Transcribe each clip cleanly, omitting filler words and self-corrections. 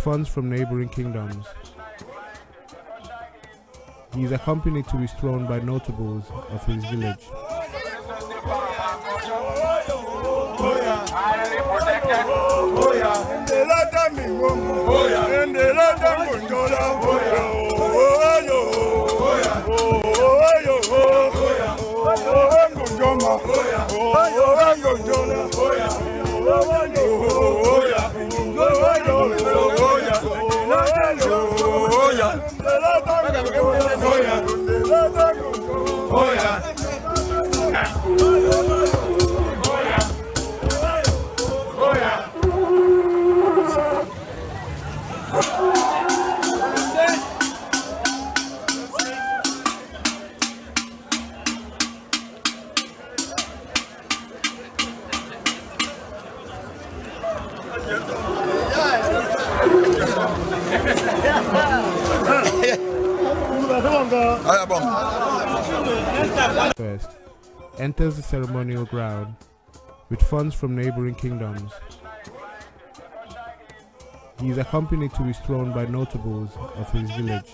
funds from neighboring kingdoms. He is accompanied to his throne by notables of his village. First, enters the ceremonial ground with funds from neighboring kingdoms. He is accompanied to his throne by notables of his village.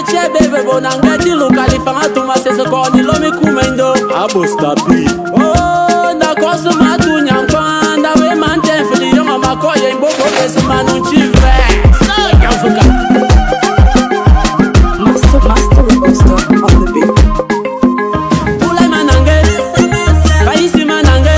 Chebe bonange di locali fangatu ma se sokoni lo mi kumendo abostapi oh na kosu matu nyankanda we mante fili yo mama koye mboko besu manu chivre so yafuka master on the beat ulai manange kaisi manange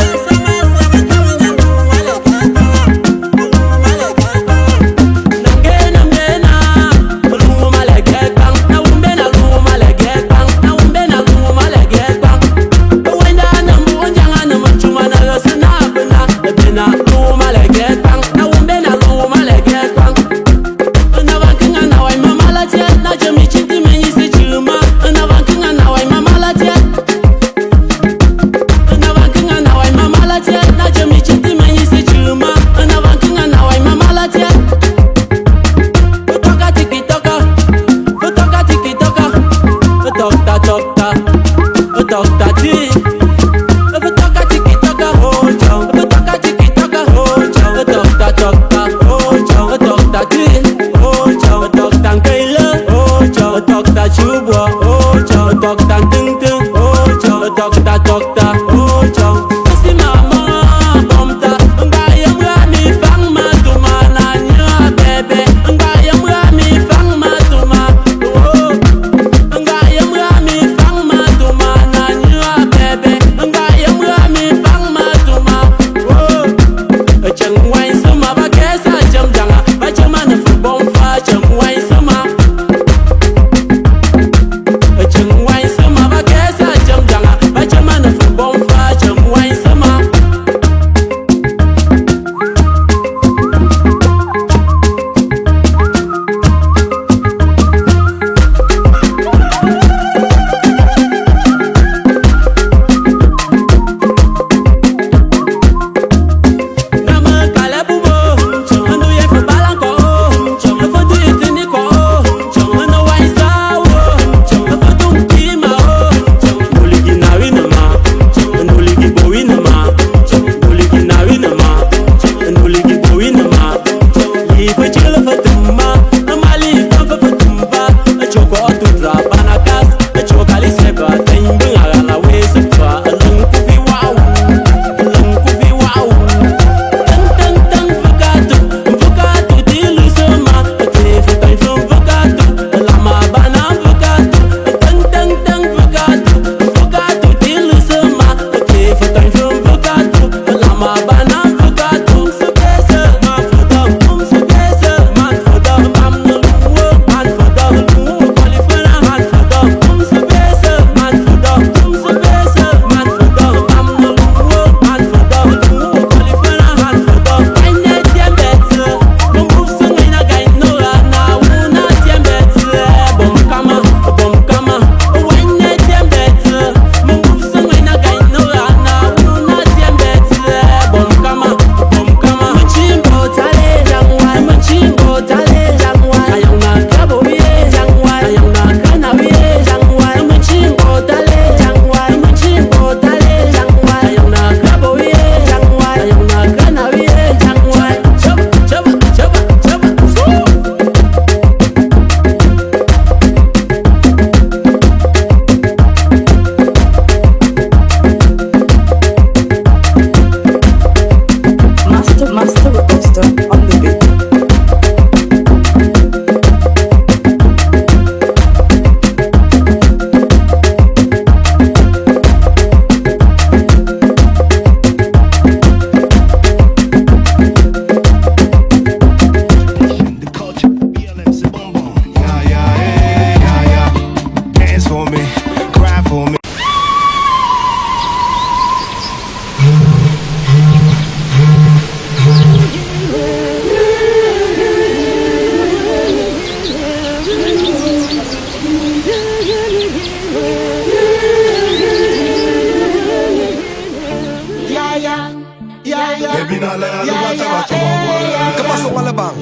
¿Qué pasó, Malabang?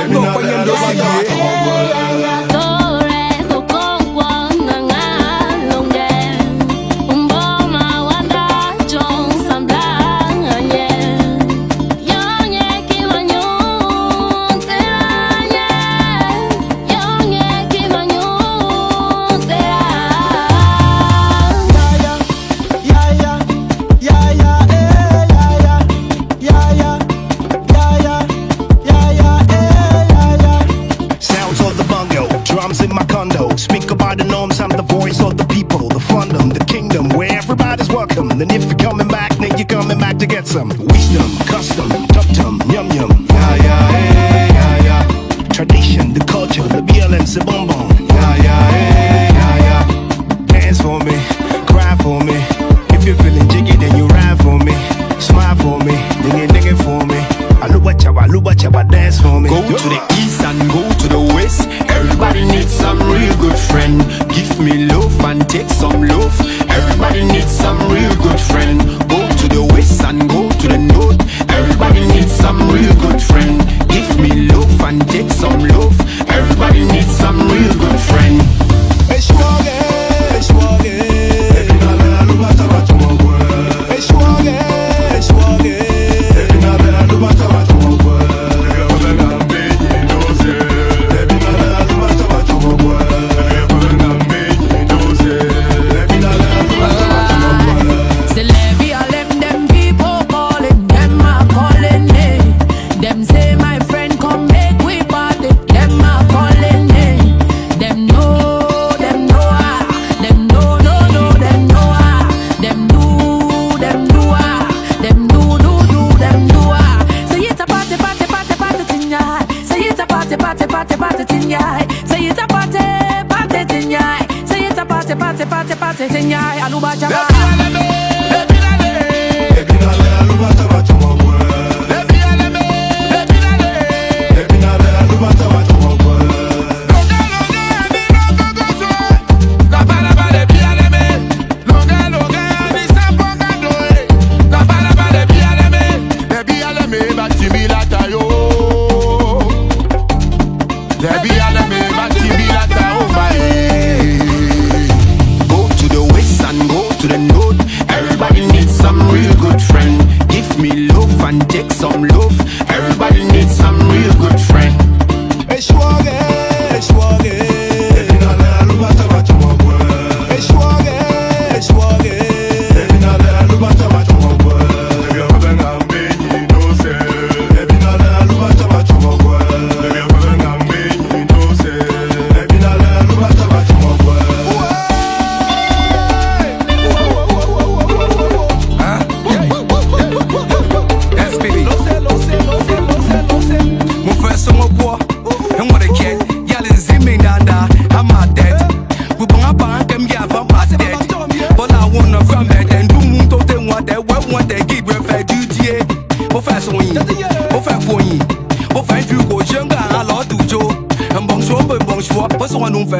No, poniendo drums in my condo. Speak about the norms, I'm the voice of the people, the fundum, the kingdom, where everybody's welcome. And if you're coming back, then you're coming back to get some wisdom, custom, tum-tum, yum-yum. Yeah, yeah, hey, yeah, yeah. Tradition, the culture, the BLM, c'est bonbon. Yeah, yeah, hey, yeah, yeah. Dance for me, cry for me. If you're feeling jiggy, then you ride for me. Smile for me, then you nigga for me. Aluba chaba, dance for me. Go to the east and go to the west. Everybody needs some real good friend. Give me love and take some love. Everybody needs some real good friend. Go to the west and go to the north. Everybody needs some real good friend. Give me love and take some love. Everybody needs some real good friend.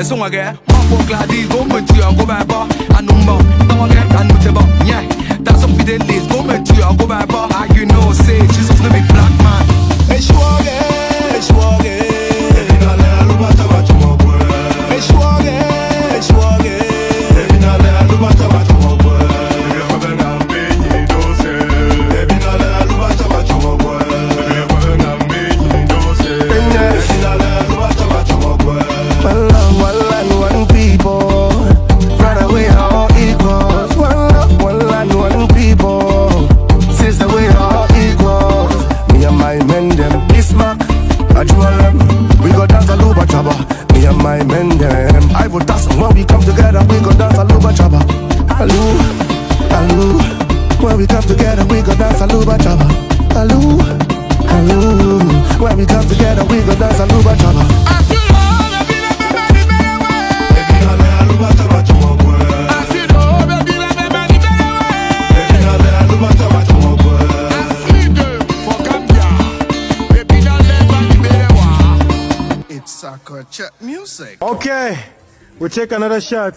Son again, my folk gladi go to your go by bar. I know more, don't get I know about. Yeah, that's some fidelis go to your go by bar. How you know, say Jesus no be black man. When we come together, we go dance a luba chaba. Alu, alu. When we come together, we go dance a luba chaba. It's Sako and Co music. Okay, we'll take another shot.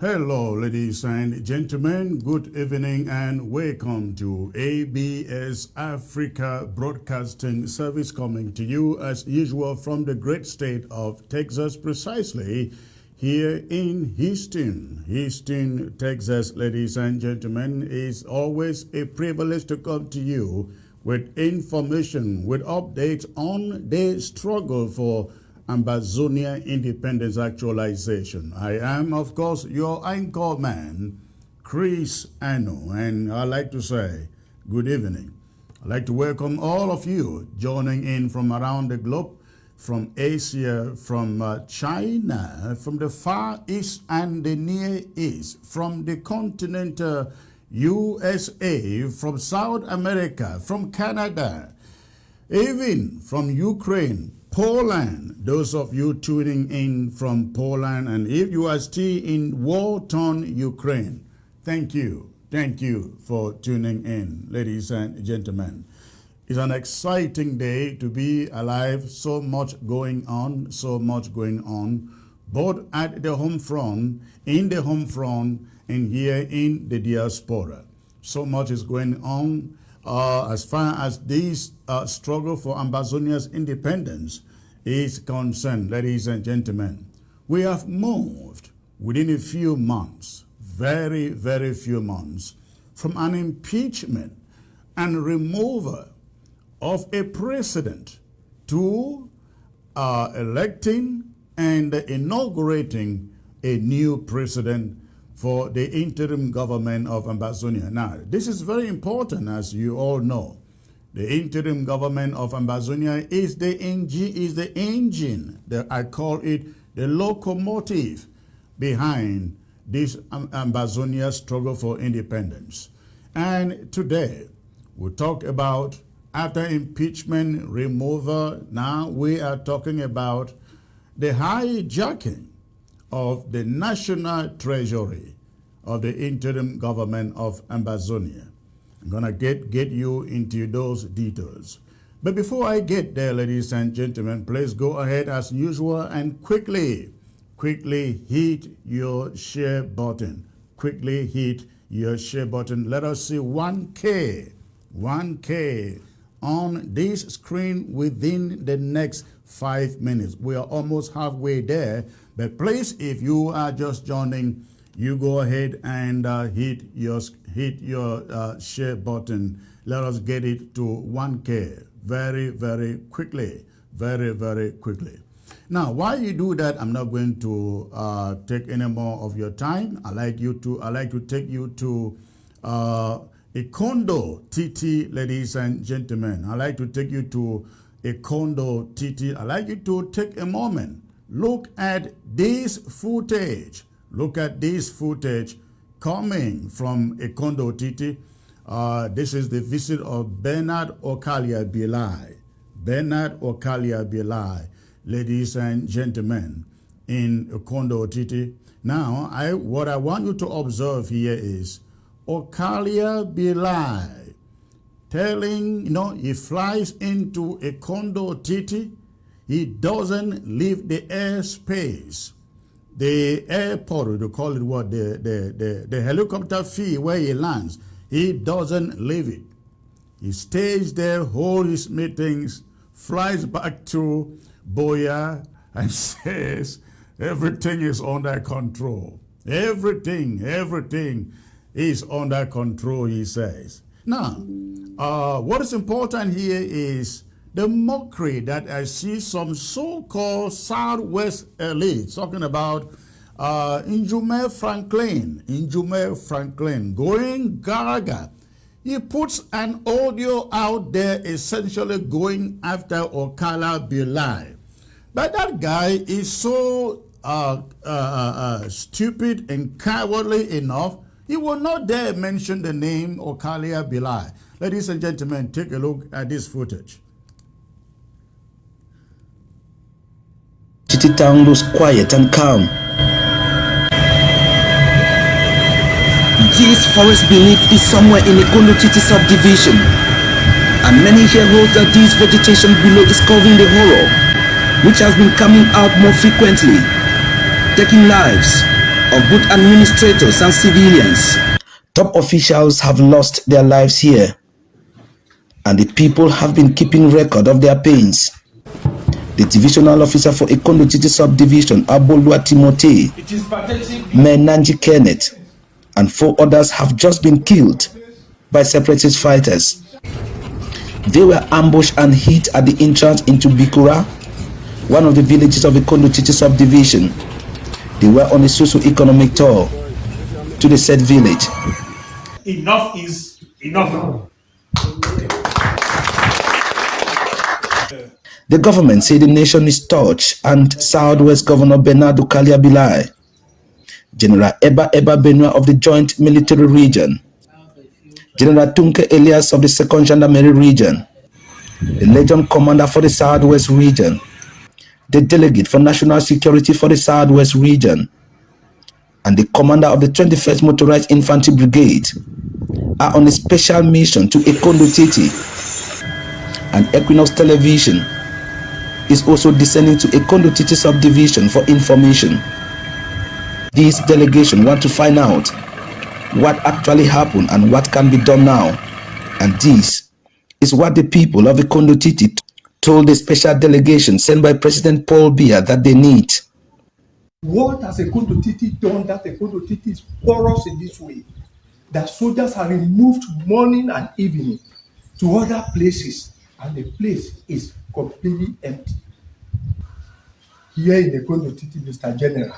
Hello, ladies and gentlemen. Good evening and welcome to ABS Africa Broadcasting Service, coming to you as usual from the great state of Texas, precisely here in Houston, Texas. Ladies and gentlemen, it's always a privilege to come to you with information, with updates on the struggle for Ambazonia independence actualization. I am, of course, your anchor man, Chris Ano, and I'd like to say good evening. I'd like to welcome all of you joining in from around the globe, from Asia, from China, from the Far East and the Near East, from the continent USA, from South America, from Canada, even from Ukraine, Poland, those of you tuning in from Poland, and if you are still in war-torn Ukraine, thank you for tuning in, ladies and gentlemen. It's an exciting day to be alive, so much going on, both at the home front, and here in the diaspora. So much is going on as far as this struggle for Ambazonia's independence is concerned, ladies and gentlemen. We have moved within a few months, very, very few months, from an impeachment and removal of a president to electing and inaugurating a new president for the interim government of Ambazonia. Now, this is very important, as you all know. The interim government of Ambazonia is the engine, I call it the locomotive behind this Ambazonia struggle for independence. And today, we'll talk about, after impeachment removal, now we are talking about the hijacking of the National Treasury of the interim government of Ambazonia. I'm going to get you into those details. But before I get there, ladies and gentlemen, please go ahead as usual and quickly hit your share button. Quickly hit your share button. Let us see 1K on this screen within the next 5 minutes. We are almost halfway there. But please, if you are just joining, you go ahead and hit your share button. Let us get it to 1K very, very quickly. Now, while you do that, I'm not going to take any more of your time. I like to take you to a condo TT, ladies and gentlemen. I like to take you to a condo TT. I like you to take a moment. Look at this footage. Coming from a condo TT. This is the visit of Bernard Okalia Bilai, ladies and gentlemen, in a condo TT. Now, what I want you to observe here is Okalia Bilai telling, he flies into a condo TT. He doesn't leave the airspace. The airport, they call it what, the helicopter fee where he lands, he doesn't leave it. He stays there, holds his meetings, flies back to Boya and says everything is under control. Everything is under control, he says. Now, what is important here is the mockery that I see some so-called Southwest elites talking about Njume Franklin going gaga. He puts an audio out there essentially going after Okala Bilai. But that guy is so stupid and cowardly enough, he will not dare mention the name Okalia Bilai. Ladies and gentlemen, take a look at this footage. City town was quiet and calm. This forest beneath is somewhere in a Kondo City subdivision, and many here hold that this vegetation below is covering the horror, which has been coming out more frequently, taking lives, of both administrators and civilians. Top officials have lost their lives here, and the people have been keeping record of their pains. The divisional officer for Ekondo Titi subdivision, Abolua Timothy, Menanji Kenneth, and 4 others have just been killed by separatist fighters. They were ambushed and hit at the entrance into Bikura, one of the villages of Ekondo Titi subdivision. They were on a socio-economic tour to the said village. Enough is enough. The government said the nation is touched, and Southwest Governor Bernardo Kaliabilai, General Eba Benua of the Joint Military Region, General Tunke Elias of the 2nd Gendarmerie Region, the Legion Commander for the Southwest Region, the Delegate for National Security for the Southwest Region, and the Commander of the 21st Motorized Infantry Brigade are on a special mission to Ekondo Titi, and Equinox Television is also descending to Ekondo Titi subdivision for information. This delegation want to find out what actually happened and what can be done now, and this is what the people of Ekondo Titi told the special delegation sent by President Paul Biya that they need. What has Ekondo Titi done that Ekondo Titi is porous in this way? That soldiers are removed morning and evening to other places, and the place is completely empty. Here in Ekondo Titi, Mr. General.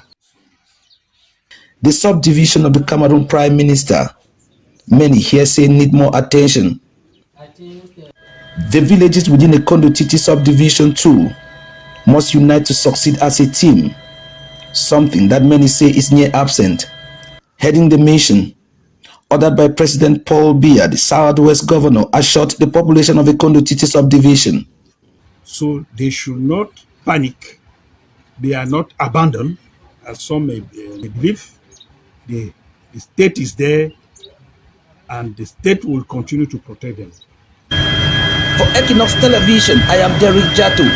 The subdivision of the Cameroon Prime Minister, many here say need more attention. The villages within the Ekondo Titi subdivision too must unite to succeed as a team, something that many say is near absent. Heading the mission, ordered by President Paul Biya, the Southwest Governor, assured the population of the Ekondo Titi subdivision. So they should not panic. They are not abandoned, as some may believe. The state is there, and the state will continue to protect them. For Equinox Television, I am Derek Jatu.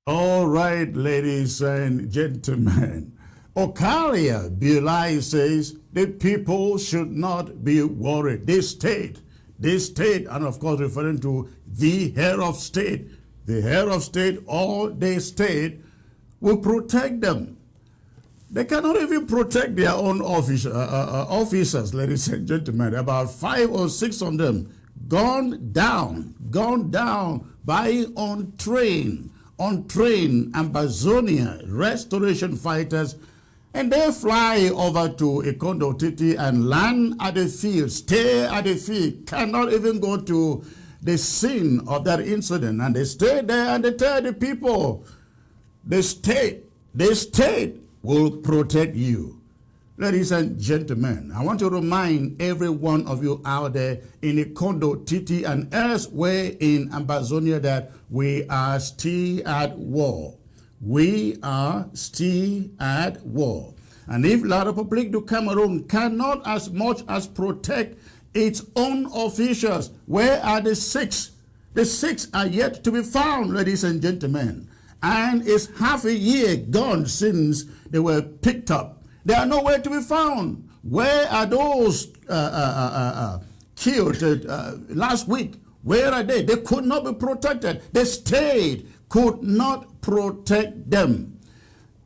All right, ladies and gentlemen. Okalia Bilai says the people should not be worried. This state, and of course referring to the head of state, or the state will protect them. They cannot even protect their own officers, ladies and gentlemen. About 5 or 6 of them gone down by on train, Ambazonia restoration fighters, and they fly over to Ekondo Titi and land at the field, stay at the field, cannot even go to the scene of that incident, and they stay there and they tell the people, the state will protect you. Ladies and gentlemen, I want to remind every one of you out there in Ekondo Titi and elsewhere in Ambazonia that we are still at war. We are still at war. And if La République du Cameroon cannot as much as protect its own officials, where are the 6? The 6 are yet to be found, ladies and gentlemen. And it's half a year gone since they were picked up. They are nowhere to be found. Where are those killed last week? Where are they? They could not be protected. The state could not protect them.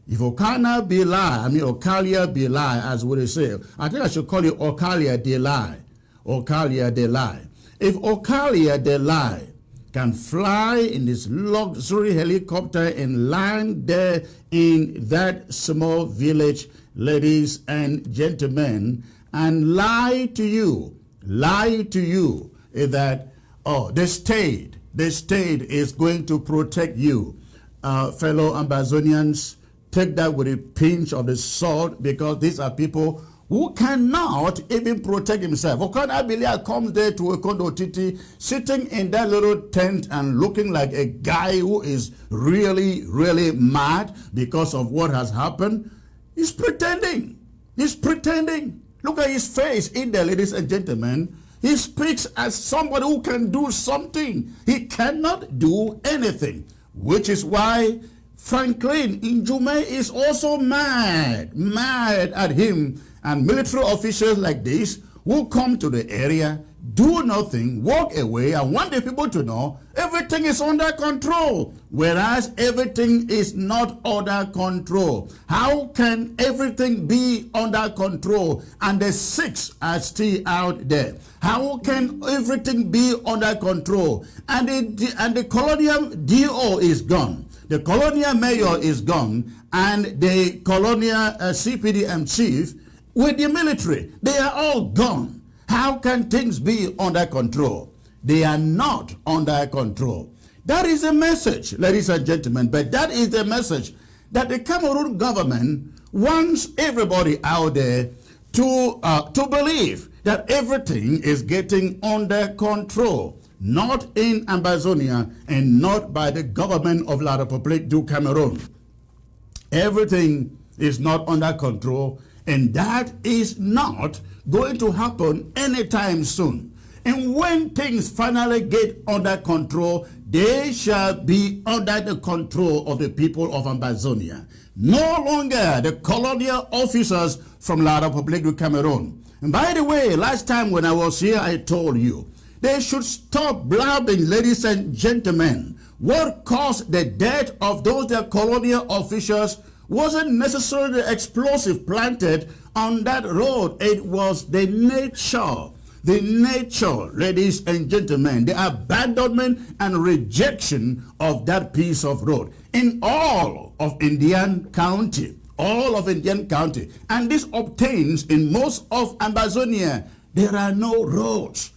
If Okalia Bilai, as we say, I think I should call it Okalia Delai. Okalia Delai. If Okalia Delai can fly in this luxury helicopter and land there in that small village, ladies and gentlemen, and lie to you that, the state is going to protect you. Fellow Ambazonians, take that with a pinch of the salt, because these are people who cannot even protect himself. Okalia comes there to Ekondo Titi, sitting in that little tent and looking like a guy who is really, really mad because of what has happened. He's pretending. Look at his face in there, ladies and gentlemen. He speaks as somebody who can do something. He cannot do anything. which is why Franklin Njume is also mad at him and military officials like this who come to the area, do nothing, walk away, and want the people to know everything is under control, whereas everything is not under control. How can everything be under control and the 6 are still out there? How can everything be under control and the colonial DO is gone? The colonial mayor is gone, and the colonial CPDM chief with the military, they are all gone. How can things be under control? They are not under control. That is a message, ladies and gentlemen, but that is the message that the Cameroon government wants everybody out there to believe that everything is getting under control. Not in Ambazonia and not by the government of La République du Cameroon. Everything is not under control, and that is not going to happen anytime soon. And when things finally get under control, they shall be under the control of the people of Ambazonia. No longer the colonial officers from La République du Cameroon. And by the way, last time when I was here, I told you, they should stop blabbing, ladies and gentlemen. What caused the death of those colonial officials wasn't necessarily the explosive planted on that road. It was the nature, ladies and gentlemen, the abandonment and rejection of that piece of road in all of Indian County. And this obtains in most of Ambazonia. There are no roads.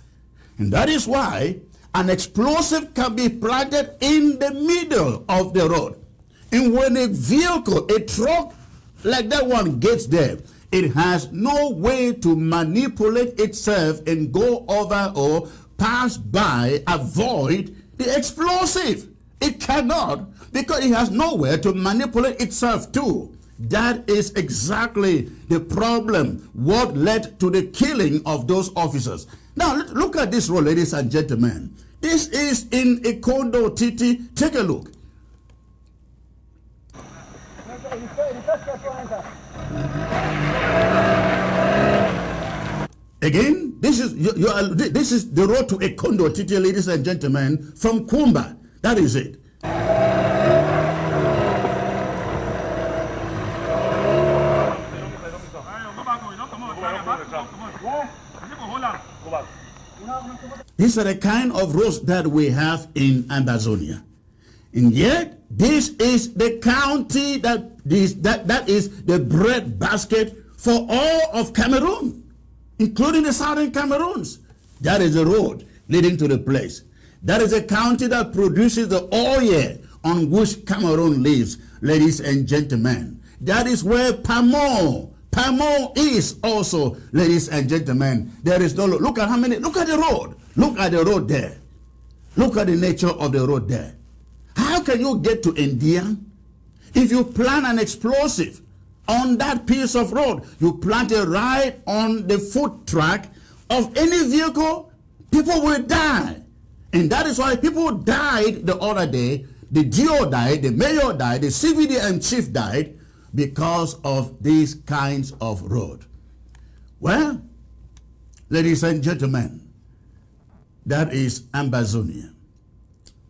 And that is why an explosive can be planted in the middle of the road. And when a vehicle, a truck like that one gets there, it has no way to manipulate itself and go over or pass by, avoid the explosive. It cannot, because it has nowhere to manipulate itself to. That is exactly the problem, what led to the killing of those officers. Now, look at this road, ladies and gentlemen. This is in Ikondo Titi. Take a look. Again, this is the road to Ikondo Titi, ladies and gentlemen, from Kumba. That is it. These are the kind of roads that we have in Ambazonia. And yet, this is the county that is the bread basket for all of Cameroon, including the southern Cameroons. That is the road leading to the place. That is a county that produces the oil on which Cameroon lives, ladies and gentlemen. That is where Pamon is also, ladies and gentlemen. There is no, look at the road. Look at the road there. Look at the nature of the road there. How can you get to India if you plant an explosive on that piece of road? You plant it right on the foot track of any vehicle, people will die. And that is why people died the other day. The DO died, the mayor died, the CVDM chief died because of these kinds of road. Well, ladies and gentlemen, that is Ambazonia.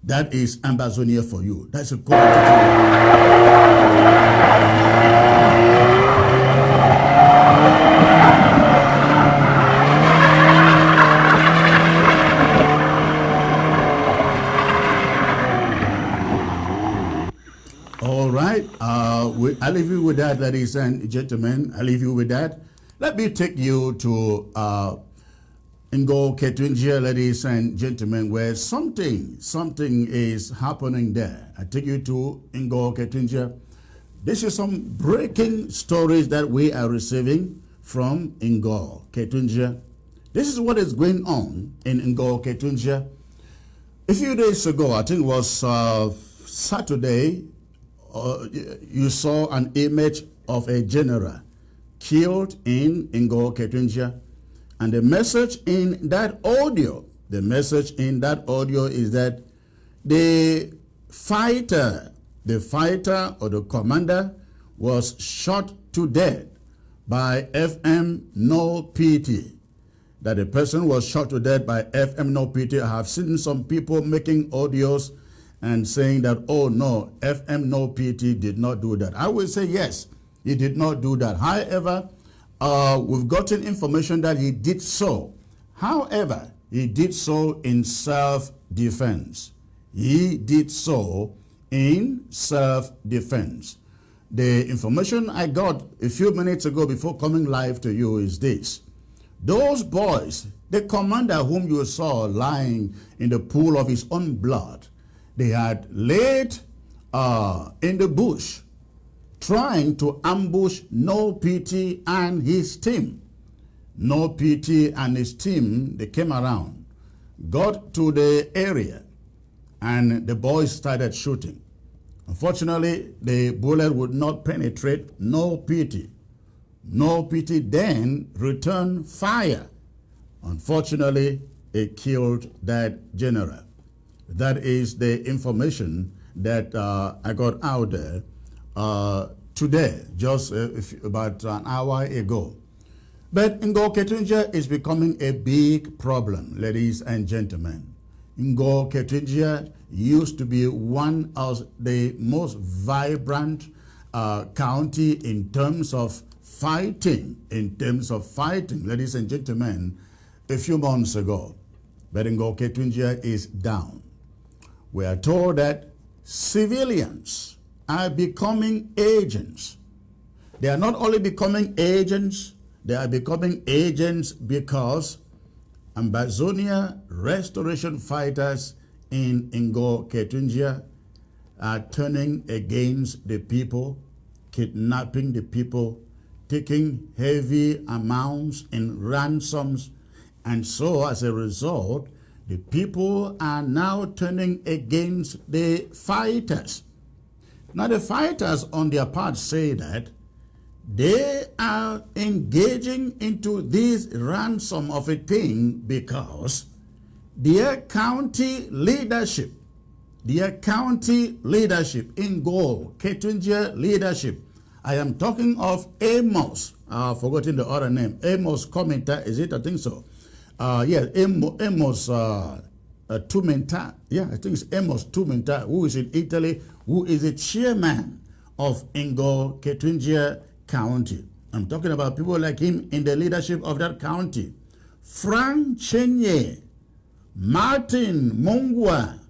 That is Ambazonia for you. That's a good. All right. I'll leave you with that, ladies and gentlemen. I'll leave you with that. Let me take you to Ngo Ketunjia, ladies and gentlemen, where something is happening there. I take you to Ngo Ketunjia. This is some breaking stories that we are receiving from Ngo Ketunjia. This is what is going on in Ngo Ketunjia. A few days ago, I think it was Saturday, you saw an image of a general killed in Ngo Ketunjia. And the message in that audio is that the fighter or the commander was shot to death by FM No Pity. That the person was shot to death by FM No Pity. I have seen some people making audios and saying that, oh no, FM No Pity did not do that. I will say yes, he did not do that. However, we've gotten information that he did so. However, he did so in self-defense. He did so in self-defense. The information I got a few minutes ago before coming live to you is this. Those boys, the commander whom you saw lying in the pool of his own blood, they had laid in the bush trying to ambush No Pity and his team. No Pity and his team, they came around, got to the area, and the boys started shooting. Unfortunately, the bullet would not penetrate No Pity. No Pity then returned fire. Unfortunately, it killed that general. That is the information that I got out there today, just about an hour ago. But Ngo Ketunjia is becoming a big problem, ladies and gentlemen. Ngo Ketunjia used to be one of the most vibrant county in terms of fighting, ladies and gentlemen, a few months ago. But Ngo Ketunjia is down. We are told that civilians are becoming agents. They are not only becoming agents, they are becoming agents because Ambazonia restoration fighters in Ngo Ketunjia are turning against the people, kidnapping the people, taking heavy amounts in ransoms, and so as a result, the people are now turning against the fighters. Now the fighters on their part say that they are engaging into this ransom of a thing because their county leadership, Ngo Ketunjia leadership, I am talking of Amos, I've forgotten the other name, Amos Komita, is it? I think so. Yes, Amos Tumenta, yeah, I think it's Amos Tumenta, who is in Italy, who is the chairman of Ngo Ketunjia County. I'm talking about people like him in the leadership of that county. Frank Chenye, Martin Mungwa,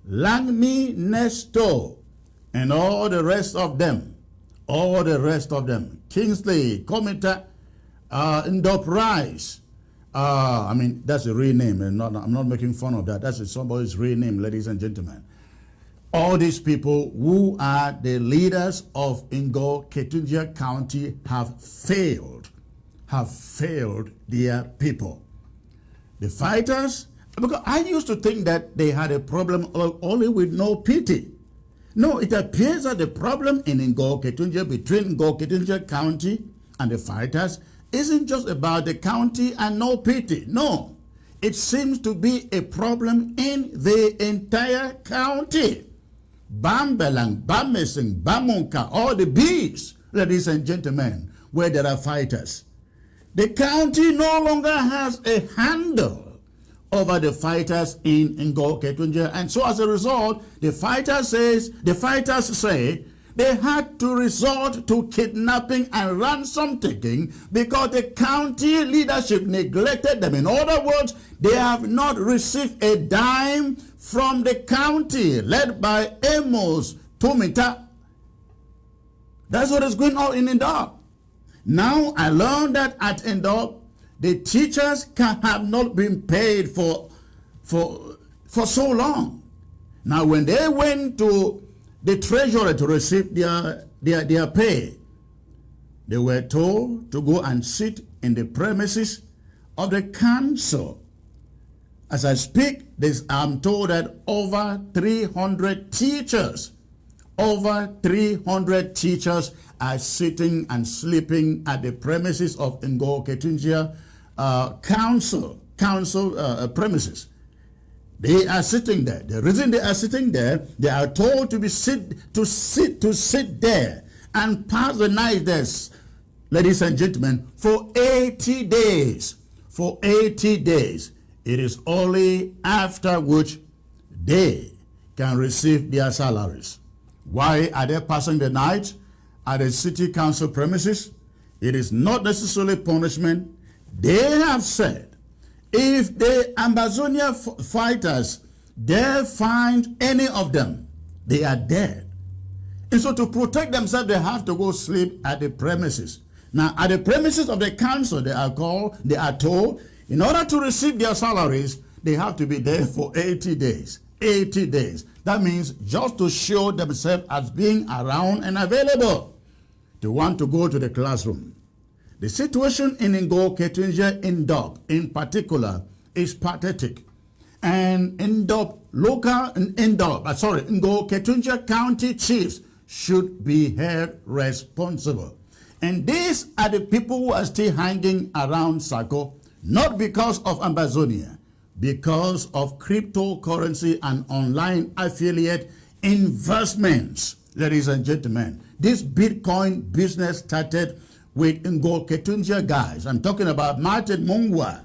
Langmi Nesto, and all the rest of them. Kingsley, Komita, Ndop Rice. I mean, that's a real name, and I'm not making fun of that. That's somebody's real name, ladies and gentlemen. All these people who are the leaders of Ngo Ketunjia County have failed their people. The fighters, because I used to think that they had a problem only with No Pity. No, it appears that the problem in Ngo Ketunjia, between Ngo Ketunjia County and the fighters, isn't just about the county and No Pity. No, it seems to be a problem in the entire county. Bambelang, Bamesing, Bamunka, all the B's, ladies and gentlemen, where there are fighters. The county no longer has a handle over the fighters in Ngo Ketunjia, and so as a result, the fighters say they had to resort to kidnapping and ransom taking because the county leadership neglected them. In other words, they have not received a dime from the county led by Amos Tumita. That's what is going on in Ndop. Now I learned that at Ndop, the teachers have not been paid for so long. Now when they went to the Treasury to receive their pay, they were told to go and sit in the premises of the council. As I speak, I'm told that over 300 teachers are sitting and sleeping at the premises of Ngo Ketunjia council premises. They are sitting there. The reason they are sitting there, they are told to sit there and pass the night there, ladies and gentlemen, for 80 days. For 80 days. It is only after which they can receive their salaries. Why are they passing the night at the city council premises? It is not necessarily punishment. They have said, if the Ambazonia fighters dare find any of them, they are dead. And so to protect themselves, they have to go sleep at the premises. Now, at the premises of the council, they are told, in order to receive their salaries, they have to be there for 80 days. 80 days. That means just to show themselves as being around and available. They want to go to the classroom. The situation in Ngo Ketunjia Ndop in particular is pathetic. And Ngo Ketunjia County chiefs should be held responsible. And these are the people who are still hanging around Sako, not because of Ambazonia, because of cryptocurrency and online affiliate investments. Ladies and gentlemen, this Bitcoin business started with Ngo Ketunjia guys. I'm talking about Martin Mungwa,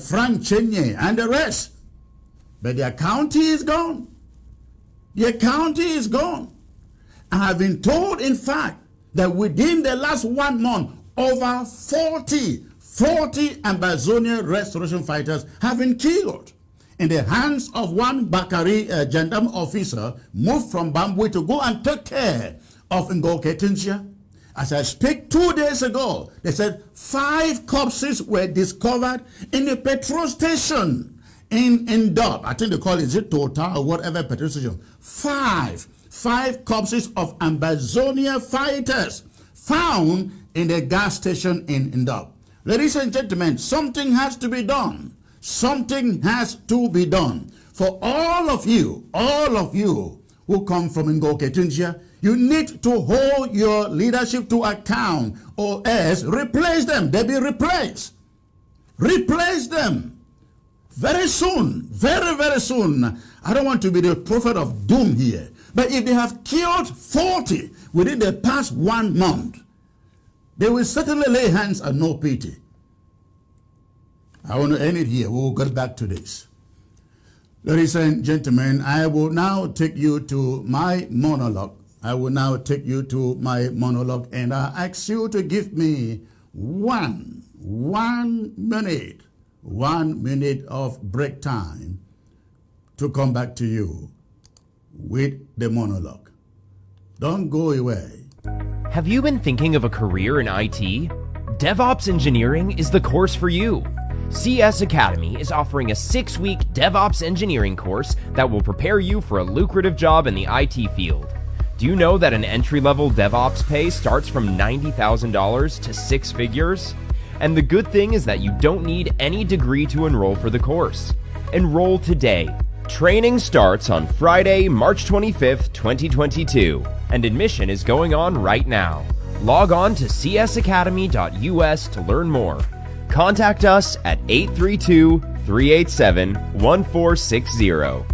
Frank Chenye, and the rest. But their county is gone. Their county is gone. I have been told, in fact, that within the last 1 month, over 40 Ambazonia restoration fighters have been killed in the hands of one Bakari gendarme officer moved from Bambui to go and take care of Ngo Ketunjia. As I speak 2 days ago, they said 5 corpses were discovered in the petrol station in Ndop. I think they call it Total or whatever petrol station. 5 corpses of Ambazonia fighters found in the gas station in Ndop. Ladies and gentlemen, something has to be done. Something has to be done. For all of you who come from Ngo Ketunjia, you need to hold your leadership to account, or else replace them. They'll be replaced. Replace them. Very soon, very, very soon. I don't want to be the prophet of doom here, but if they have killed 40 within the past 1 month, they will certainly lay hands and no pity. I want to end it here. We'll get back to this. Ladies and gentlemen, I will now take you to my monologue. And I ask you to give me one minute of break time to come back to you with the monologue. Don't go away. Have you been thinking of a career in IT? DevOps engineering is the course for you. CS Academy is offering a 6-week DevOps engineering course that will prepare you for a lucrative job in the IT field. Do you know that an entry-level DevOps pay starts from $90,000 to 6 figures? And the good thing is that you don't need any degree to enroll for the course. Enroll today. Training starts on Friday, March 25th, 2022, and admission is going on right now. Log on to csacademy.us to learn more. Contact us at 832-387-1460.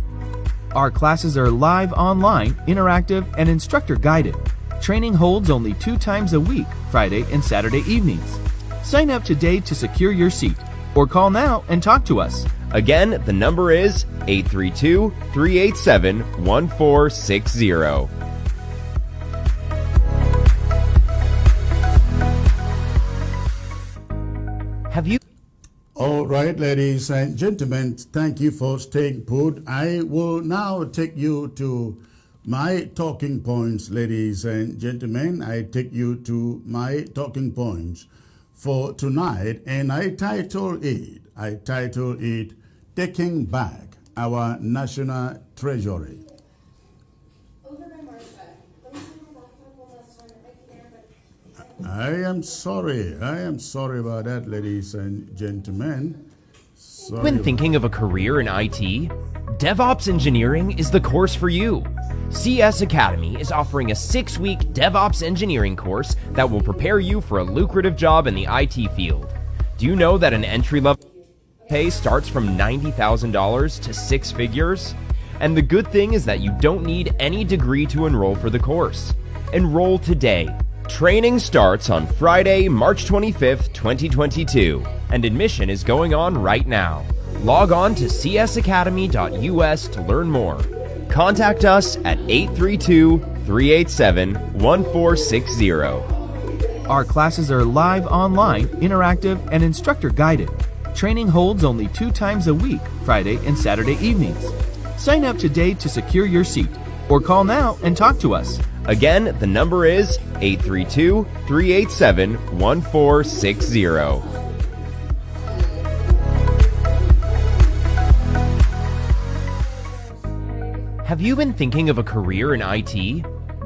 Our classes are live online, interactive, and instructor guided. Training holds only 2 times a week, Friday and Saturday evenings. Sign up today to secure your seat, or call now and talk to us. Again, the number is 832-387-1460. Have you... All right, ladies and gentlemen, thank you for staying put. I will now take you to my talking points, ladies and gentlemen. I take you to my talking points for tonight, and I title it, Taking Back Our National Treasury. I am sorry about that, ladies and gentlemen. When thinking of a career in IT, DevOps engineering is the course for you. CS Academy is offering a 6-week DevOps engineering course that will prepare you for a lucrative job in the IT field. Do you know that an entry-level... pay starts from $90,000 to six figures. And the good thing is that you don't need any degree to enroll for the course. Enroll today. Training starts on Friday, March 25th, 2022, and admission is going on right now. Log on to csacademy.us to learn more. Contact us at 832-387-1460. Our classes are live online, interactive, and instructor guided. Training holds only 2 times a week, Friday and Saturday evenings. Sign up today to secure your seat, or call now and talk to us. Again, the number is 832-387-1460. Have you been thinking of a career in IT?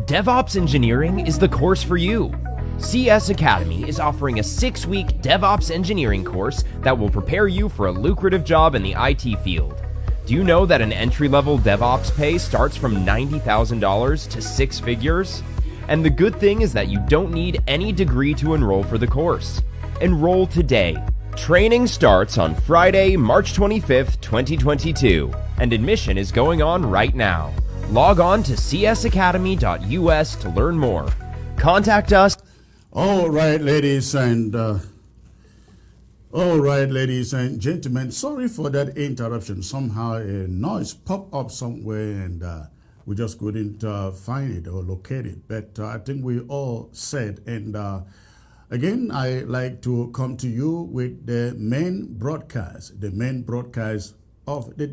DevOps engineering is the course for you. CS Academy is offering a 6-week DevOps engineering course that will prepare you for a lucrative job in the IT field. Do you know that an entry-level DevOps pay starts from $90,000 to six figures? And the good thing is that you don't need any degree to enroll for the course. Enroll today. Training starts on Friday, March 25th, 2022, and admission is going on right now. Log on to csacademy.us to learn more. Contact us. All right, ladies and gentlemen, sorry for that interruption. Somehow a noise popped up somewhere and we just couldn't find it or locate it. But I think we all said. And again, I like to come to you with the main broadcast of the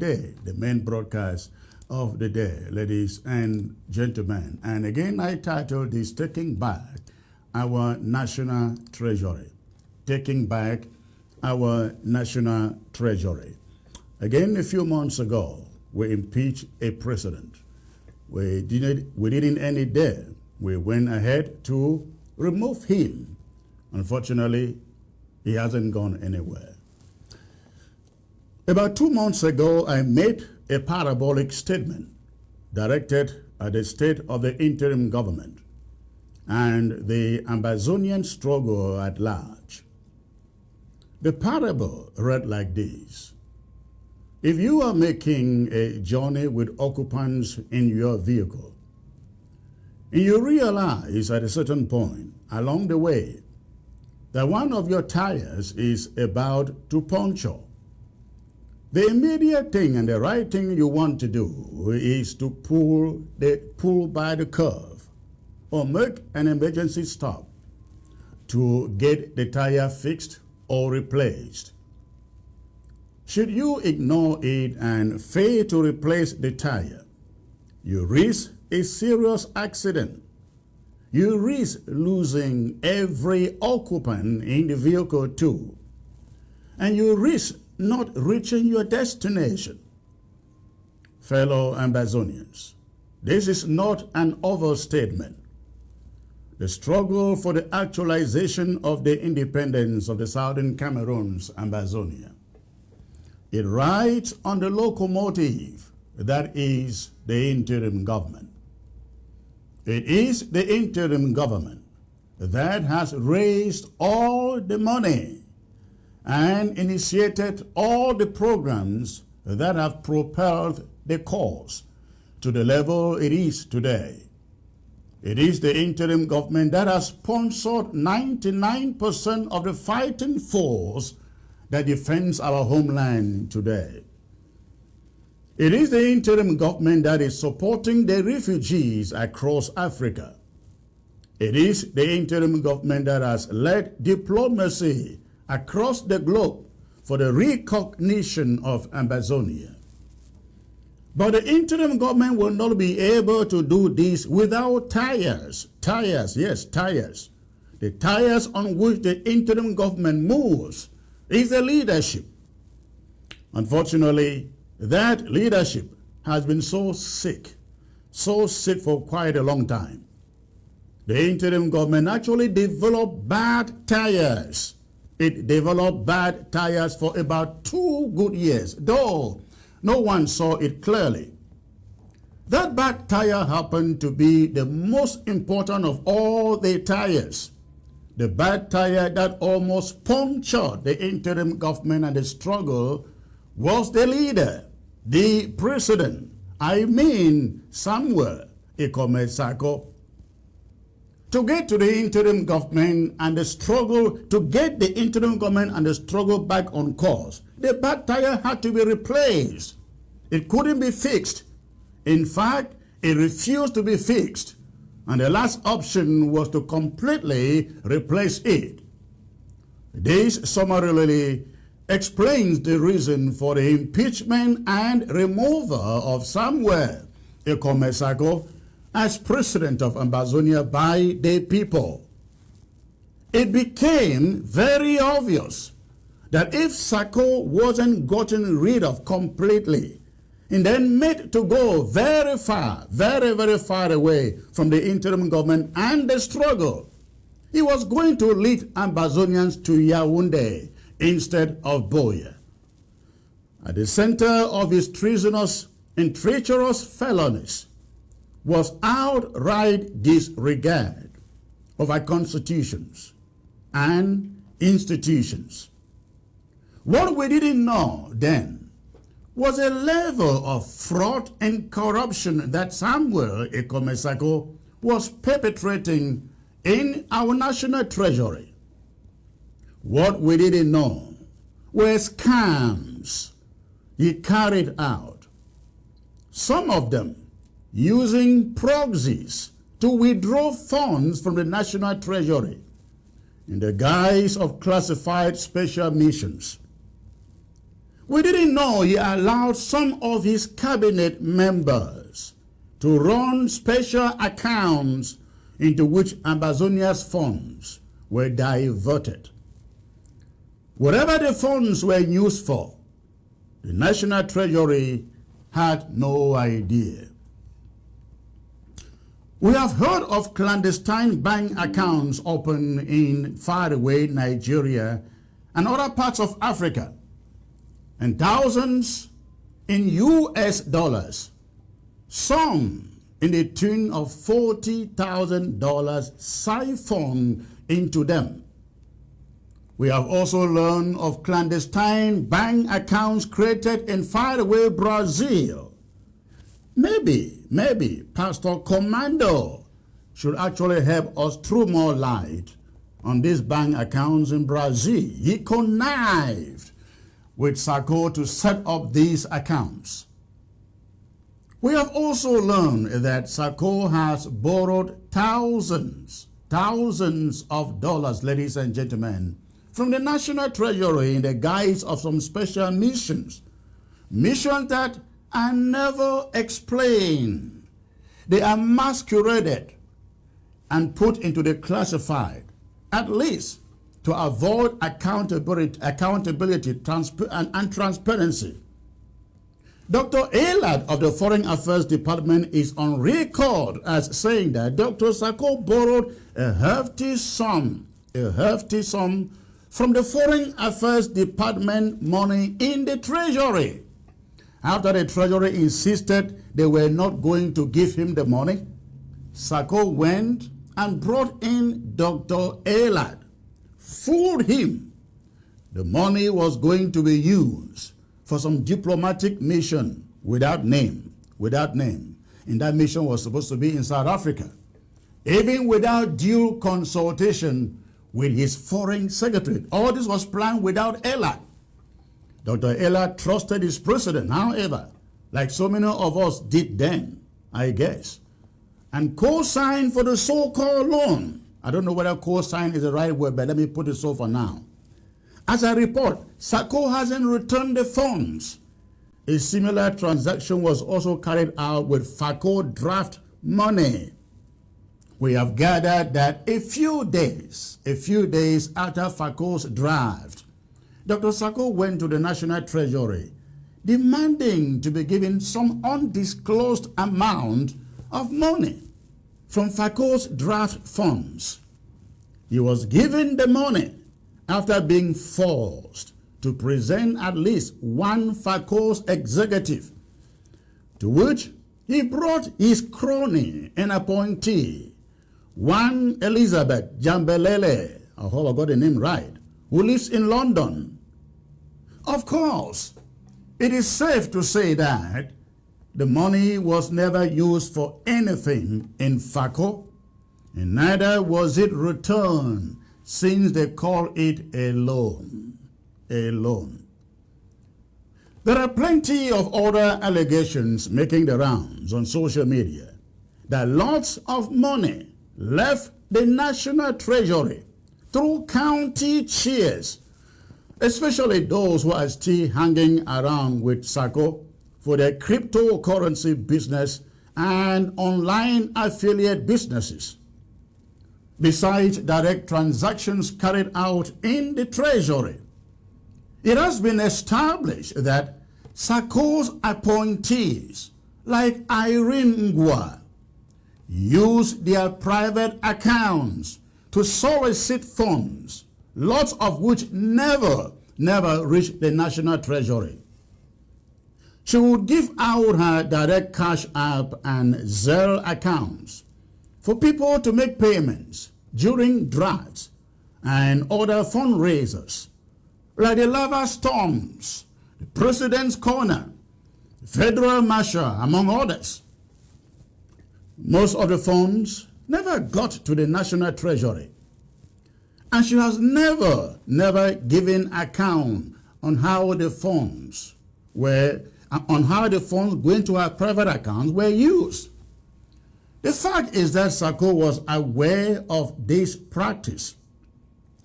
day, ladies and gentlemen. And again, I titled this Taking Back Our National Treasury. Taking back our national treasury. Again, a few months ago, we impeached a president. We didn't end it there. We went ahead to remove him. Unfortunately, he hasn't gone anywhere. About 2 months ago, I made a parabolic statement directed at the state of the interim government and the Ambazonian struggle at large. The parable read like this. If you are making a journey with occupants in your vehicle, and you realize at a certain point along the way that one of your tires is about to puncture, the immediate thing and the right thing you want to do is to pull by the curve or make an emergency stop to get the tire fixed or replaced. Should you ignore it and fail to replace the tire, you risk a serious accident. You risk losing every occupant in the vehicle too. And you risk not reaching your destination. Fellow Ambazonians, this is not an overstatement. The struggle for the actualization of the independence of the Southern Cameroon's Ambazonia. It rides on the locomotive that is the interim government. It is the interim government that has raised all the money and initiated all the programs that have propelled the cause to the level it is today. It is the interim government that has sponsored 99% of the fighting force that defends our homeland today. It is the interim government that is supporting the refugees across Africa. It is the interim government that has led diplomacy across the globe for the recognition of Ambazonia. But the interim government will not be able to do this without tires. Tires, yes, tires. The tires on which the interim government moves is the leadership. Unfortunately, that leadership has been so sick for quite a long time. The interim government actually developed bad tires. It developed bad tires for about 2 good years, though no one saw it clearly. That bad tire happened to be the most important of all the tires The bad tire that almost punctured the interim government and the struggle was the leader, the president, Samuel Sako. To get to the interim government and the struggle, to get the interim government and the struggle back on course, the bad tire had to be replaced. It couldn't be fixed. In fact, it refused to be fixed. And the last option was to completely replace it. This summarily explains the reason for the impeachment and removal of Samuel Sako as president of Ambazonia by the people. It became very obvious that if Sako wasn't gotten rid of completely, and then made to go very far, very, very far away from the interim government and the struggle, he was going to lead Ambazonians to Yaoundé instead of Boya. At the center of his treasonous and treacherous felonies was outright disregard of our constitutions and institutions. What we didn't know then was a level of fraud and corruption that Samuel Sako was perpetrating in our national treasury. What we didn't know were scams he carried out, some of them using proxies to withdraw funds from the national treasury in the guise of classified special missions. We didn't know he allowed some of his cabinet members to run special accounts into which Ambazonia's funds were diverted. Whatever the funds were used for, the National Treasury had no idea. We have heard of clandestine bank accounts opened in faraway Nigeria and other parts of Africa, and thousands in US dollars, some in the tune of $40,000 siphoned into them. We have also learned of clandestine bank accounts created in faraway Brazil. Maybe Pastor Commando should actually help us throw more light on these bank accounts in Brazil. He connived with Sako to set up these accounts. We have also learned that Sako has borrowed thousands of dollars, ladies and gentlemen, from the National Treasury in the guise of some special missions that are never explained. They are masqueraded and put into the classified, at least to avoid accountability and transparency. Dr. Elad of the Foreign Affairs Department is on record as saying that Dr. Sako borrowed a hefty sum from the Foreign Affairs Department money in the Treasury. After the Treasury insisted they were not going to give him the money, Sako went and brought in Dr. Elad, fooled him. The money was going to be used for some diplomatic mission without name. And that mission was supposed to be in South Africa, even without due consultation with his foreign secretary. All this was planned without Elad. Dr. Elad trusted his president, however, like so many of us did then, I guess, and co-signed for the so-called loan. I don't know whether co-sign is the right word, but let me put it so for now. As I report, Sako hasn't returned the funds. A similar transaction was also carried out with Sako draft money. We have gathered that a few days after Sako's draft, Dr. Sako went to the National Treasury demanding to be given some undisclosed amount of money from Sako's draft funds. He was given the money after being forced to present at least one Sako's executive, to which he brought his crony and appointee, one Elizabeth Jambelele, I hope I got the name right, who lives in London. Of course, it is safe to say that the money was never used for anything in FACO, and neither was it returned, since they call it a loan. A loan. There are plenty of other allegations making the rounds on social media that lots of money left the National Treasury through county chairs, especially those who are still hanging around with Sako for their cryptocurrency business and online affiliate businesses. Besides direct transactions carried out in the Treasury, it has been established that Sako's appointees, like Irene Ngwa, use their private accounts to solicit funds, lots of which never reach the National Treasury. She would give out her direct cash app and Zelle accounts for people to make payments during droughts and other fundraisers, like the lava storms, the President's Corner, the Federal Marshal, among others. Most of the funds never got to the National Treasury, and she has never given account on how the funds going to her private accounts were used. The fact is that Sako was aware of this practice.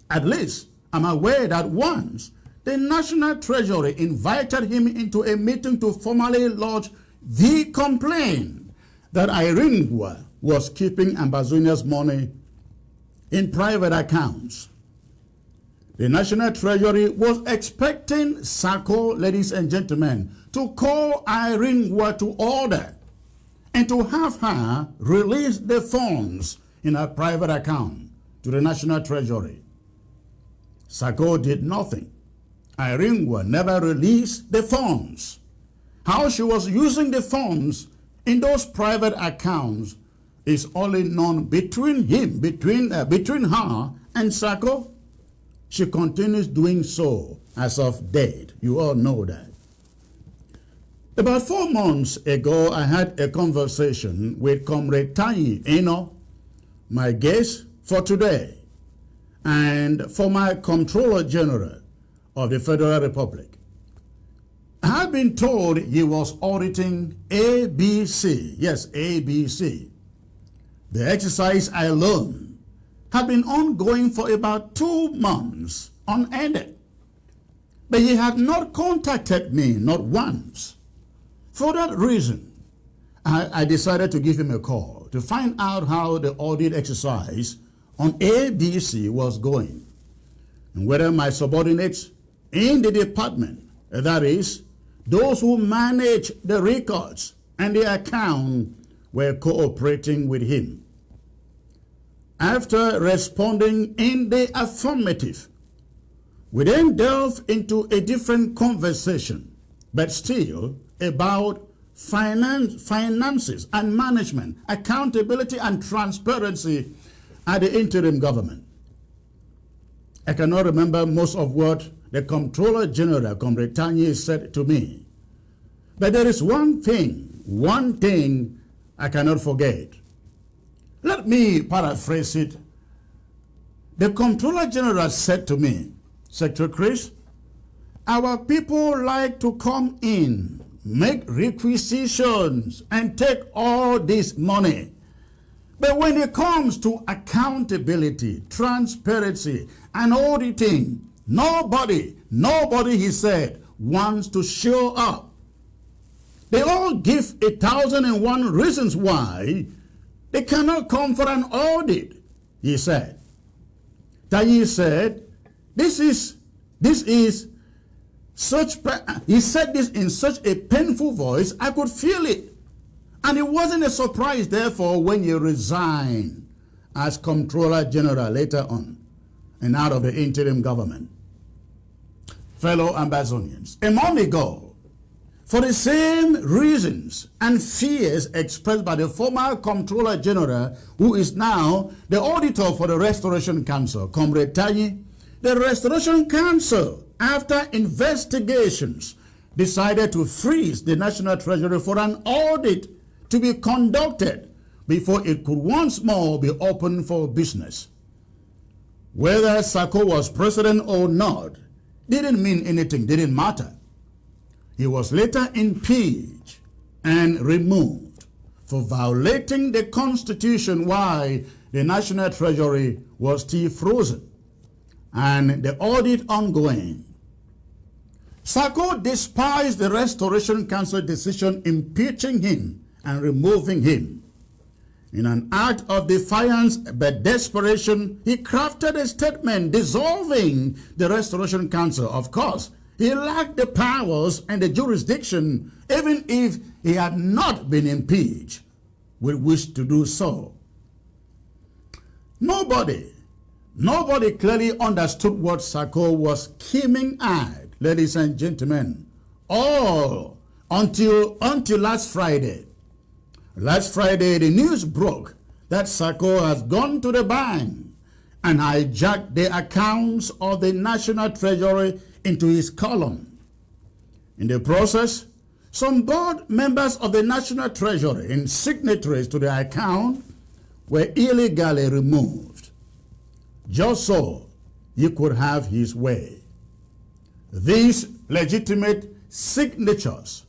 At least, I'm aware that once the National Treasury invited him into a meeting to formally lodge the complaint that Irene Ngwa was keeping Ambazonia's money in private accounts. The National Treasury was expecting Sako, ladies and gentlemen, to call Irene Ngwa to order and to have her release the funds in her private account to the National Treasury. Sako did nothing. Irene Ngwa never released the funds. How she was using the funds in those private accounts is only known between her and Sako. She continues doing so as of date. You all know that. About 4 months ago, I had a conversation with Comrade Tanyi Eno, my guest for today, and former Comptroller General of the Federal Republic. I had been told he was auditing ABC. Yes, ABC. The exercise I learned had been ongoing for about 2 months unended. But he had not contacted me, not once. For that reason, I decided to give him a call to find out how the audit exercise on ABC was going, and whether my subordinates in the department, that is, those who manage the records and the account, were cooperating with him. After responding in the affirmative, we then delved into a different conversation, but still about finances and management, accountability and transparency at the interim government. I cannot remember most of what the Comptroller General, Comrade Tanyi, said to me, but there is one thing I cannot forget. Let me paraphrase it. The Comptroller General said to me, Secretary Chris, our people like to come in, make requisitions, and take all this money. But when it comes to accountability, transparency, and auditing, nobody, he said, wants to show up. They all give 1,001 reasons why they cannot come for an audit, he said. Tanyi said, he said this in such a painful voice, I could feel it. And it wasn't a surprise, therefore, when he resigned as Comptroller General later on and out of the interim government. Fellow Ambazonians, a month ago, For the same reasons and fears expressed by the former Comptroller General, who is now the auditor for the Restoration Council, Comrade Tanyi, the Restoration Council, after investigations, decided to freeze the National Treasury for an audit to be conducted before it could once more be open for business. Whether Sako was president or not didn't mean anything, didn't matter. He was later impeached and removed for violating the Constitution while the National Treasury was still frozen and the audit ongoing. Sako despised the Restoration Council decision impeaching him and removing him. In an act of defiance but desperation, he crafted a statement dissolving the Restoration Council. Of course, he lacked the powers and the jurisdiction, even if he had not been impeached, with which to do so. Nobody clearly understood what Sako was scheming at, ladies and gentlemen, all until last Friday. Last Friday, the news broke that Sako has gone to the bank and hijacked the accounts of the National Treasury into his column. In the process, some board members of the National Treasury and signatories to the account were illegally removed, just so he could have his way. These legitimate signatures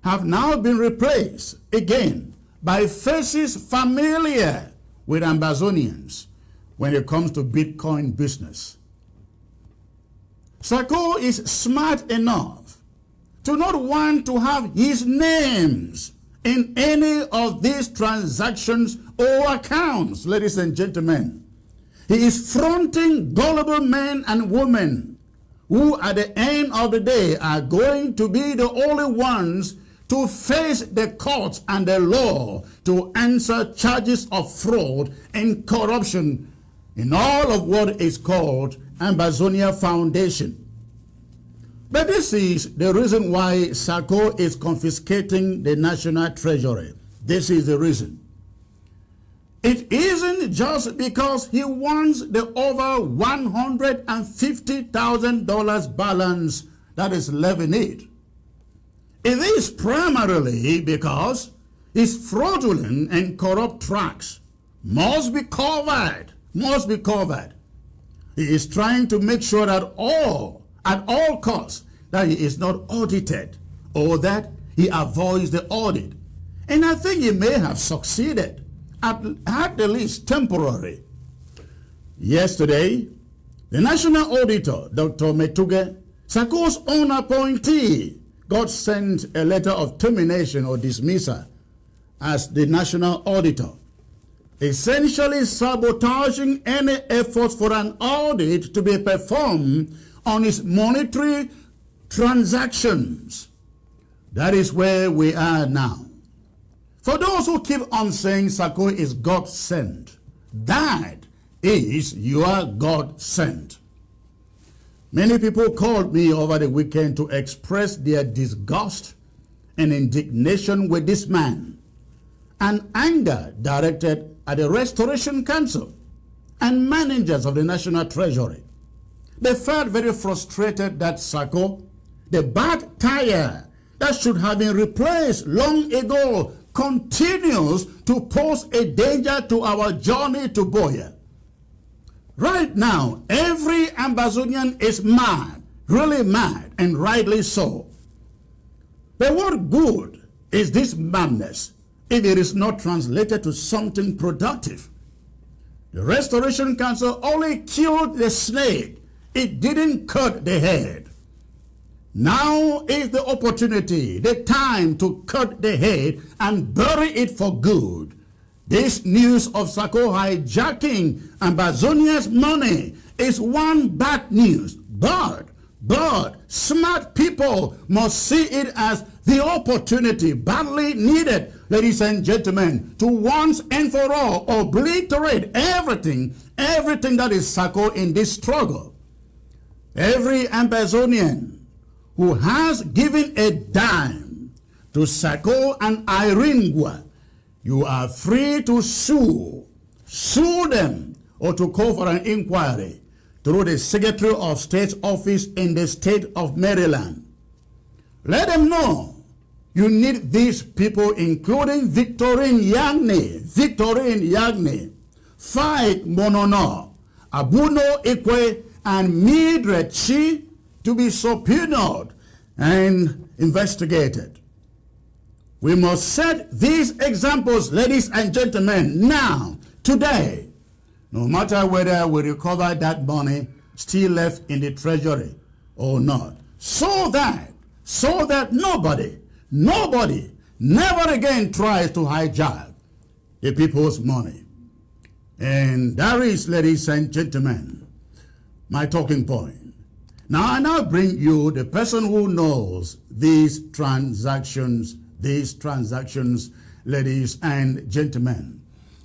have now been replaced again by faces familiar with Ambazonians when it comes to Bitcoin business. Sako is smart enough to not want to have his names in any of these transactions or accounts, ladies and gentlemen. He is fronting gullible men and women who at the end of the day are going to be the only ones to face the courts and the law to answer charges of fraud and corruption in all of what is called Ambazonia Foundation. But this is the reason why Sako is confiscating the National Treasury. This is the reason. It isn't just because he wants the over $150,000 balance that is left in it. It is primarily because his fraudulent and corrupt tracks must be covered. He is trying to make sure that at all costs, that he is not audited or that he avoids the audit. And I think he may have succeeded, at the least temporarily. Yesterday, the National Auditor, Dr. Metuge, Sako's own appointee, got sent a letter of termination or dismissal as the National Auditor, essentially sabotaging any efforts for an audit to be performed on his monetary transactions. That is where we are now. For those who keep on saying Sako is God sent, that is your God sent. Many people called me over the weekend to express their disgust and indignation with this man and anger directed at the Restoration Council and managers of the National Treasury. They felt very frustrated that Sako, the bad tire that should have been replaced long ago, continues to pose a danger to our journey to Boya. Right now, every Ambazonian is mad, really mad, and rightly so. But what good is this madness if it is not translated to something productive? The Restoration Council only killed the snake. It didn't cut the head. Now is the opportunity, the time to cut the head and bury it for good. This news of Sako hijacking Ambazonia's money is one bad news, but smart people must see it as the opportunity badly needed, ladies and gentlemen, to once and for all obliterate everything that is Sako in this struggle. Every Ambazonian who has given a dime to Sako and Iringwa, you are free to sue them or to call for an inquiry through the Secretary of State's office in the state of Maryland. Let them know you need these people, including Victorine Yagne, Fight Monono, Abuno Ikwe, and Mildred Chi to be subpoenaed and investigated. We must set these examples, ladies and gentlemen, now, today, no matter whether we recover that money still left in the treasury or not, so that nobody never again tries to hijack the people's money. And that is, ladies and gentlemen, my talking point. Now I now bring you the person who knows these transactions, ladies and gentlemen.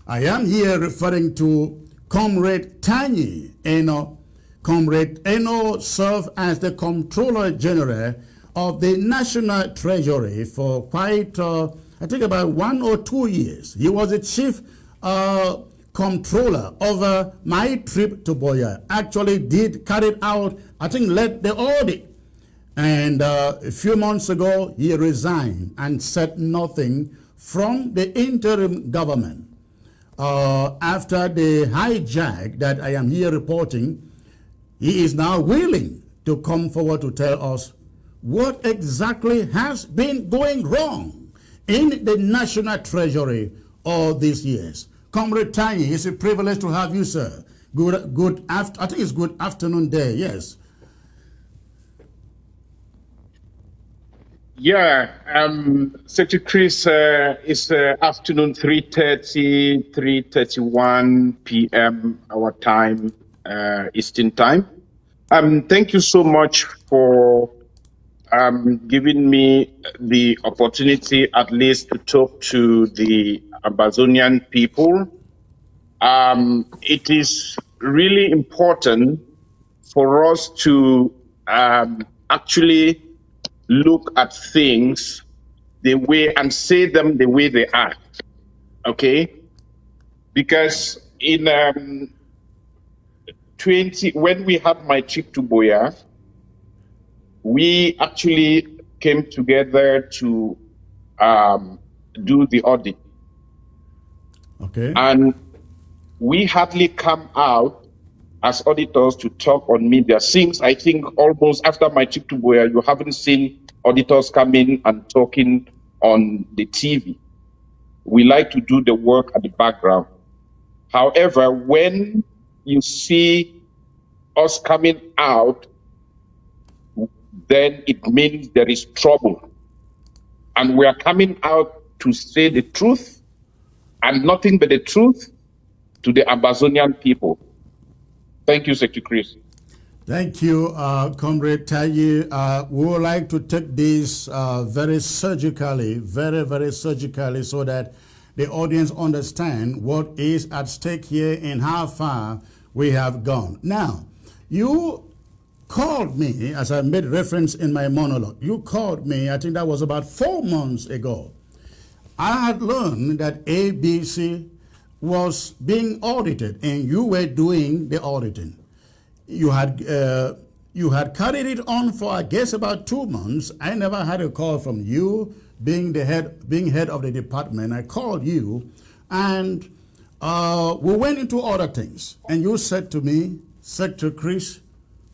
I am here referring to Comrade Tanyi Eno. Comrade Eno served as the Comptroller General of the National Treasury for quite, I think about 1 or 2 years. He was the Chief Comptroller over my trip to Boya. Actually carried out, I think led the audit. And a few months ago, he resigned and said nothing from the interim government. After the hijack that I am here reporting, he is now willing to come forward to tell us what exactly has been going wrong in the National Treasury all these years. Comrade Tanyi, it's a privilege to have you, sir. I think it's good afternoon there, yes. Yeah, Secretary Chris, it's afternoon 3:31 p.m. our time, Eastern time. Thank you so much for giving me the opportunity at least to talk to the Amazonian people. It is really important for us to actually look at things the way and say them the way they are, okay? Because in when we had my trip to Boya, we actually came together to do the audit. Okay. And we hardly come out as auditors to talk on media. Since I think almost after my trip to Boya, you haven't seen auditors coming and talking on the TV. We like to do the work at the background. However, when you see us coming out, then it means there is trouble. And we are coming out to say the truth and nothing but the truth to the Amazonian people. Thank you, Secretary Chris. Thank you, Comrade Tanyi. We would like to take this very surgically, very surgically, so that the audience understand what is at stake here and how far we have gone. Now, you called me, as I made reference in my monologue, you called me, I think that was about 4 months ago. I had learned that ABC was being audited and you were doing the auditing. You had carried it on for, I guess, about 2 months. I never had a call from you, being head of the department. I called you, and we went into other things. And you said to me, Secretary Chris,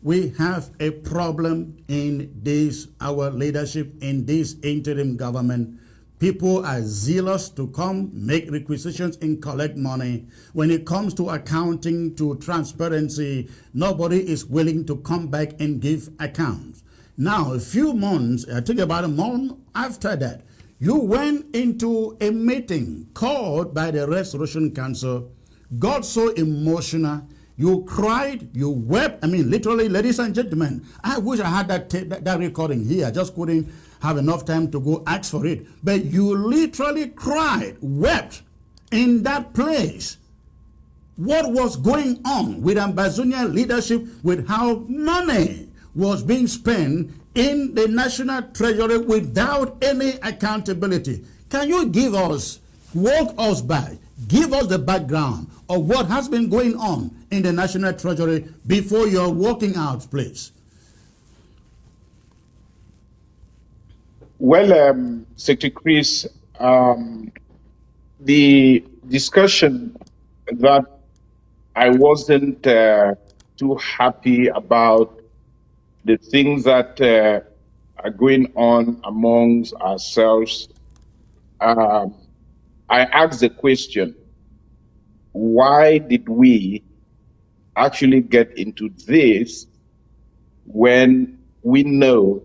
we have a problem in this, our leadership in this interim government. People are zealous to come, make requisitions and collect money. When it comes to accounting, to transparency, nobody is willing to come back and give accounts. Now, a few months, I think about a month after that, you went into a meeting called by the Restoration Council, got so emotional, you cried, you wept. I mean, literally, ladies and gentlemen, I wish I had that recording here. I just couldn't have enough time to go ask for it. But you literally cried, wept in that place. What was going on with Ambazonian leadership, with how money was being spent in the National Treasury without any accountability. Can you walk us by, give us the background of what has been going on in the National Treasury before you're walking out, please? Well, Secretary Chris, the discussion that I wasn't too happy about the things that are going on amongst ourselves, I asked the question, why did we actually get into this when we know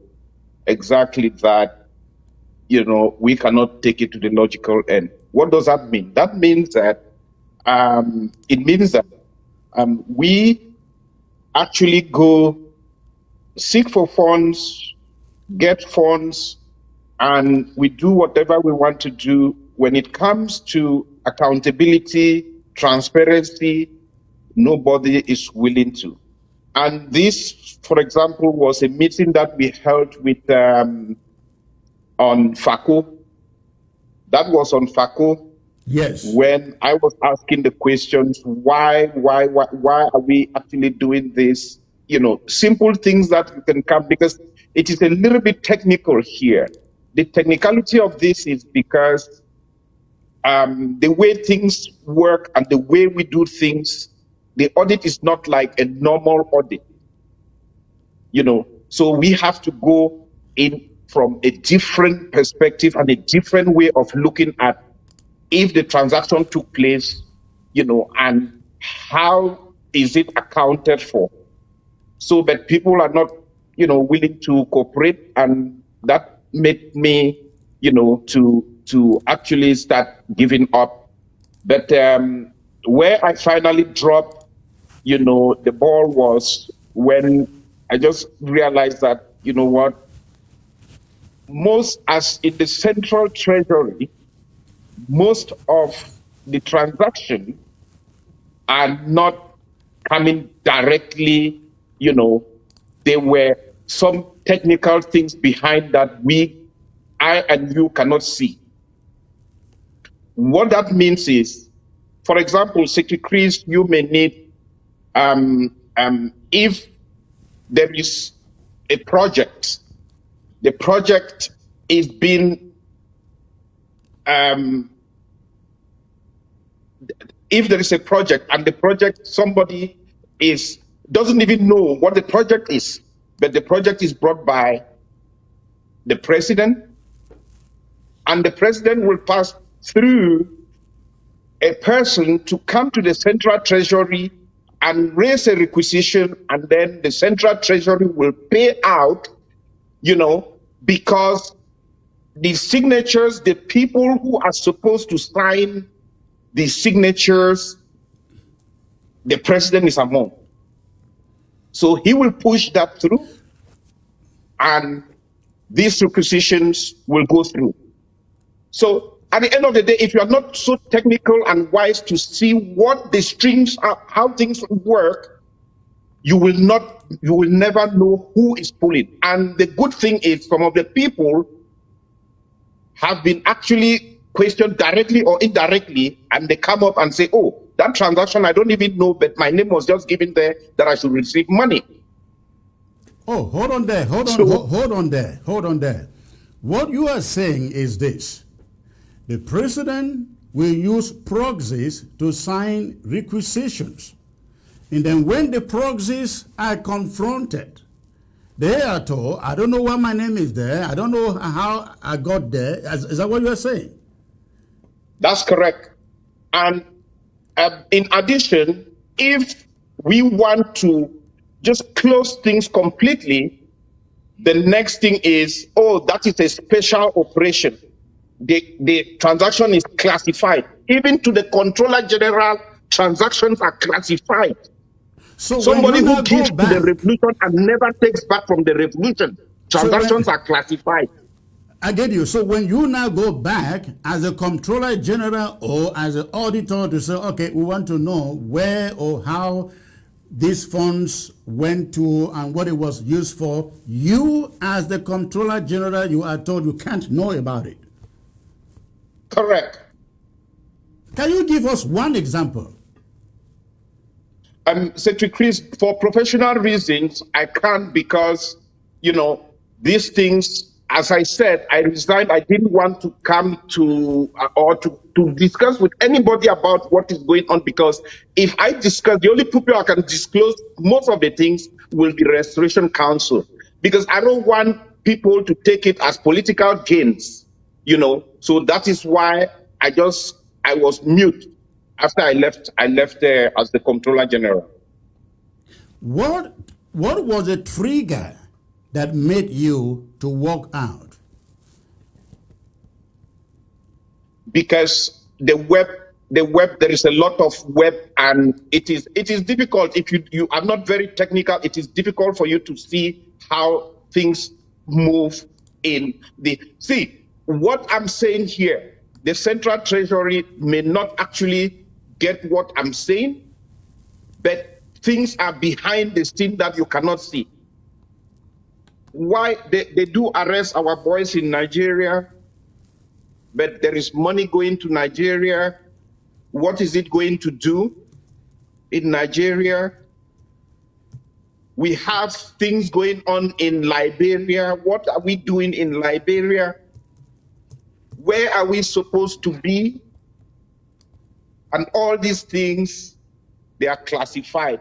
exactly that, we cannot take it to the logical end? What does that mean? That means that we actually go seek for funds, get funds, and we do whatever we want to do. When it comes to accountability, transparency, nobody is willing to. And this, for example, was a meeting that we held with on Sako. That was on Sako. Yes. When I was asking the questions, why are we actually doing this? Simple things that you can come, because it is a little bit technical here. The technicality of this is because the way things work and the way we do things, the audit is not like a normal audit. So we have to go in from a different perspective and a different way of looking at if the transaction took place, and how is it accounted for, so that people are not, willing to cooperate. And that made me, to actually start giving up. But where I finally dropped, the ball was when I just realized that, as in the Central Treasury, most of the transactions are not coming directly, there were some technical things behind that I and you cannot see. What that means is, for example, Secretary Chris, you may need, if there is a project, the project is being, if there is a project and the project, somebody doesn't even know what the project is, but the project is brought by the president, and the president will pass through a person to come to the Central Treasury and raise a requisition, and then the Central Treasury will pay out, because the signatures, the people who are supposed to sign the signatures, the president is among. So he will push that through, and these requisitions will go through. So at the end of the day, if you are not so technical and wise to see what the strings are, how things work, you will never know who is pulling. And the good thing is, some of the people have been actually questioned directly or indirectly, and they come up and say, oh, that transaction, I don't even know, but my name was just given there that I should receive money. Oh, hold on there. Hold on there. What you are saying is this. The president will use proxies to sign requisitions. And then when the proxies are confronted, they are told, I don't know why my name is there. I don't know how I got there. Is that what you are saying? That's correct. And in addition, if we want to just close things completely, the next thing is, oh, that is a special operation. The transaction is classified. Even to the Controller General, transactions are classified. So somebody who gives to the revolution and never takes back from the revolution, transactions are classified. I get you. So when you now go back as a Controller General or as an auditor to say, okay, we want to know where or how these funds went to and what it was used for, you as the Comptroller General, you are told you can't know about it. Correct. Can you give us one example? Secretary Chris, for professional reasons, I can't because, these things, as I said, I resigned. I didn't want to come to or to discuss with anybody about what is going on, because if I discuss, the only people I can disclose most of the things will be Restoration Council, because I don't want people to take it as political gains, So that is why I was mute after I left as the Comptroller General. What was the trigger that made you to walk out? Because the web, there is a lot of web, and it is difficult if you are not very technical. It is difficult for you to see how things move in the. See, what I'm saying here, the Central Treasury may not actually get what I'm saying, but things are behind the scene that you cannot see. Why they do arrest our boys in Nigeria, but there is money going to Nigeria. What is it going to do in Nigeria? We have things going on in Liberia. What are we doing in Liberia? Where are we supposed to be? And all these things, they are classified.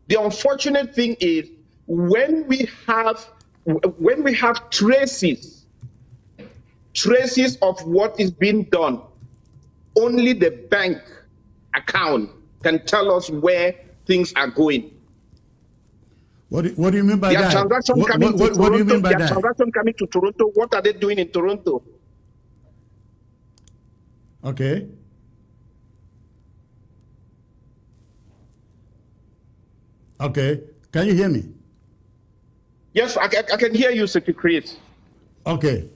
The unfortunate thing is when we have traces of what is being done, only the bank account can tell us where things are going. What do you mean by that? Transaction coming to Toronto, what do you mean by that? Transaction coming to Toronto. What are they doing in Toronto? Okay. Okay. Can you hear me? Yes, I can hear you, Secretary. Okay.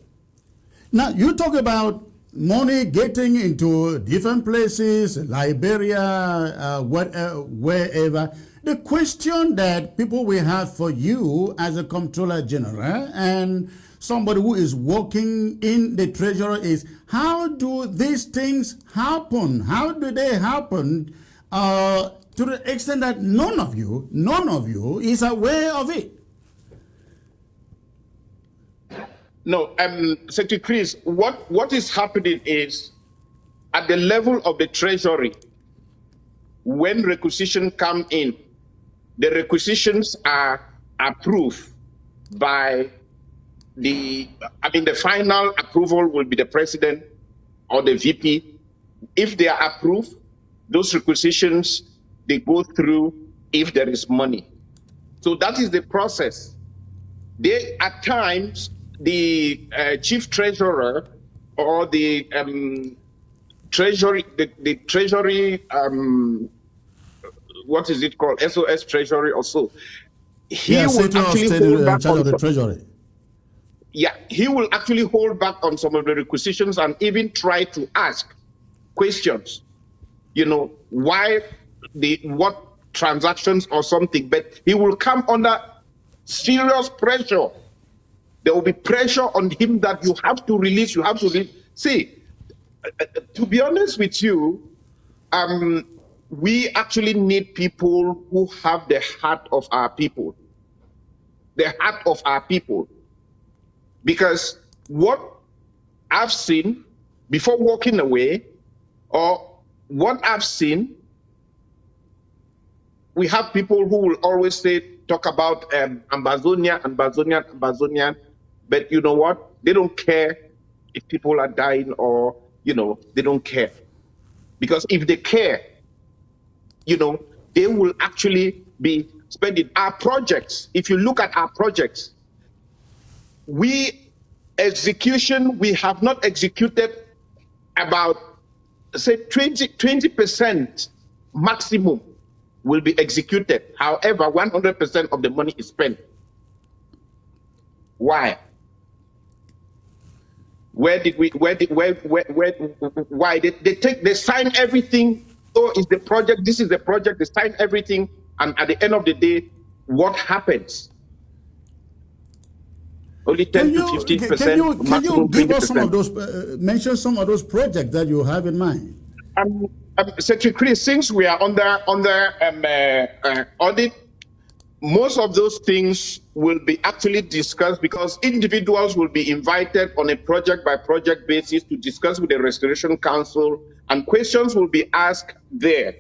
Now, you talk about money getting into different places, Liberia, wherever. The question that people will have for you as a Comptroller General and somebody who is working in the Treasury is, how do these things happen? How do they happen to the extent that none of you is aware of it? No, Secretary Chris, what is happening is at the level of the Treasury, when requisitions come in, the requisitions are approved by the final approval will be the President or the VP. If they are approved, those requisitions, they go through if there is money. So that is the process. They, at times, the Chief Treasurer or the Treasury, the Treasury, what is it called? SOS Treasury or so. He will actually hold back on the Treasury. Yeah, he will actually hold back on some of the requisitions and even try to ask questions. Why what transactions or something, but he will come under serious pressure. There will be pressure on him that you have to release, See, to be honest with you, we actually need people who have the heart of our people. The heart of our people. Because what I've seen before walking away, or what I've seen, we have people who will always talk about Ambazonian, but you know what? They don't care if people are dying or, they don't care. Because if they care, they will actually be spending our projects. If you look at our projects, we have not executed about, say, 20% maximum will be executed. However, 100% of the money is spent. Why? Why? They sign everything. Oh, it's the project. This is the project. They sign everything, And at the end of the day, what happens? Only 10 to 15%, can you maximum give 20%. us some of those, mention some of those projects that you have in mind? Secretary Chris, since we are under audit, most of those things will be actually discussed because individuals will be invited on a project by project basis to discuss with the Restoration Council, and questions will be asked there.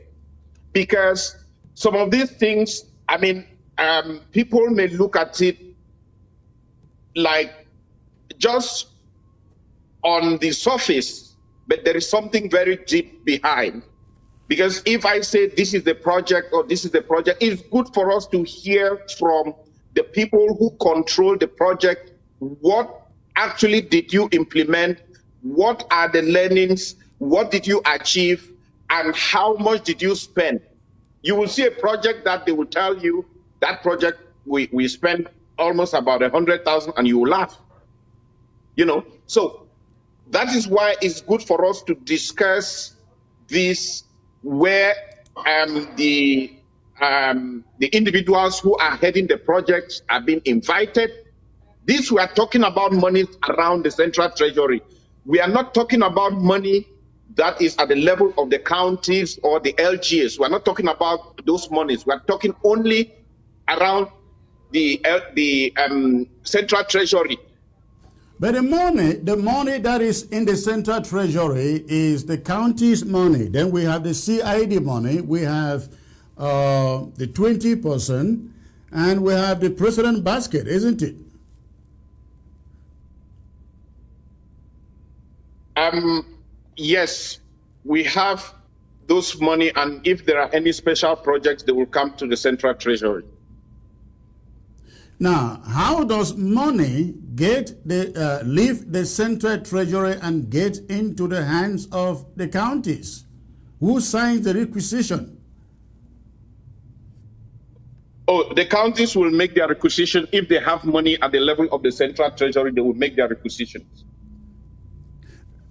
Because some of these things, I mean, people may look at it like just on the surface, but there is something very deep behind. Because if I say this is the project or this is the project, it's good for us to hear from the people who control the project. What actually did you implement? What are the learnings? What did you achieve? And how much did you spend? You will see a project that they will tell you that project we spent almost about 100,000, and you will laugh. You know, so that is why it's good for us to discuss this, where the individuals who are heading the projects are being invited. This, we are talking about money around the Central Treasury. We are not talking about money that is at the level of the counties or the LGAs. We are not talking about those monies. We are talking only around the Central Treasury. But the money that is in the Central Treasury is the county's money. Then we have the CID money. We have the 20%, and we have the president basket, isn't it? Yes, we have those money, and if there are any special projects, they will come to the Central Treasury. Now, how does money leave the Central Treasury and get into the hands of the counties? Who signs the requisition? Oh, the counties will make their requisition. If they have money at the level of the Central Treasury, they will make their requisitions.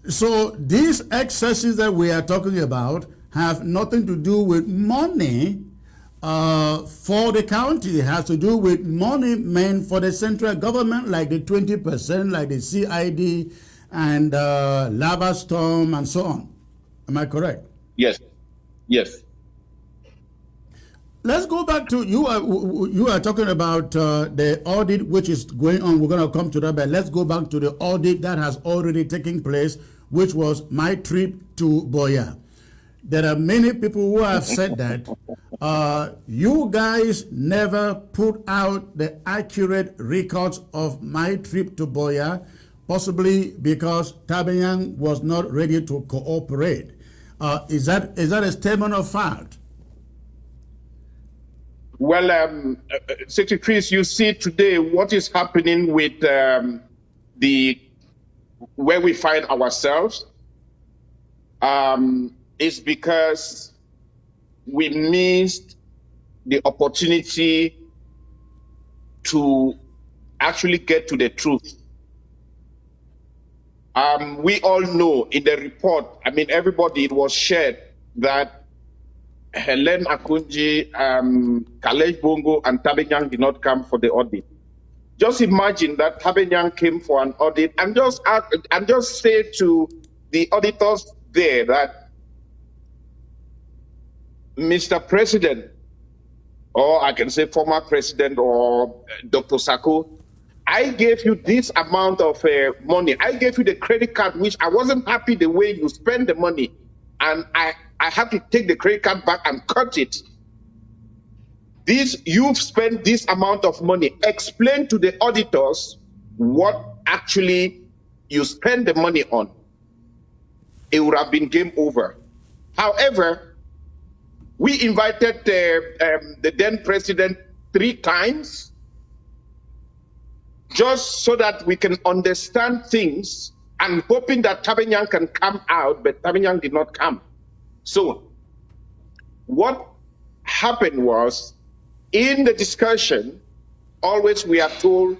So these excesses that we are talking about have nothing to do with money for the county. It has to do with money meant for the central government, like the 20%, like the CID and lava storm and so on. Am I correct? Yes. Yes. Let's go back to you are talking about the audit which is going on. We're going to come to that, but let's go back to the audit that has already taken place, which was my trip to Boya. There are many people who have said that you guys never put out the accurate records of my trip to Boya, possibly because Tabenyang was not ready to cooperate. Is that a statement of fact? Well, Secretary Chris, you see today what is happening with where we find ourselves is because we missed the opportunity to actually get to the truth. We all know in the report, I mean, everybody, it was shared that Helen Akunji, Kalej Bongo, and Tabenyang did not come for the audit. Just imagine that Tabenyang came for an audit, and just say to the auditors there that, Mr. President, or I can say former president, or Dr. Sako, I gave you this amount of money. I gave you the credit card, which I wasn't happy the way you spent the money, and I had to take the credit card back and cut it. You've spent this amount of money. Explain to the auditors what actually you spend the money on. It would have been game over. However, we invited the then president 3 times just so that we can understand things, and hoping that Tabenyang can come out, but Tabenyang did not come. So what happened was, in the discussion, always we are told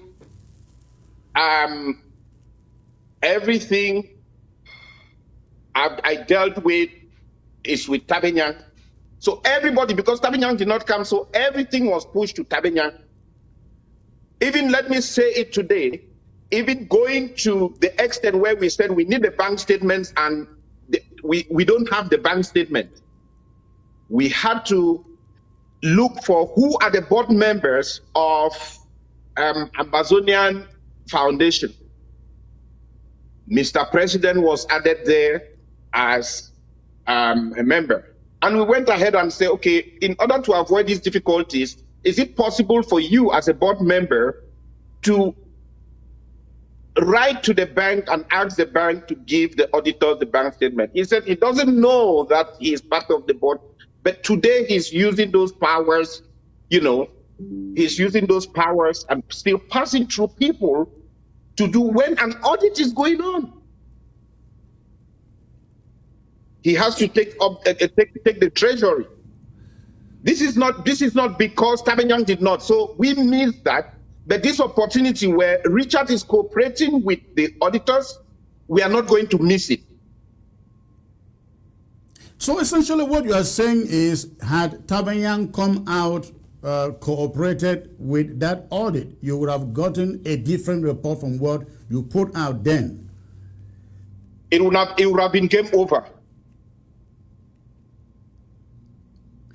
everything I dealt with is with Tabenyang. So everybody, because Tabenyang did not come, so everything was pushed to Tabenyang. Even let me say it today, even going to the extent where we said we need the bank statements and we don't have the bank statement. We had to look for who are the board members of Ambazonian Foundation. Mr. President was added there as a member. And we went ahead and said, okay, in order to avoid these difficulties, is it possible for you as a board member to write to the bank and ask the bank to give the auditor the bank statement? He said he doesn't know that he is part of the board, but today he's using those powers, you know, he's using those powers and still passing through people to do when an audit is going on. He has to take the treasury. This is not because Tabenyang did not. So we missed that. But this opportunity where Richard is cooperating with the auditors, we are not going to miss it. So essentially what you are saying is, had Tabenyang come out, cooperated with that audit, you would have gotten a different report from what you put out then. It would have been game over.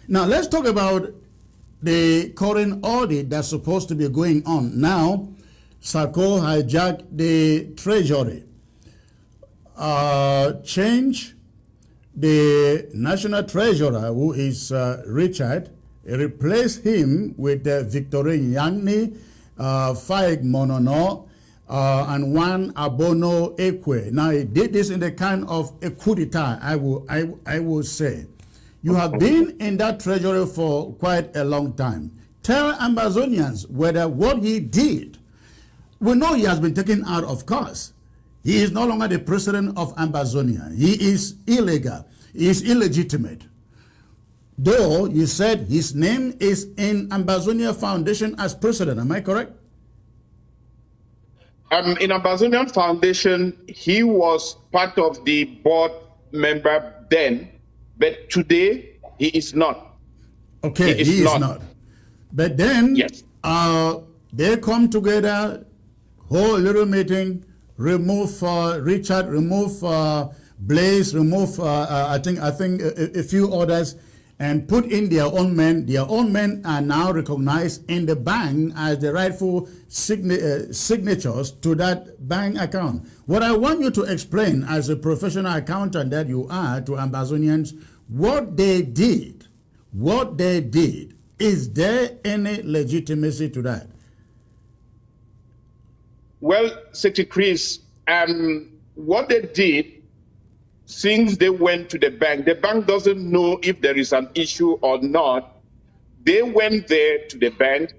Now let's talk about the current audit that's supposed to be going on. Now, Sako hijacked the Treasury, change the National Treasurer, who is Richard, replaced him with Victorine Yanni, Faik Monono, and one Abono Ekwe. Now, he did this in the kind of a coup d'etat, I will say. You have been in that treasury for quite a long time. Tell Ambazonians whether what he did, we know he has been taken out of course. He is no longer the president of Ambazonia. He is illegal. He is illegitimate. Though you said his name is in Ambazonia Foundation as president, am I correct? In Ambazonian Foundation, he was part of the board member then, but today he is not. Okay, he is not. But then, yes, they come together, hold a little meeting, remove Richard, remove Blaze, remove I think a few others, and put in their own men. Their own men are now recognized in the bank as the rightful signatures to that bank account. What I want you to explain as a professional accountant that you are to Ambazonians, what they did, is there any legitimacy to that? Well, Secretary Chris, what they did, since they went to the bank doesn't know if there is an issue or not. They went there to the bank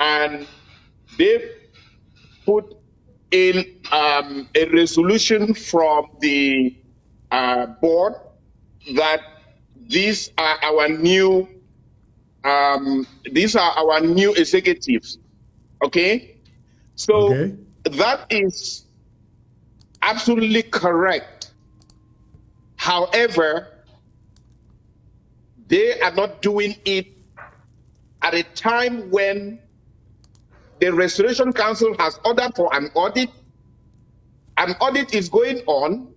and they put in a resolution from the board that these are our new executives. Okay, so that is absolutely correct. However, they are not doing it at a time when the Restoration Council has ordered for an audit. An audit is going on,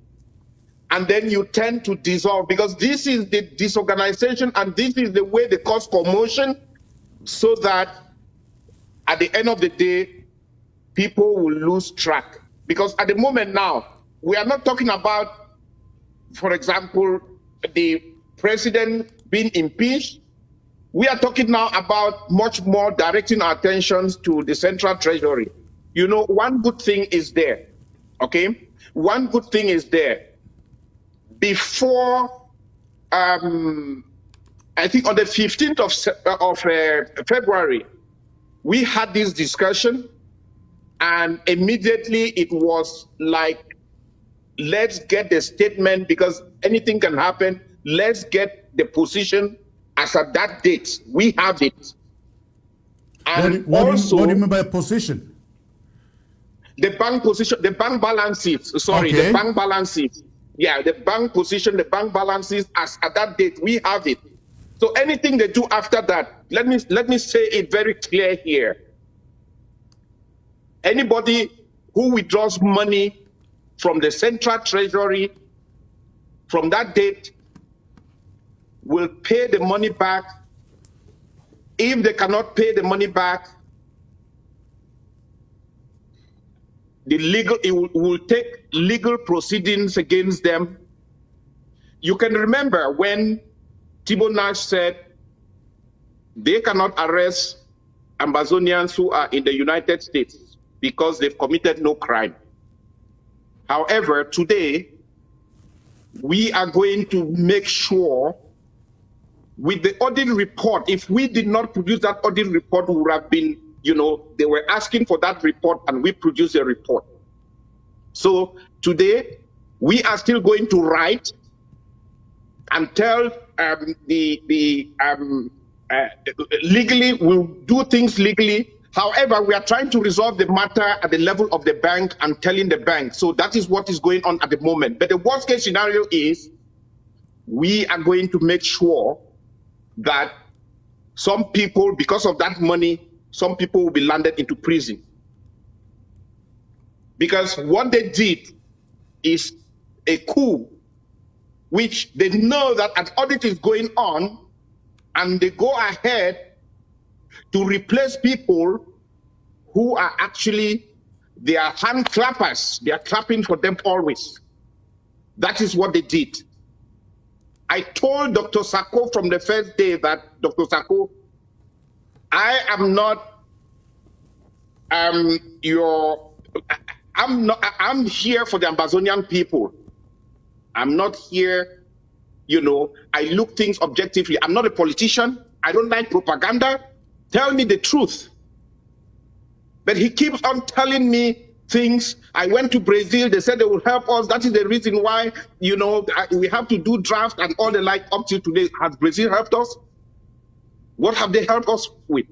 and then you tend to dissolve, because this is the disorganization and this is the way they cause commotion, so that at the end of the day, people will lose track. Because at the moment now, we are not talking about, for example, the president being impeached. We are talking now about much more directing our attentions to the Central Treasury. You know, one good thing is there, okay? One good thing is there. Before, I think on the 15th of February, we had this discussion, and immediately it was like, let's get the statement, because anything can happen. Let's get the position as at that date. We have it. And what do you mean by position? The bank position, the bank balances. Sorry, the bank balances. Yeah, the bank position, the bank balances as at that date. We have it. So anything they do after that, let me say it very clear here. Anybody who withdraws money from the Central Treasury from that date will pay the money back. If they cannot pay the money back, it will take legal proceedings against them. You can remember when Thibault Nash said they cannot arrest Ambazonians who are in the United States because they've committed no crime. However, today, we are going to make sure with the audit report, if we did not produce that audit report, we would have been, they were asking for that report and we produced a report. So today, we are still going to write and tell legally, we'll do things legally. However, we are trying to resolve the matter at the level of the bank and telling the bank. So that is what is going on at the moment. But the worst case scenario is we are going to make sure that some people, because of that money, some people will be landed into prison. Because what they did is a coup, which they know that an audit is going on, and they go ahead to replace people who are actually, they are hand clappers. They are clapping for them always. That is what they did. I told Dr. Sako from the first day that, Dr. Sako, I am not I'm here for the Ambazonian people. I'm not here, I look things objectively. I'm not a politician. I don't like propaganda. Tell me the truth. But he keeps on telling me things. I went to Brazil. They said they will help us. That is the reason why, we have to do draft and all the like up till today. Has Brazil helped us? What have they helped us with?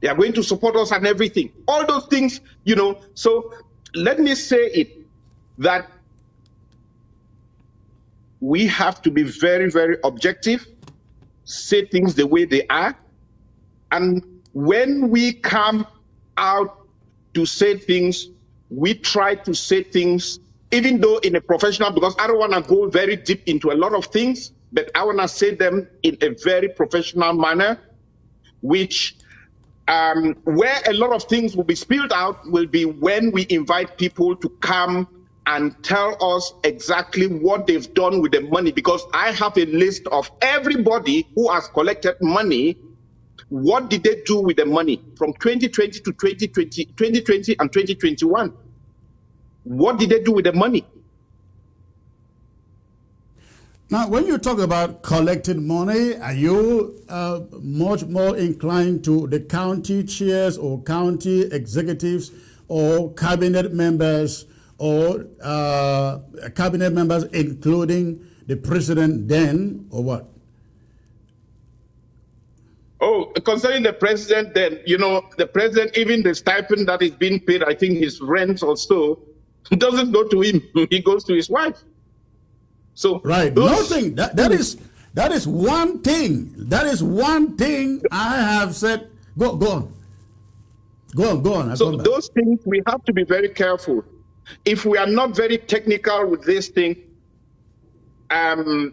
They are going to support us and everything. All those things, So let me say it, that we have to be very, very objective, say things the way they are. And when we come out to say things, we try to say things, even though in a professional, because I don't want to go very deep into a lot of things, but I want to say them in a very professional manner, which where a lot of things will be spilled out will be when we invite people to come and tell us exactly what they've done with the money, because I have a list of everybody who has collected money. What did they do with the money from 2020 to 2020 and 2021? What did they do with the money? Now, when you talk about collected money, are you much more inclined to the county chairs or county executives or cabinet members or cabinet members, including the president then, or what? Oh, concerning the president, then, the president, even the stipend that is being paid, I think his rent or so, doesn't go to him. He goes to his wife. So right, nothing. That is one thing. That is one thing I have said. Go on. So those things, we have to be very careful. If we are not very technical with this thing, I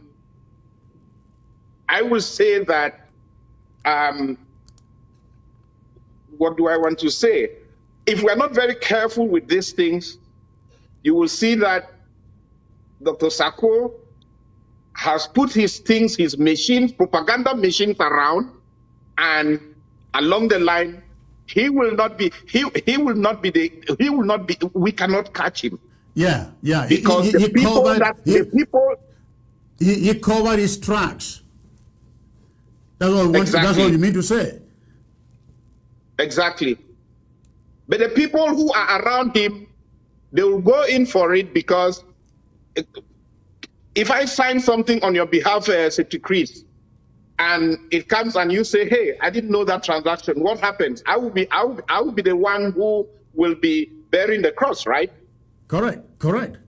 will say that, what do I want to say? If we are not very careful with these things, you will see that Dr. Sako has put his things, his machines, propaganda machines around, and along the line, we cannot catch him. Yeah. Because he covered his tracks. That's what you mean to say. Exactly. But the people who are around him, they will go in for it, because if I sign something on your behalf, Secretary Chris, and it comes and you say, hey, I didn't know that transaction, what happens? I will be the one who will be bearing the cross, right? Correct.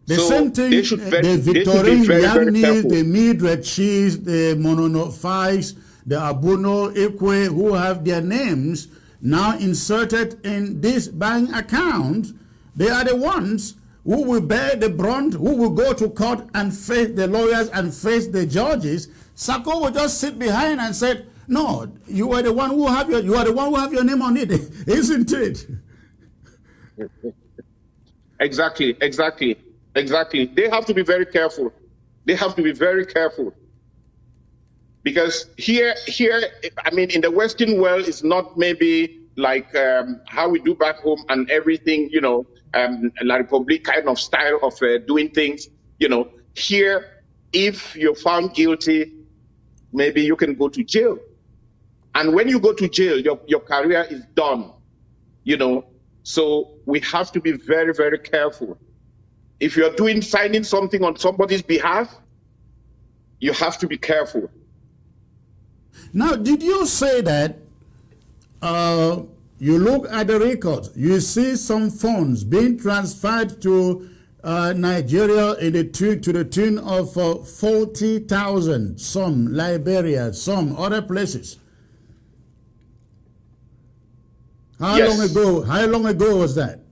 The So same thing, they should the they should be Victorine very, very Yamni, careful. the Mildred Cheese, the Monono Fikes, the Abuno Ekwe, who have their names now inserted in this bank account, they are the ones who will bear the brunt, who will go to court and face the lawyers and face the judges. Sako will just sit behind and say, "No, you are the one who have your name on it, isn't it?" Exactly. They have to be very careful. Because here, I mean, in the Western world, it's not maybe like how we do back home and everything, you know, La Republic kind of style of doing things. You know, here, if you're found guilty, maybe you can go to jail. And when you go to jail, your career is done, you know. So we have to be very, very careful. If you're signing something on somebody's behalf, you have to be careful. Now, did you say that you look at the records, you see some funds being transferred to Nigeria to the tune of 40,000, some Liberia, some other places? How long ago was that?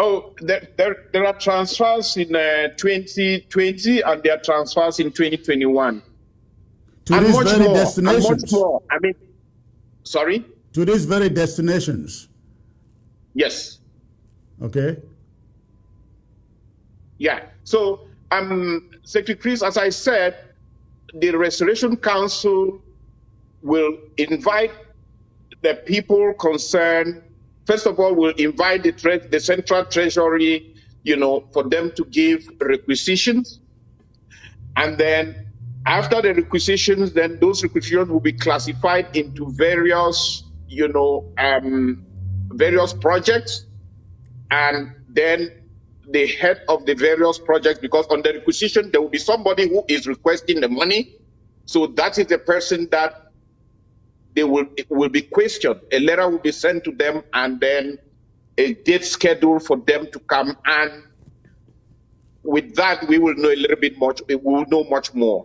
Oh, there are transfers in 2020 and there are transfers in 2021. To and these much very more, destinations? And much more. I mean, sorry? To these very destinations? Yes. Okay. Yeah. So, Secretary Chris, as I said, the Restoration Council will invite the people concerned. First of all, we'll invite the Central Treasury, you know, for them to give requisitions. And then after the requisitions, then those requisitions will be classified into various, you know, various projects. And then the head of the various projects, because on the requisition, there will be somebody who is requesting the money. So that is the person that it will be questioned. A letter will be sent to them and then a date schedule for them to come. And with that, we will know a little bit much. We will know much more.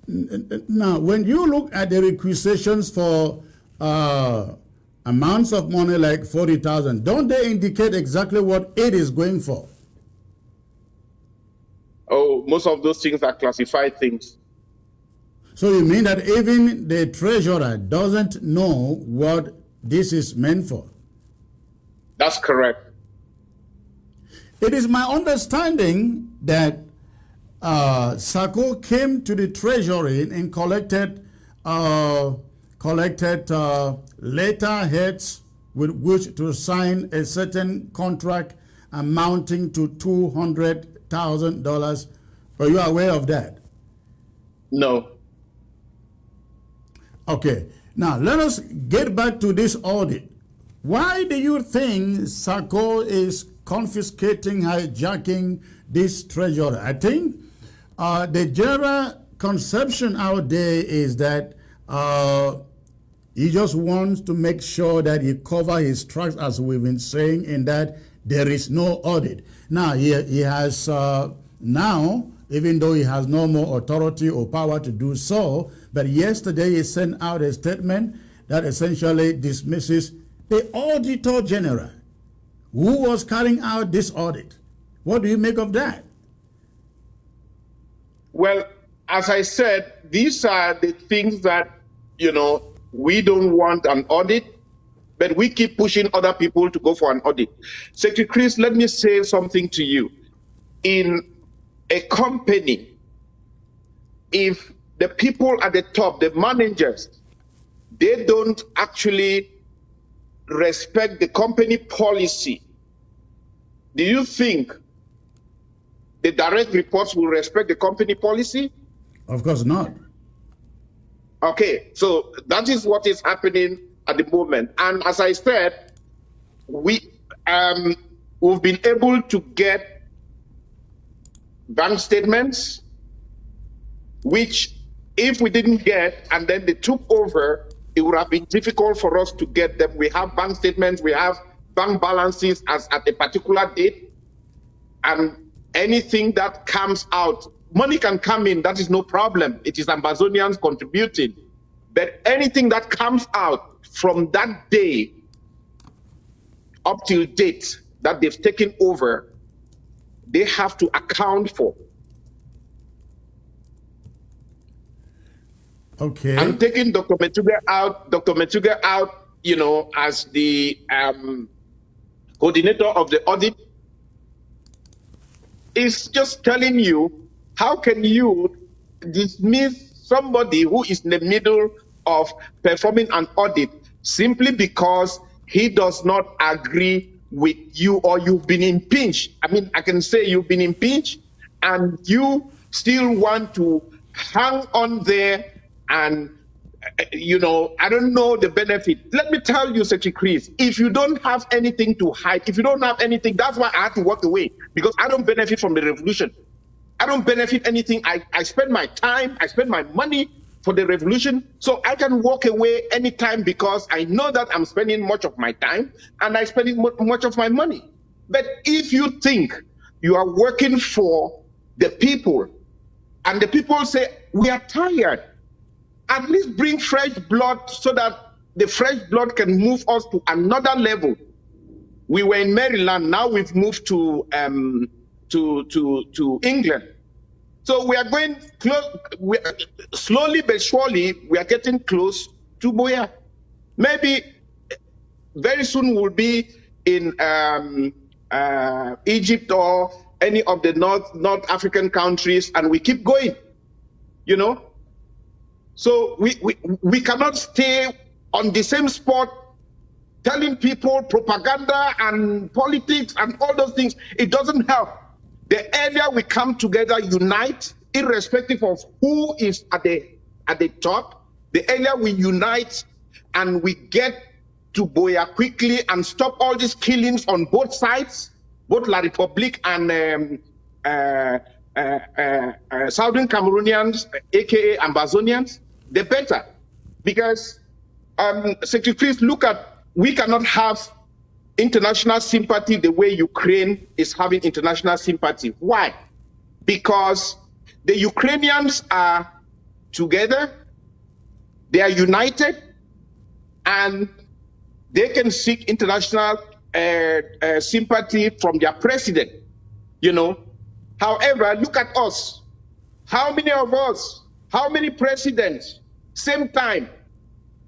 Now, when you look at the requisitions for amounts of money like 40,000, don't they indicate exactly what it is going for? Oh, most of those things are classified things. So you mean that even the treasurer doesn't know what this is meant for? That's correct. It is my understanding that Sako came to the treasury and collected letterheads with which to sign a certain contract amounting to $200,000. Are you aware of that? No. Okay. Now, let us get back to this audit. Why do you think Sako is confiscating, hijacking this treasury? I think the general conception out there is that he just wants to make sure that he covers his tracks, as we've been saying, in that there is no audit. Now, he has now, even though he has no more authority or power to do so, but yesterday he sent out a statement that essentially dismisses the Auditor General who was carrying out this audit. What do you make of that? Well, as I said, these are the things that, you know, we don't want an audit, but we keep pushing other people to go for an audit. Secretary Chris, let me say something to you. In a company, if the people at the top, the managers, they don't actually respect the company policy, do you think the direct reports will respect the company policy? Of course not. Okay, so that is what is happening at the moment. And as I said, we've been able to get bank statements, which if we didn't get and then they took over, it would have been difficult for us to get them. We have bank statements, we have bank balances as at a particular date, and anything that comes out, money can come in, that is no problem. It is Ambazonians contributing. But anything that comes out from that day up till date that they've taken over, they have to account for. Okay. I'm taking Dr. Metuga out, you know, as the coordinator of the audit. Is just telling you, how can you dismiss somebody who is in the middle of performing an audit simply because he does not agree with you, or you've been impeached? I mean, I can say you've been impeached and you still want to hang on there and, you know, I don't know the benefit. Let me tell you, Secretary Chris, if you don't have anything to hide, if you don't have anything, that's why I had to walk away, because I don't benefit from the revolution. I don't benefit anything. I spend my time, I spend my money for the revolution, so I can walk away anytime because I know that I'm spending much of my time and I'm spending much of my money. But if you think you are working for the people and the people say, we are tired, at least bring fresh blood so that the fresh blood can move us to another level. We were in Maryland, now we've moved to England. So we are going close, slowly but surely, we are getting close to Boya. Maybe very soon we'll be in Egypt or any of the North African countries, and we keep going, you know? So we cannot stay on the same spot telling people propaganda and politics and all those things. It doesn't help. The earlier we come together, unite, irrespective of who is at the top, the earlier we unite and we get to Boya quickly and stop all these killings on both sides, both La Republique and Southern Cameroonians, aka Ambazonians, the better. Because, Secretary, please look at, we cannot have international sympathy the way Ukraine is having international sympathy. Why? Because the Ukrainians are together, they are united, and they can seek international sympathy from their president, you know. However, look at us. How many of us, how many presidents, same time?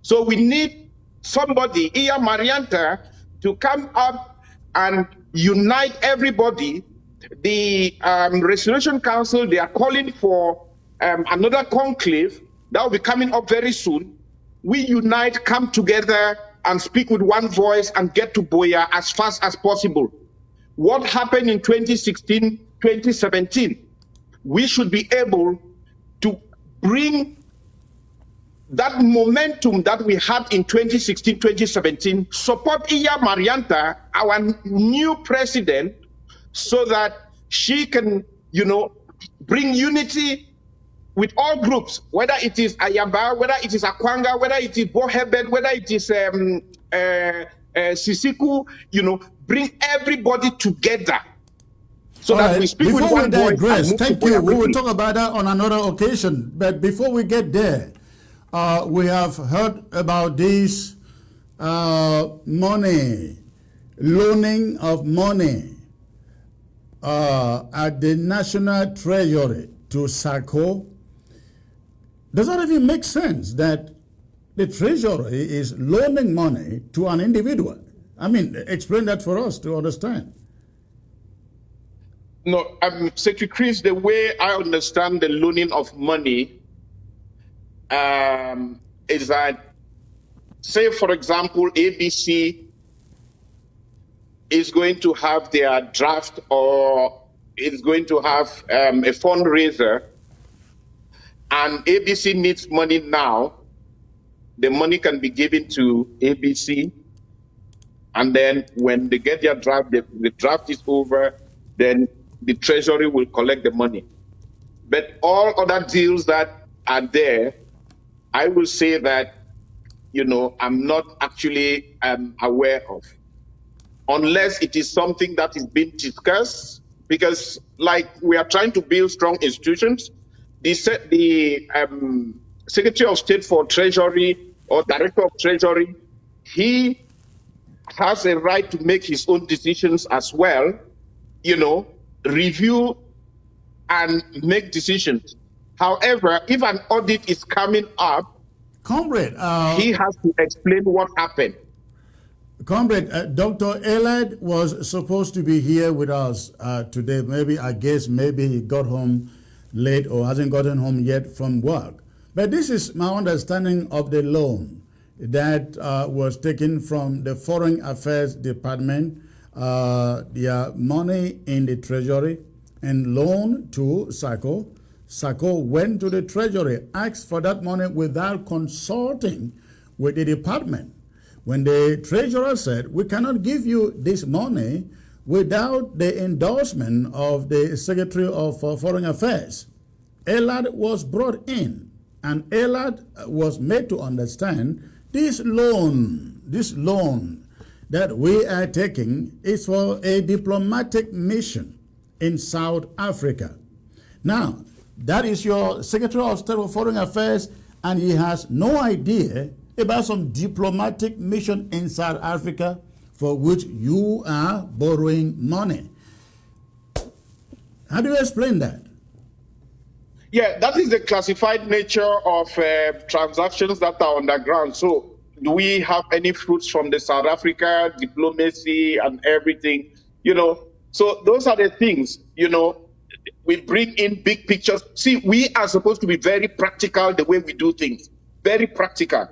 So we need somebody, Iya Marianta, to come up and unite everybody. The Restoration Council, they are calling for another conclave that will be coming up very soon. We unite, come together, and speak with one voice and get to Boya as fast as possible. What happened in 2016, 2017? We should be able to bring that momentum that we had in 2016, 2017, support Iya Marianta, our new president, so that she can, you know, bring unity with all groups, whether it is Ayaba, whether it is Akwanga, whether it is Bohebed, whether it is Sisiku, you know, bring everybody together so all that right. we speak Before with one we voice. digress, thank you. We will quickly. talk about that on another occasion. But before we get there, we have heard about this money, loaning of money at the National Treasury to Sako. Does that even make sense that the Treasury is loaning money to an individual? I mean, explain that for us to understand. No, Secretary Chris, the way I understand the loaning of money is that, say, for example, ABC is going to have their draft or is going to have a fundraiser, and ABC needs money now. The money can be given to ABC, and then when they get their draft, the draft is over, then the Treasury will collect the money. But all other deals that are there, I will say that, you know, I'm not actually aware of. unless it is something that is being discussed, because like we are trying to build strong institutions. The Secretary of State for Treasury or Director of Treasury, he has a right to make his own decisions as well, review and make decisions. However, if an audit is coming up, Comrade, he has to explain what happened. Comrade, Dr. Elad was supposed to be here with us today. Maybe he got home late or hasn't gotten home yet from work. But this is my understanding of the loan that was taken from the Foreign Affairs Department, their money in the Treasury, and loan to Sako. Sako went to the Treasury, asked for that money without consulting with the department. When the treasurer said, we cannot give you this money without the endorsement of the Secretary of Foreign Affairs, Elad was brought in, and Elad was made to understand this loan that we are taking is for a diplomatic mission in South Africa. Now, that is your Secretary of State for Foreign Affairs, and he has no idea about some diplomatic mission in South Africa for which you are borrowing money. How do you explain that? Yeah, that is the classified nature of transactions that are underground. So do we have any fruits from the South Africa diplomacy and everything? So those are the things, we bring in big pictures. See, we are supposed to be very practical the way we do things, very practical.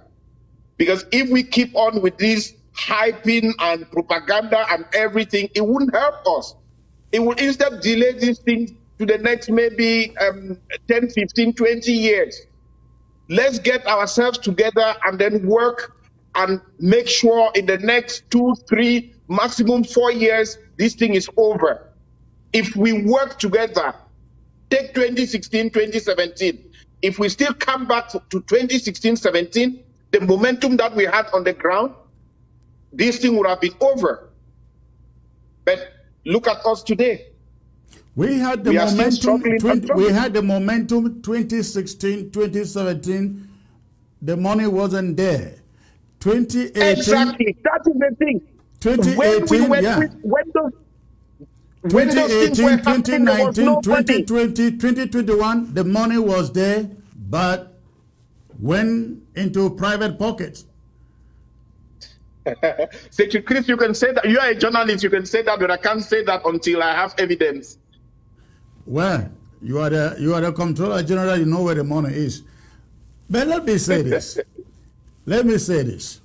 Because if we keep on with this hyping and propaganda and everything, it wouldn't help us. It will instead delay these things to the next maybe 10, 15, 20 years. Let's get ourselves together and then work and make sure in the next 2, 3, maximum 4 years, this thing is over. If we work together, take 2016, 2017. If we still come back to 2016, 17, the momentum that we had on the ground, this thing would have been over. But look at us today. We had the momentum 2016, 2017. The money wasn't there. 2018. Exactly. That is the thing. 2018, when those things were 2019, 2020, 2020, 2021, the money was there, but went into private pockets. Secretary Chris, you can say that. You are a journalist, you can say that, but I can't say that until I have evidence. Well, you are the Comptroller General, you know where the money is. But let me say this. Let me say this.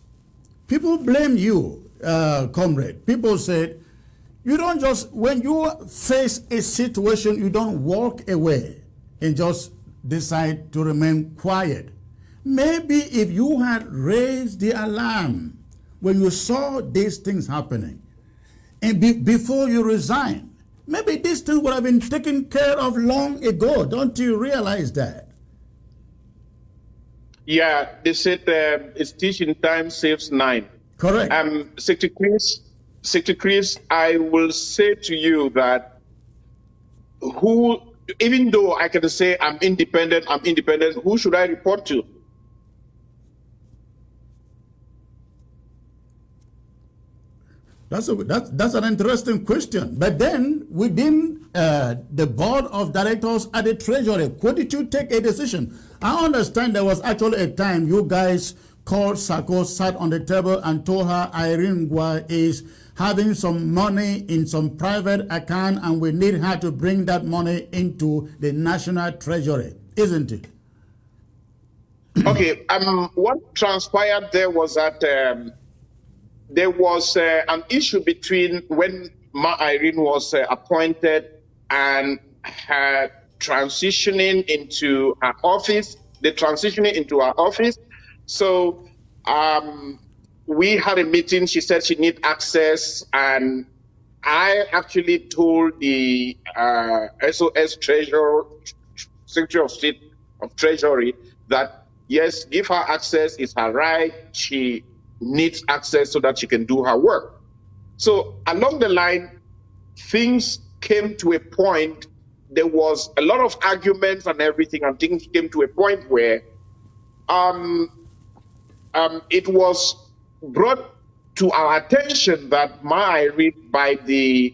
People blame you, comrade. People said, you don't just, when you face a situation, you don't walk away and just decide to remain quiet. Maybe if you had raised the alarm when you saw these things happening, and before you resigned, maybe these things would have been taken care of long ago. Don't you realize that? Yeah, they said it's teaching time saves 9. Correct. Secretary Chris, I will say to you that even though I can say I'm independent, who should I report to? That's an interesting question. But then within the board of directors at the Treasury, couldn't you take a decision? I understand there was actually a time you guys called Sako, sat on the table and told her Irene Ngwa is having some money in some private account and we need her to bring that money into the National Treasury, isn't it? Okay, what transpired there was that there was an issue between when Ma Irene was appointed and her transitioning into her office, So we had a meeting. She said she needed access, and I actually told the SOS Treasurer, Secretary of State of Treasury, that yes, give her access, it's her right. She needs access so that she can do her work. So along the line, things came to a point, there was a lot of arguments and everything, and things came to a point where it was brought to our attention that Irene, by the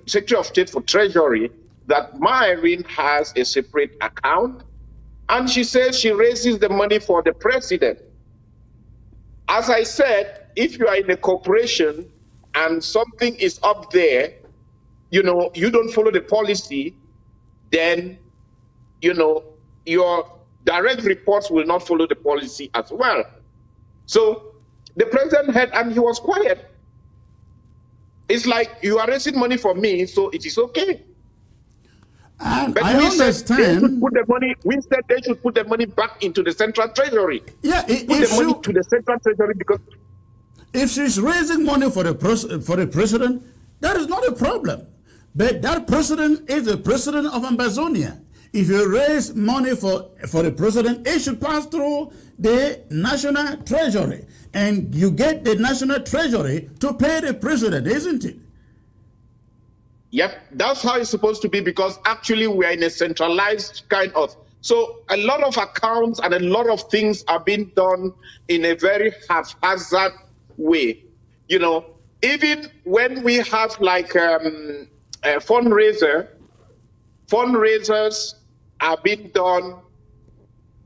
Secretary of State for Treasury, that Irene has a separate account, and she says she raises the money for the president. As I said, if you are in a corporation and something is up there, you don't follow the policy, then, your direct reports will not follow the policy as well. So the president heard, and he was quiet. It's like, you are raising money for me, so it is okay. And but I we understand. Said they should put the money, we said they should put the money back into the central treasury. Yeah, put the money to the central treasury, because if she's raising money for the president, that is not a problem. But that president is the president of Ambazonia. If you raise money for the president, it should pass through the national treasury, and you get the national treasury to pay the president, isn't it? Yep, that's how it's supposed to be, because actually we are in a centralized kind of. So a lot of accounts and a lot of things are being done in a very haphazard way. Even when we have like a fundraisers are being done.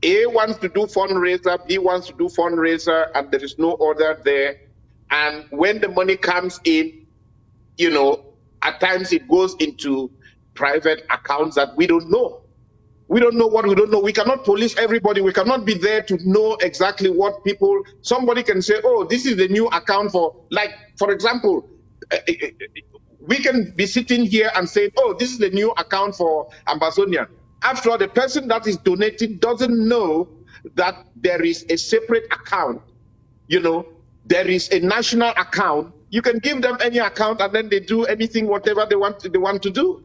A wants to do fundraiser, B wants to do fundraiser, and there is no order there. And when the money comes in, at times it goes into private accounts that we don't know. We don't know what we don't know. We cannot police everybody. We cannot be there to know exactly what people, somebody can say, oh, this is the new account for, like, for example, we can be sitting here and saying, oh, this is the new account for Ambazonia. After all, the person that is donating doesn't know that there is a separate account. There is a national account. You can give them any account and then they do anything, whatever they want to do.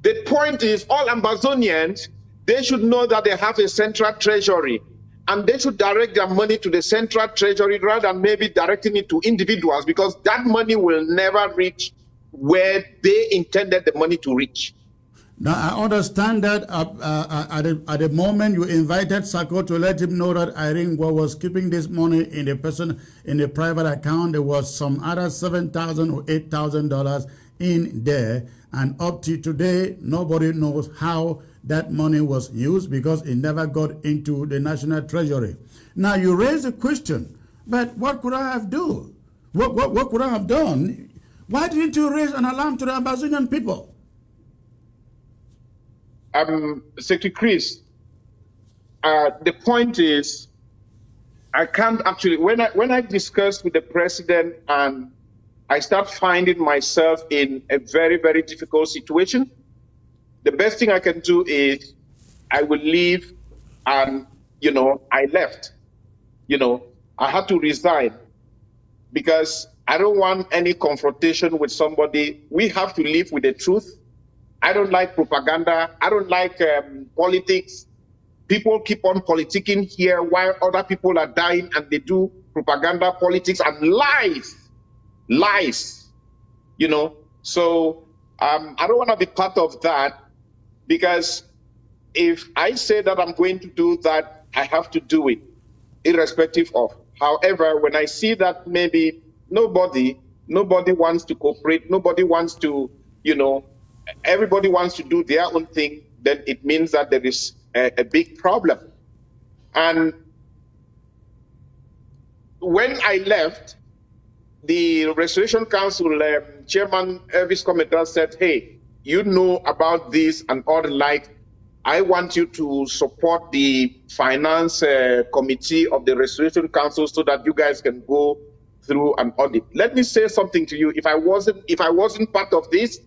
The point is, all Ambazonians, they should know that they have a central treasury, and they should direct their money to the central treasury rather than maybe directing it to individuals, because that money will never reach where they intended the money to reach. Now, I understand that at the moment you invited Sako to let him know that Irene was keeping this money in the private account. There was some other $7,000 or $8,000 in there. And up to today, nobody knows how that money was used, because it never got into the national treasury. Now, you raise a question, but what could I have done? What could I have done? Why didn't you raise an alarm to the Ambazonian people? Secretary Chris, the point is, I can't actually, when I discussed with the president and I start finding myself in a very, very difficult situation, the best thing I can do is I will leave, and, I left. I had to resign because I don't want any confrontation with somebody. We have to live with the truth. I don't like propaganda. I don't like politics. People keep on politicking here while other people are dying, and they do propaganda, politics, and lies. So I don't want to be part of that, because if I say that I'm going to do that, I have to do it, irrespective of. However, when I see that maybe nobody wants to cooperate, nobody wants to, everybody wants to do their own thing, then it means that there is a big problem. And when I left, the Restoration Council Chairman Elvis Cometal said, hey, you know about this and all the like. I want you to support the finance committee of the Restoration Council so that you guys can go through an audit. Let me say something to you. If I wasn't part of this,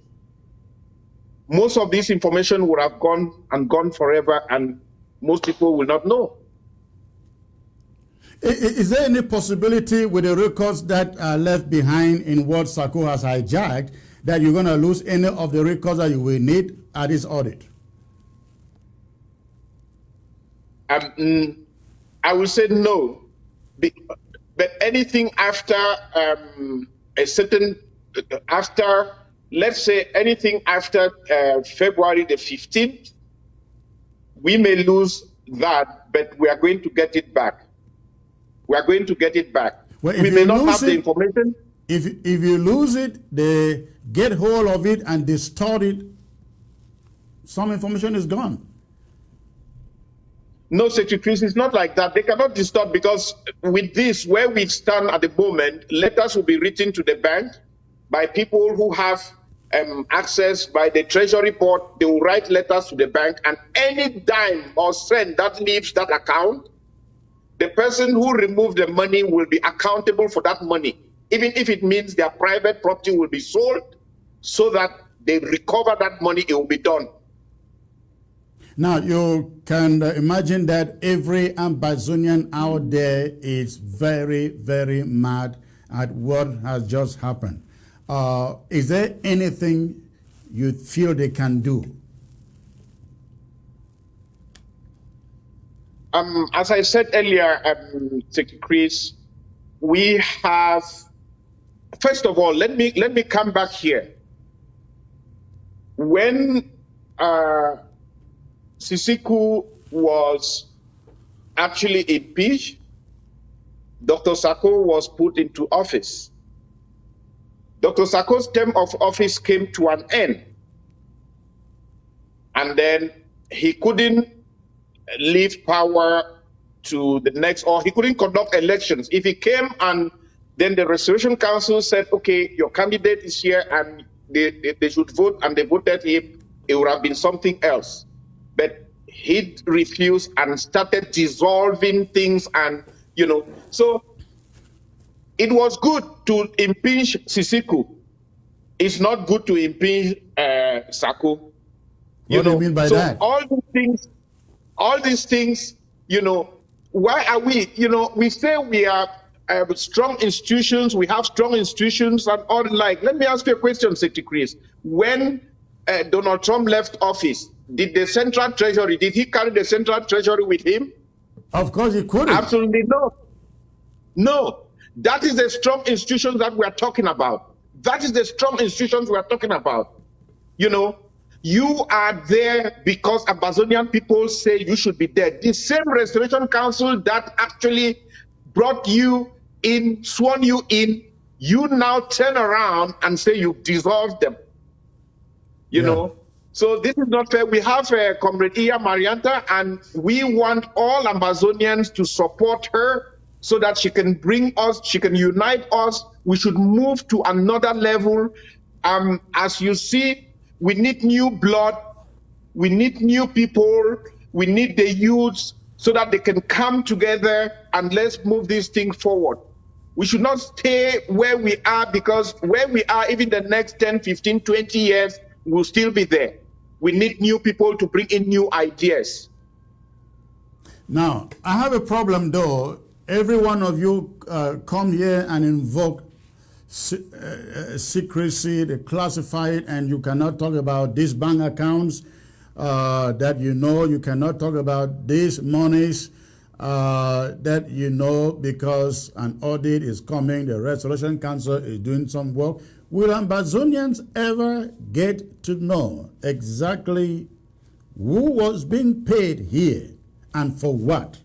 most of this information would have gone forever, and most people will not know. Is there any possibility with the records that are left behind in what Sako has hijacked that you're going to lose any of the records that you will need at this audit? I will say no. But anything after a certain, after, let's say anything after February the 15th, we may lose that, but we are going to get it back. We are going to get it back. Well, we may not have the information. If you lose it, they get hold of it and distort it. Some information is gone. No, Secretary Chris, it's not like that. They cannot distort, because with this, where we stand at the moment, letters will be written to the bank by people who have access by the Treasury board. They will write letters to the bank, and any dime or cent that leaves that account, the person who removed the money will be accountable for that money, even if it means their private property will be sold so that they recover that money. It will be done. Now, you can imagine that every Ambazonian out there is very, very mad at what has just happened. Is there anything you feel they can do? As I said earlier, Secretary Chris, we have, first of all, let me come back here. When Sisiku was actually impeached, Dr. Sako was put into office. Dr. Sako's term of office came to an end. And then he couldn't leave power to the next, or he couldn't conduct elections. If he came and then the Restoration Council said, okay, your candidate is here and they should vote, and they voted him, it would have been something else. But he refused and started dissolving things, and, you know, so it was good to impeach Sisiku. It's not good to impeach Sako. What do you mean by that? All these things, you know, why are we, you know, we say we are strong institutions, we have strong institutions and all the like. Let me ask you a question, Secretary Chris. When Donald Trump left office, did the Central Treasury, did he carry the Central Treasury with him? Of course he couldn't. Absolutely no. No. That is the strong institutions that we are talking about. That is the strong institutions we are talking about. You know, you are there because Ambazonian people say you should be there. The same Restoration Council that actually brought you in, sworn you in, you now turn around and say you dissolved them. You know? So this is not fair. We have Comrade Iya Marianta, and we want all Ambazonians to support her so that she can bring us, she can unite us. We should move to another level. As you see, we need new blood, we need new people, we need the youths so that they can come together and let's move this thing forward. We should not stay where we are, because where we are, even the next 10, 15, 20 years, we'll still be there. We need new people to bring in new ideas. Now, I have a problem though. Every one of you come here and invoke secrecy, they classify it, and you cannot talk about these bank accounts that you know. You cannot talk about these monies that you know, because an audit is coming, the Restoration Council is doing some work. Will Ambazonians ever get to know exactly who was being paid here and for what?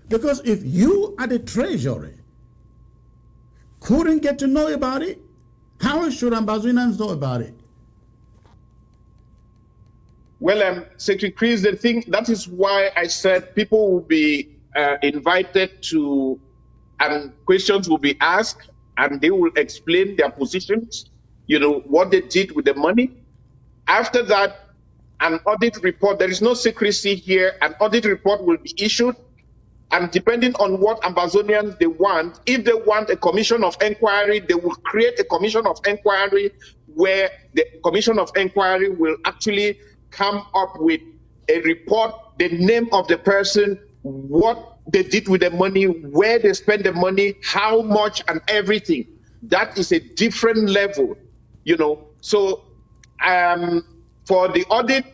Because if you at the Treasury couldn't get to know about it, how should Ambazonians know about it? Well, Secretary Chris, the thing, that is why I said people will be invited to, and questions will be asked, and they will explain their positions, you know, what they did with the money. After that, an audit report, there is no secrecy here, an audit report will be issued. And depending on what Ambazonians they want, if they want a commission of inquiry, they will create a commission of inquiry where the commission of inquiry will actually come up with a report, the name of the person, what they did with the money, where they spent the money, how much, and everything. That is a different level, you know. So for the audit,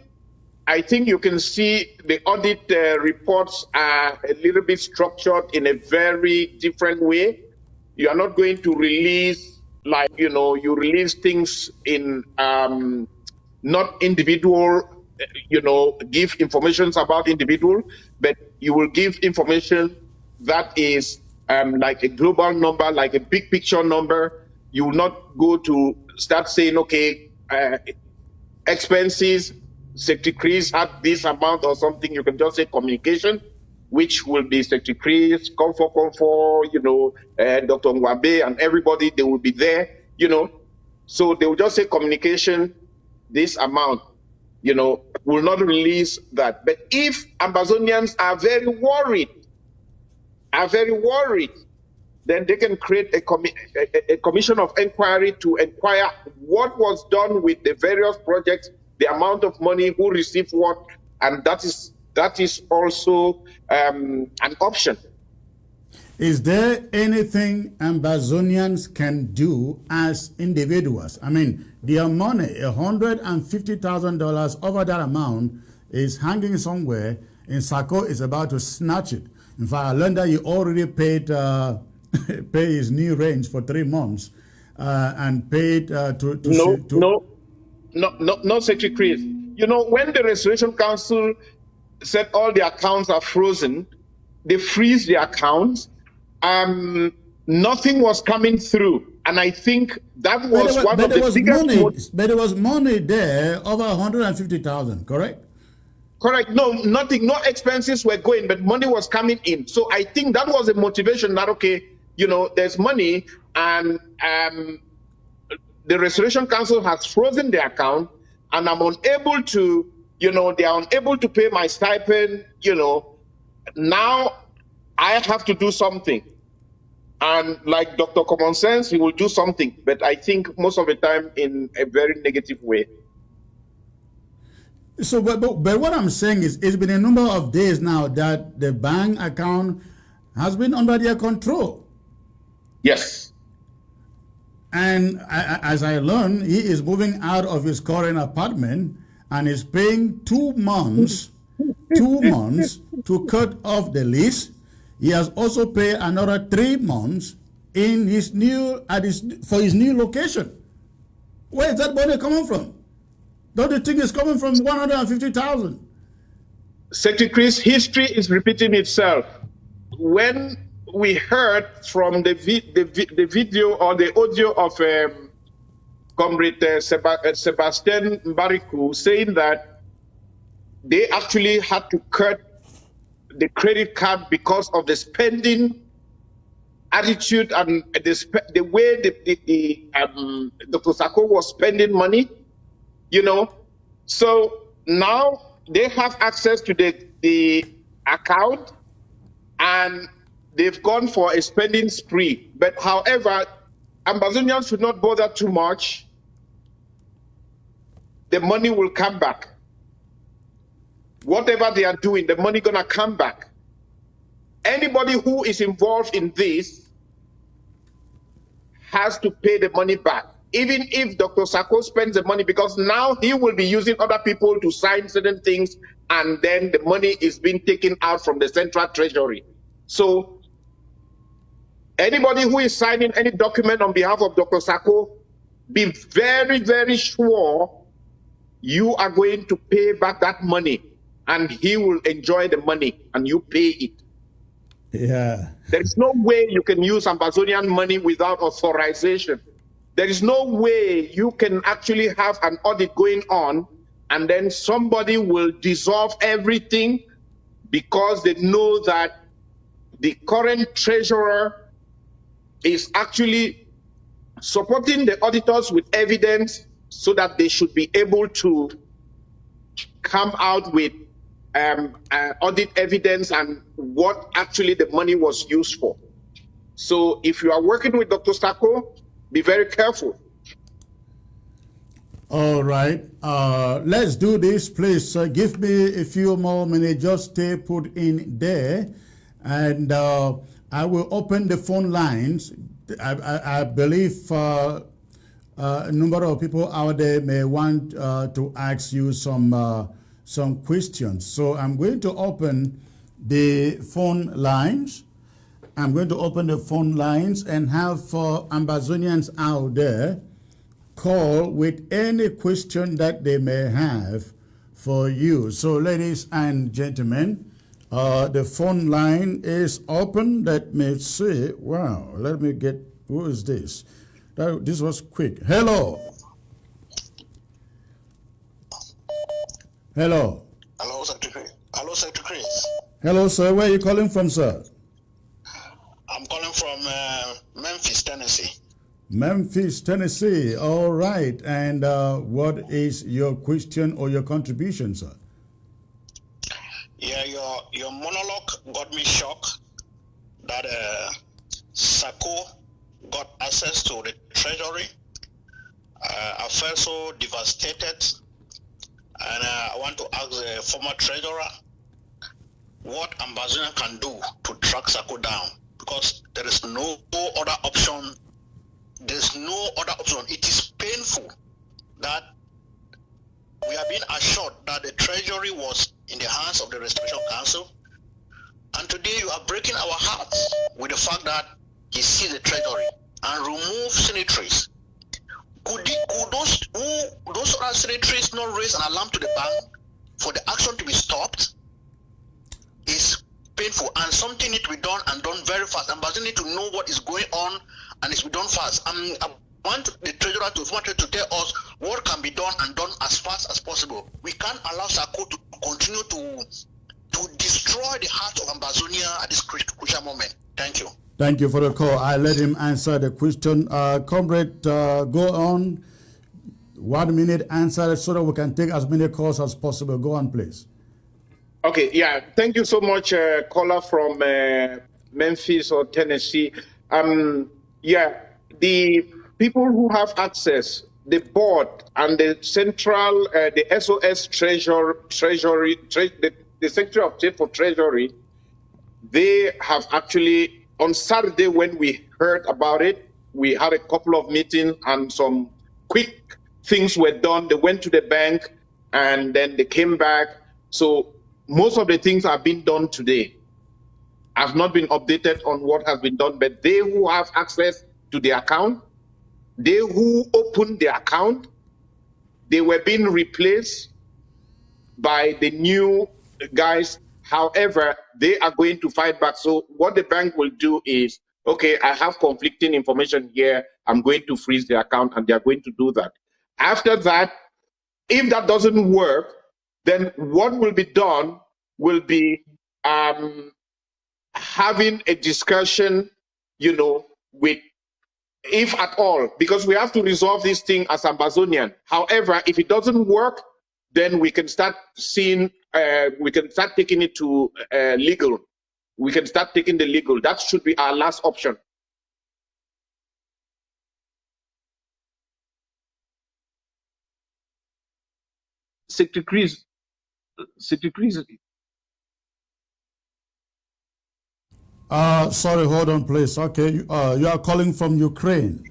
I think you can see the audit reports are a little bit structured in a very different way. You are not going to release like, you release things in not individual, give information about individual, but you will give information that is like a global number, like a big picture number. You will not go to start saying, okay, expenses, secretaries had this amount or something. You can just say communication, which will be secretaries, Comfort, Dr. Ngwabe and everybody, they will be there, So they will just say communication, this amount, will not release that. But if Ambazonians are very worried, then they can create a commission of inquiry to inquire what was done with the various projects, the amount of money, who received what, and that is also an option. Is there anything Ambazonians can do as individuals? I mean, their money, $150,000 over that amount, is hanging somewhere, and Sako is about to snatch it. In fact, I learned that you already paid pay his new range for 3 months, and paid No, Secretary. When the Restoration Council said all the accounts are frozen, they freeze the accounts. Nothing was coming through, and I think that was one of the biggest. But there was money there, over 150,000, correct? Correct. No, nothing. No expenses were going, but money was coming in. So I think that was a motivation that, okay, there's money, and the Restoration Council has frozen the account, and I'm unable to, they are unable to pay my stipend. Now I have to do something. And like Dr. Common Sense, he will do something, but I think most of the time in a very negative way. So, but what I'm saying is, it's been a number of days now that the bank account has been under their control. Yes. And as I learned, he is moving out of his current apartment and is paying 2 months, 2 months to cut off the lease. He has also paid another 3 months in his for his new location. Where is that money coming from? Don't you think it's coming from 150,000? Secretary's history is repeating itself. When we heard from the video or the audio of Comrade Sebastian Mbariku saying that they actually had to cut the credit card because of the spending attitude and the way Dr. Sako was spending money, So now they have access to the account, and they've gone for a spending spree. But however, Ambazonians should not bother too much. The money will come back. Whatever they are doing, the money gonna come back. Anybody who is involved in this has to pay the money back. Even if Dr. Sako spends the money, because now he will be using other people to sign certain things, and then the money is being taken out from the Central Treasury. So anybody who is signing any document on behalf of Dr. Sako, be very, very sure you are going to pay back that money, and he will enjoy the money and you pay it. Yeah. There is no way you can use Ambazonian money without authorization. There is no way you can actually have an audit going on and then somebody will dissolve everything because they know that the current treasurer is actually supporting the auditors with evidence so that they should be able to come out with audit evidence and what actually the money was used for. So if you are working with Dr. Sako, be very careful. All right. Let's do this, please. Give me a few more minutes. Just stay put in there, and I will open the phone lines. I believe a number of people out there may want to ask you some questions. So I'm going to open the phone lines, I'm going to open the phone lines and have Ambazonians out there call with any question that they may have for you. So, ladies and gentlemen, the phone line is open. Let me see. Wow, let me get, who is this? This was quick. Hello. Hello. Hello, Secretary. Hello, Secretary. Hello, sir. Where are you calling from, sir? I'm calling from Memphis, Tennessee. Memphis, Tennessee. All right. And what is your question or your contribution, sir? Yeah, your monologue got me shocked that Sako got access to the Treasury. I felt so devastated, and I want to ask the former treasurer what Ambazonian can do to track Sako down, because there is no other option. There's no other option. It is painful that we have been assured that the Treasury was in the hands of the Restoration Council, and today you are breaking our hearts with the fact that he seized the Treasury and removed signatories. Could those other signatories not raise an alarm to the bank for the action to be stopped? It's painful, and something needs to be done, and done very fast. Ambassador need to know what is going on, and it's be done fast. I want the treasurer to tell us what can be done, and done as fast as possible. We can't allow Sako to continue to destroy the heart of Ambazonia at this crucial moment. Thank you. Thank you for the call. I let him answer the question. Comrade, go on. 1 minute answer so that we can take as many calls as possible. Go on, please. Okay, yeah. Thank you so much, caller from Memphis or Tennessee. Yeah, the people who have access, the board and the central, the SOS Treasury, the Secretary of State for Treasury, they have actually, on Saturday when we heard about it, we had a couple of meetings and some quick things were done. They went to the bank and then they came back. So most of the things have been done today. I've not been updated on what has been done, but they who have access to the account, they who opened the account, they were being replaced by the new guys. However, they are going to fight back. So what the bank will do is, okay, I have conflicting information here. I'm going to freeze the account, and they are going to do that. After that, if that doesn't work, then what will be done will be having a discussion, with, if at all, because we have to resolve this thing as Ambazonian. However, if it doesn't work, then we can start seeing, we can start taking it to legal. We can start taking the legal. That should be our last option. Secretary. Sorry, hold on, please. Okay, you are calling from Ukraine.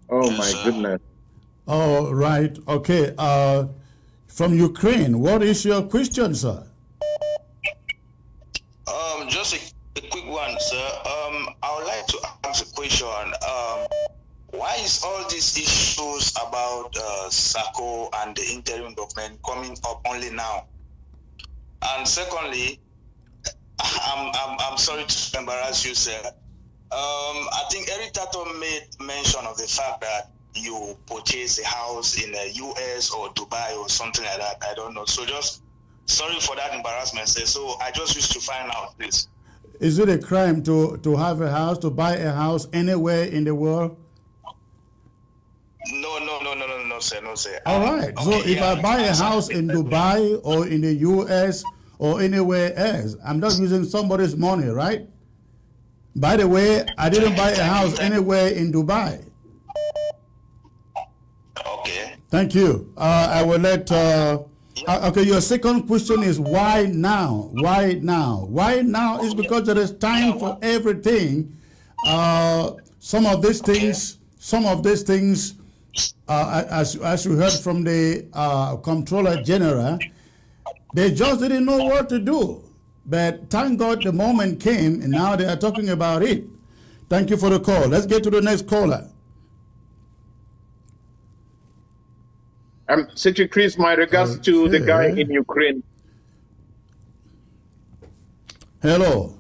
Oh my goodness. Oh, right. Okay. From Ukraine, what is your question, sir? Just a quick one, sir. I would like to ask a question. Why is all these issues about Sako and the interim government coming up only now? And secondly, I'm sorry to embarrass you, sir. I think Eric Tato made mention of the fact that you purchased a house in the US or Dubai or something like that. I don't know. So just sorry for that embarrassment, sir. So I just wish to find out, please. Is it a crime to have a house, to buy a house anywhere in the world? No, sir, no, sir. All right. So if I buy a house in Dubai or in the US or anywhere else, I'm just using somebody's money, right? By the way, I didn't buy a house anywhere in Dubai. Okay. Thank you. I will let. Okay, your second question is why now? Why now? Why now is because there is time for everything. Some of these things, as you heard from the Comptroller General, they just didn't know what to do. But thank God the moment came and now they are talking about it. Thank you for the call. Let's get to the next caller. Secretary Chris, my regards to the guy in Ukraine. Hello.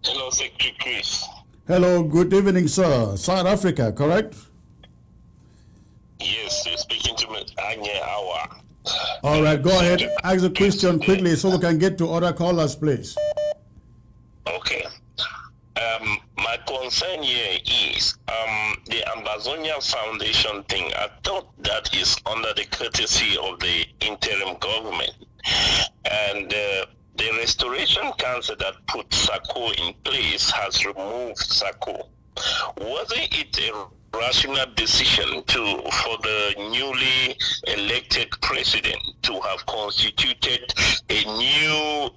Hello, Secretary Chris. Hello, good evening, sir. South Africa, correct? Yes, you're speaking to me, Anya Awa. All right, go ahead. Ask the question quickly so we can get to other callers, please. Okay. My concern here is the Ambazonia Foundation thing. I thought that is under the courtesy of the interim government. And the Restoration Council that put Sako in place has removed Sako. Wasn't it a rational decision for the newly elected president to have constituted a new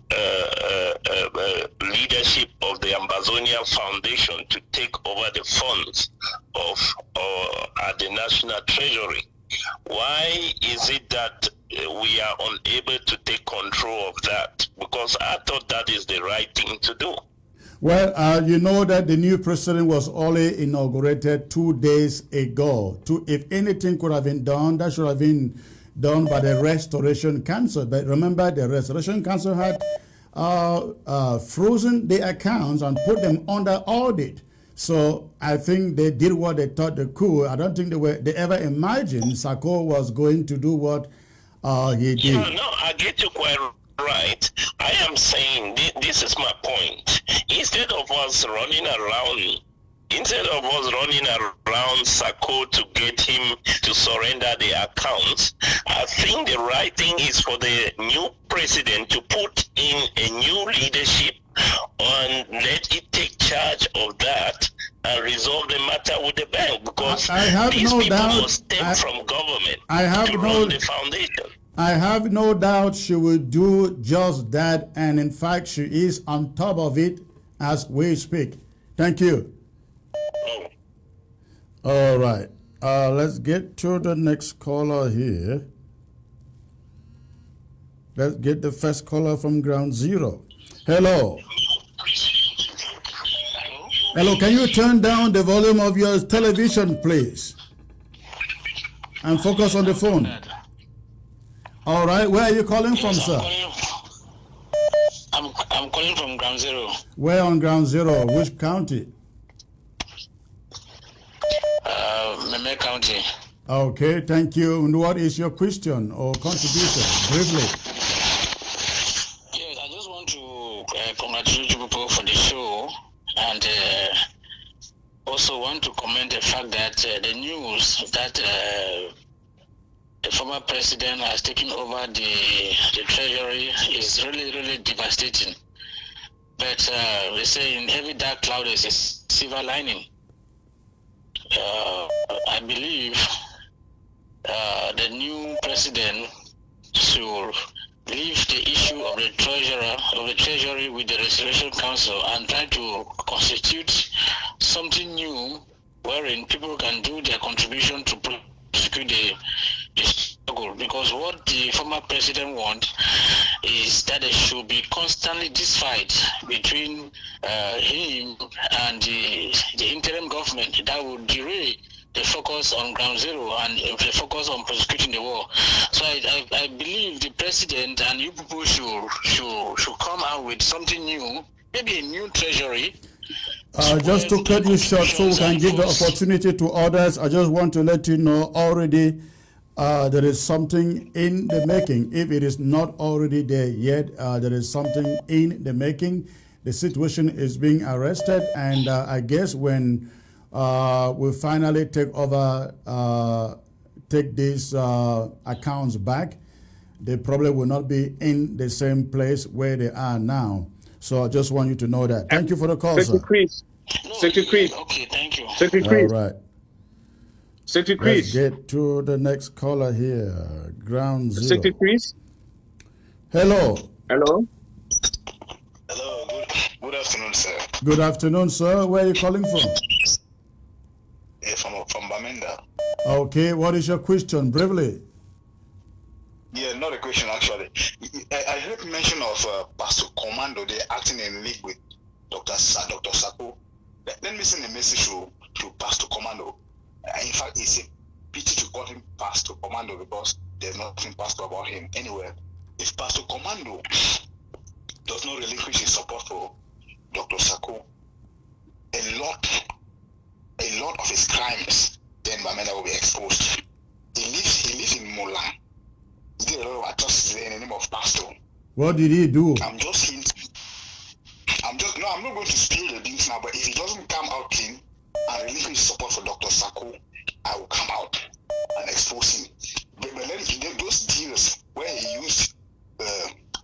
leadership of the Ambazonia Foundation to take over the funds of at the National Treasury? Why is it that we are unable to take control of that? Because I thought that is the right thing to do. Well, you know that the new president was only inaugurated 2 days ago. If anything could have been done, that should have been done by the Restoration Council. But remember, the Restoration Council had frozen the accounts and put them under audit. So I think they did what they thought they could. I don't think they ever imagined Sako was going to do what he did. No, I get you quite right. I am saying this is my point. Instead of us running around Sako to get him to surrender the accounts, I think the right thing is for the new president to put in a new leadership and let it take charge of that and resolve the matter with the bank, because these people must step from government to run the foundation. I have no doubt she will do just that, and in fact, she is on top of it as we speak. Thank you. All right. Let's get to the next caller here. Let's get the first caller from Ground Zero. Hello. Hello, can you turn down the volume of your television, please? And focus on the phone. All right, where are you calling from, sir? I'm calling from Ground Zero. Where on Ground Zero? Which county? Meme County. Okay, thank you. And what is your question or contribution, briefly? Yes, I just want to congratulate you people for the show, and also want to comment the fact that the news that the former president has taken over the Treasury is really devastating. But they say in every dark cloud is a silver lining. I believe the new president should leave the issue of the Treasury with the Restoration Council and try to constitute something new wherein people can do their contribution to prosecute the struggle. Because what the former president wants is that there should be constantly this fight between him and the interim government that would derail the focus on Ground Zero and the focus on prosecuting the war. So I believe the president and you people should come out with something new, maybe a new treasury. Just to cut you short so we can give the opportunity to others, I just want to let you know already there is something in the making. If it is not already there yet, there is something in the making. The situation is being arrested, and I guess when we finally take over, take these accounts back, they probably will not be in the same place where they are now. So I just want you to know that. Thank you for the call, sir. Secretary Chris. Okay, thank you. Secretary Chris. All right. Secretary Chris. Let's get to the next caller here. Ground Zero. Secretary Chris. Hello. Hello. Hello. Good afternoon, sir. Good afternoon, sir. Where are you calling from? From Bamenda. Okay. What is your question, briefly? Yeah, not a question actually. I heard mention of Pastor Commando, they're acting in league with Dr. Sako. Let me send a message to Pastor Commando. In fact, it's a pity to call him Pastor Commando because there's nothing pastor about him. Anyway, if Pastor Commando does not relinquish his support for Dr. Sako, a lot of his crimes, then Bamenda will be exposed. He lives in Mola. He did a lot of atrocities in the name of pastor. What did he do? I'm not going to spill the things now, but if he doesn't come out clean and relinquish his support for Dr. Sako, I will come out and expose him. But then those deals where he used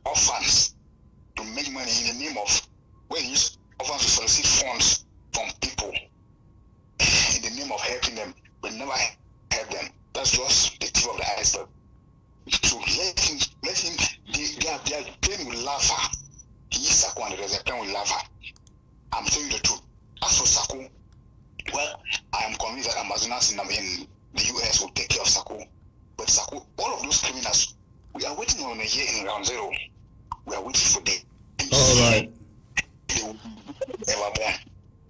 orphans to make money in the name of, where he used orphans to solicit funds from people in the name of helping them, but never help them. That's just the tip of the iceberg. So let him. They are playing with lava. He is Sako and they're playing with lava. I'm telling you the truth. As for Sako, well, I am convinced that Amazonas in the US will take care of Sako. But Sako, all of those criminals, we are waiting on a year in round zero. We are waiting for them. All right. They will ever born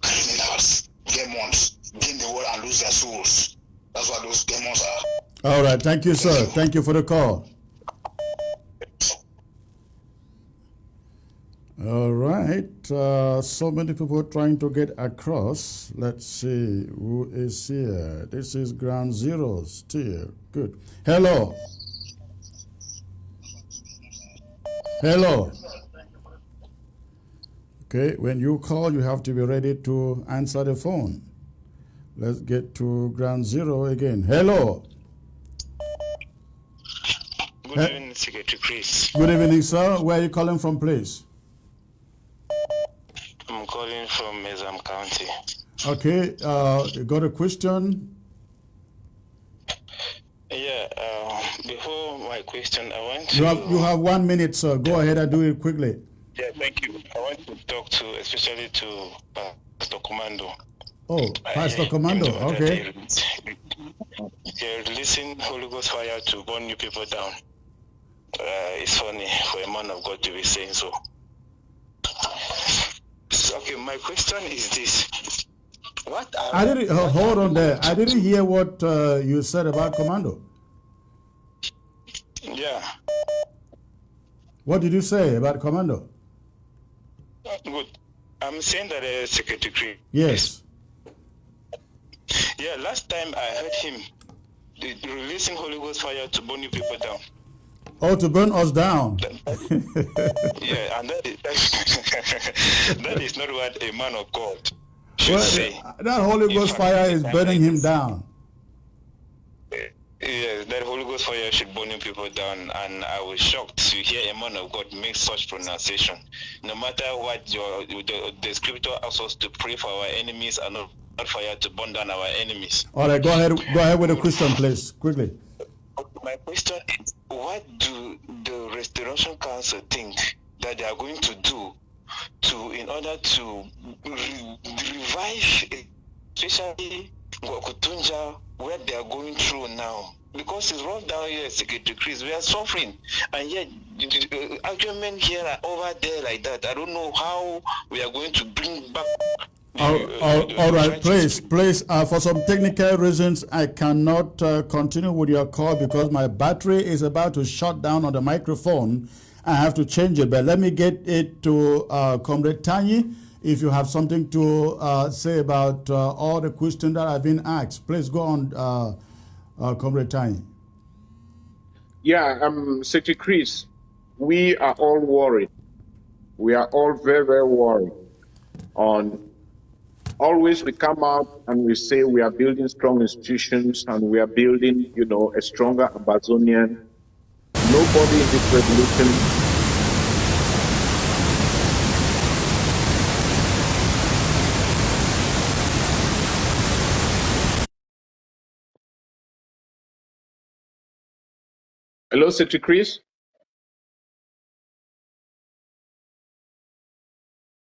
criminals, demons, gain the world and lose their souls. That's what those demons are. All right. Thank you, sir. Thank you for the call. All right. So many people trying to get across. Let's see who is here. This is Ground Zero still. Good. Hello. Hello. Okay. When you call, you have to be ready to answer the phone. Let's get to Ground Zero again. Hello. Good evening, Secretary Chris. Good evening, sir. Where are you calling from, please? I'm calling from Mezam County. Okay, you got a question? Yeah, before my question, I want to... You have 1 minute, sir. Go ahead and do it quickly. Yeah, thank you. I want to talk to, especially to Pastor Commando. Oh, Pastor Commando, okay. They're releasing Holy Ghost fire to burn you people down. It's funny for a man of God to be saying so. Okay, my question is this. What I didn't hold on there. I didn't hear what you said about Commando. Yeah. What did you say about Commando? Good. I'm saying that Secretary. Yes. Yeah, last time I heard him releasing Holy Ghost fire to burn you people down. Oh, to burn us down. Yeah, and that is not what a man of God should say. That Holy Ghost fire is burning him down. Yes, that Holy Ghost fire should burn people down, and I was shocked to hear a man of God make such pronunciation. No matter what the scripture asks us to pray for our enemies and not fire to burn down our enemies. All right, go ahead with the question, please, quickly. My question is, what do the Restoration Council think that they are going to do in order to revive, especially Wakutunja, where they are going through now? Because it's rough down here, Secretary Chris. We are suffering, and yet arguments here are over there like that. I don't know how we are going to bring back. All right, please, for some technical reasons, I cannot continue with your call because my battery is about to shut down on the microphone. I have to change it, but let me get it to Comrade Tanyi. If you have something to say about all the questions that have been asked, please go on, Comrade Tanyi. Yeah, Secretary Chris, we are all worried. We are all very, very worried always we come out and we say we are building strong institutions and we are building, a stronger Amazonian. Nobody in this revolution Hello, Secretary Chris.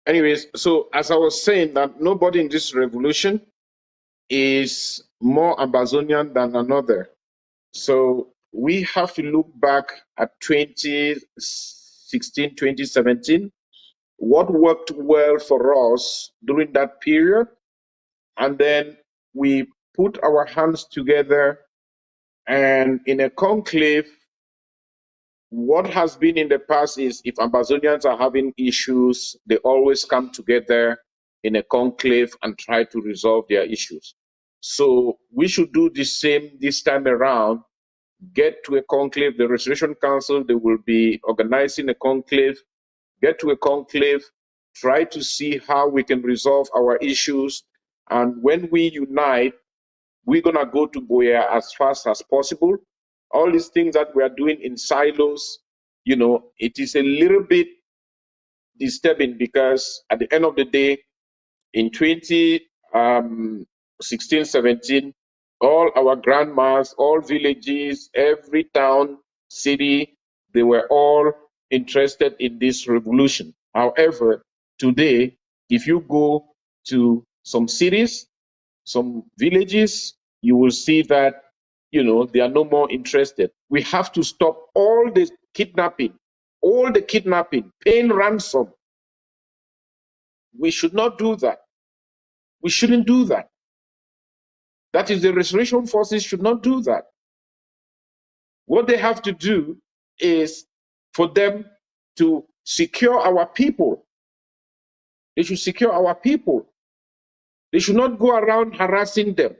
Anyways, so as I was saying, that nobody in this revolution is more Amazonian than another. So we have to look back at 2016 2016, 2017, what worked well for us during that period, and then we put our hands together, and in a conclave, what has been in the past is if Ambazonians are having issues, they always come together in a conclave and try to resolve their issues. So we should do the same this time around. Get to a conclave, the Restoration Council, they will be organizing a conclave. Get to a conclave, try to see how we can resolve our issues. And when we unite, we're going to go to Boya as fast as possible. All these things that we are doing in silos, you know, it is a little bit disturbing because at the end of the day, in 2016, 17, all our grandmas, all villages, every town, city, they were all interested in this revolution. However, today, if you go to some cities, some villages, you will see that, you know, they are no more interested. We have to stop all the kidnapping, paying ransom. We should not do that. We shouldn't do that. That is, the restoration forces should not do that. What they have to do is for them to secure our people. They should secure our people. They should not go around harassing them.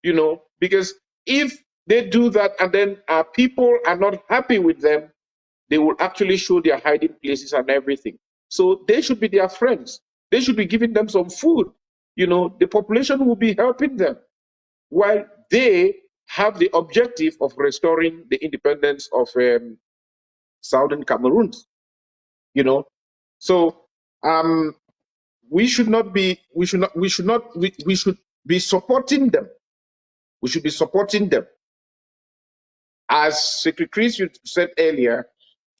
You know, because if they do that and then our people are not happy with them, they will actually show their hiding places and everything. So they should be their friends. They should be giving them some food. You know, the population will be helping them while they have the objective of restoring the independence of Southern Cameroon. You know, so we should be supporting them. We should be supporting them. As Secretary Chris said earlier,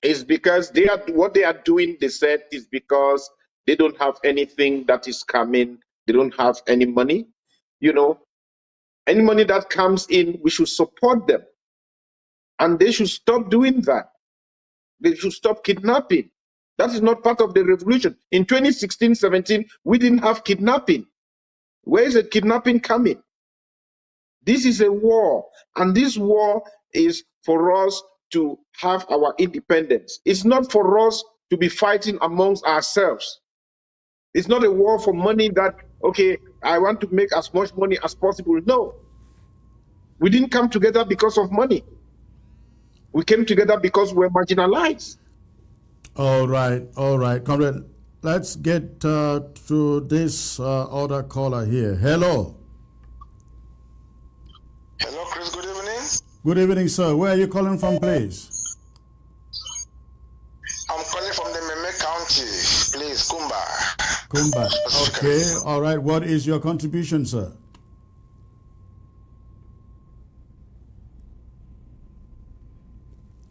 is because what they are doing, they said, is because they don't have anything that is coming. They don't have any money. You know, any money that comes in, we should support them. And they should stop doing that. They should stop kidnapping. That is not part of the revolution. In 2016, 17, we didn't have kidnapping. Where is the kidnapping coming? This is a war, and this war is for us to have our independence. It's not for us to be fighting amongst ourselves. It's not a war for money that, okay, I want to make as much money as possible. No. We didn't come together because of money. We came together because we're marginalized. All right. Comrade, let's get to this other caller here. Hello. Hello, Chris. Good evening. Good evening, sir. Where are you calling from, please? I'm calling from the Meme County, please, Kumba. Kumba. Okay. All right. What is your contribution, sir?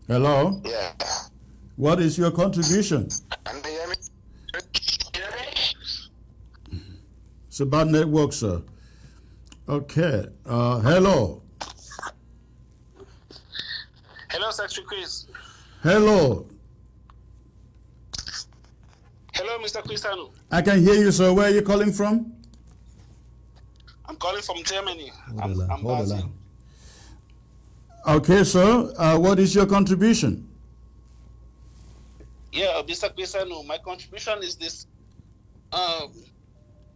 Hello? Yeah. What is your contribution? Can you hear me? It's a bad network, sir. Okay. Hello. Hello, Secretary Chris. Hello. Hello, Mr. Cristiano. I can hear you, sir. Where are you calling from? I'm calling from Germany. I'm Hold the Basil. line. Okay, sir. What is your contribution? Yeah, Mr. Cristiano, my contribution is this.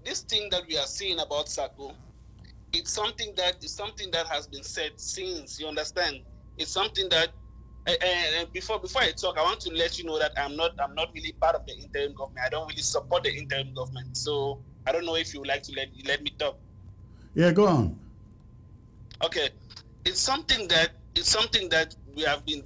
This thing that we are seeing about Sako, it's something that has been said since. You understand? It's something that. Before I talk, I want to let you know that I'm not really part of the interim government. I don't really support the interim government. So I don't know if you would like to let me talk. Yeah, go on. Okay, it's something that we have been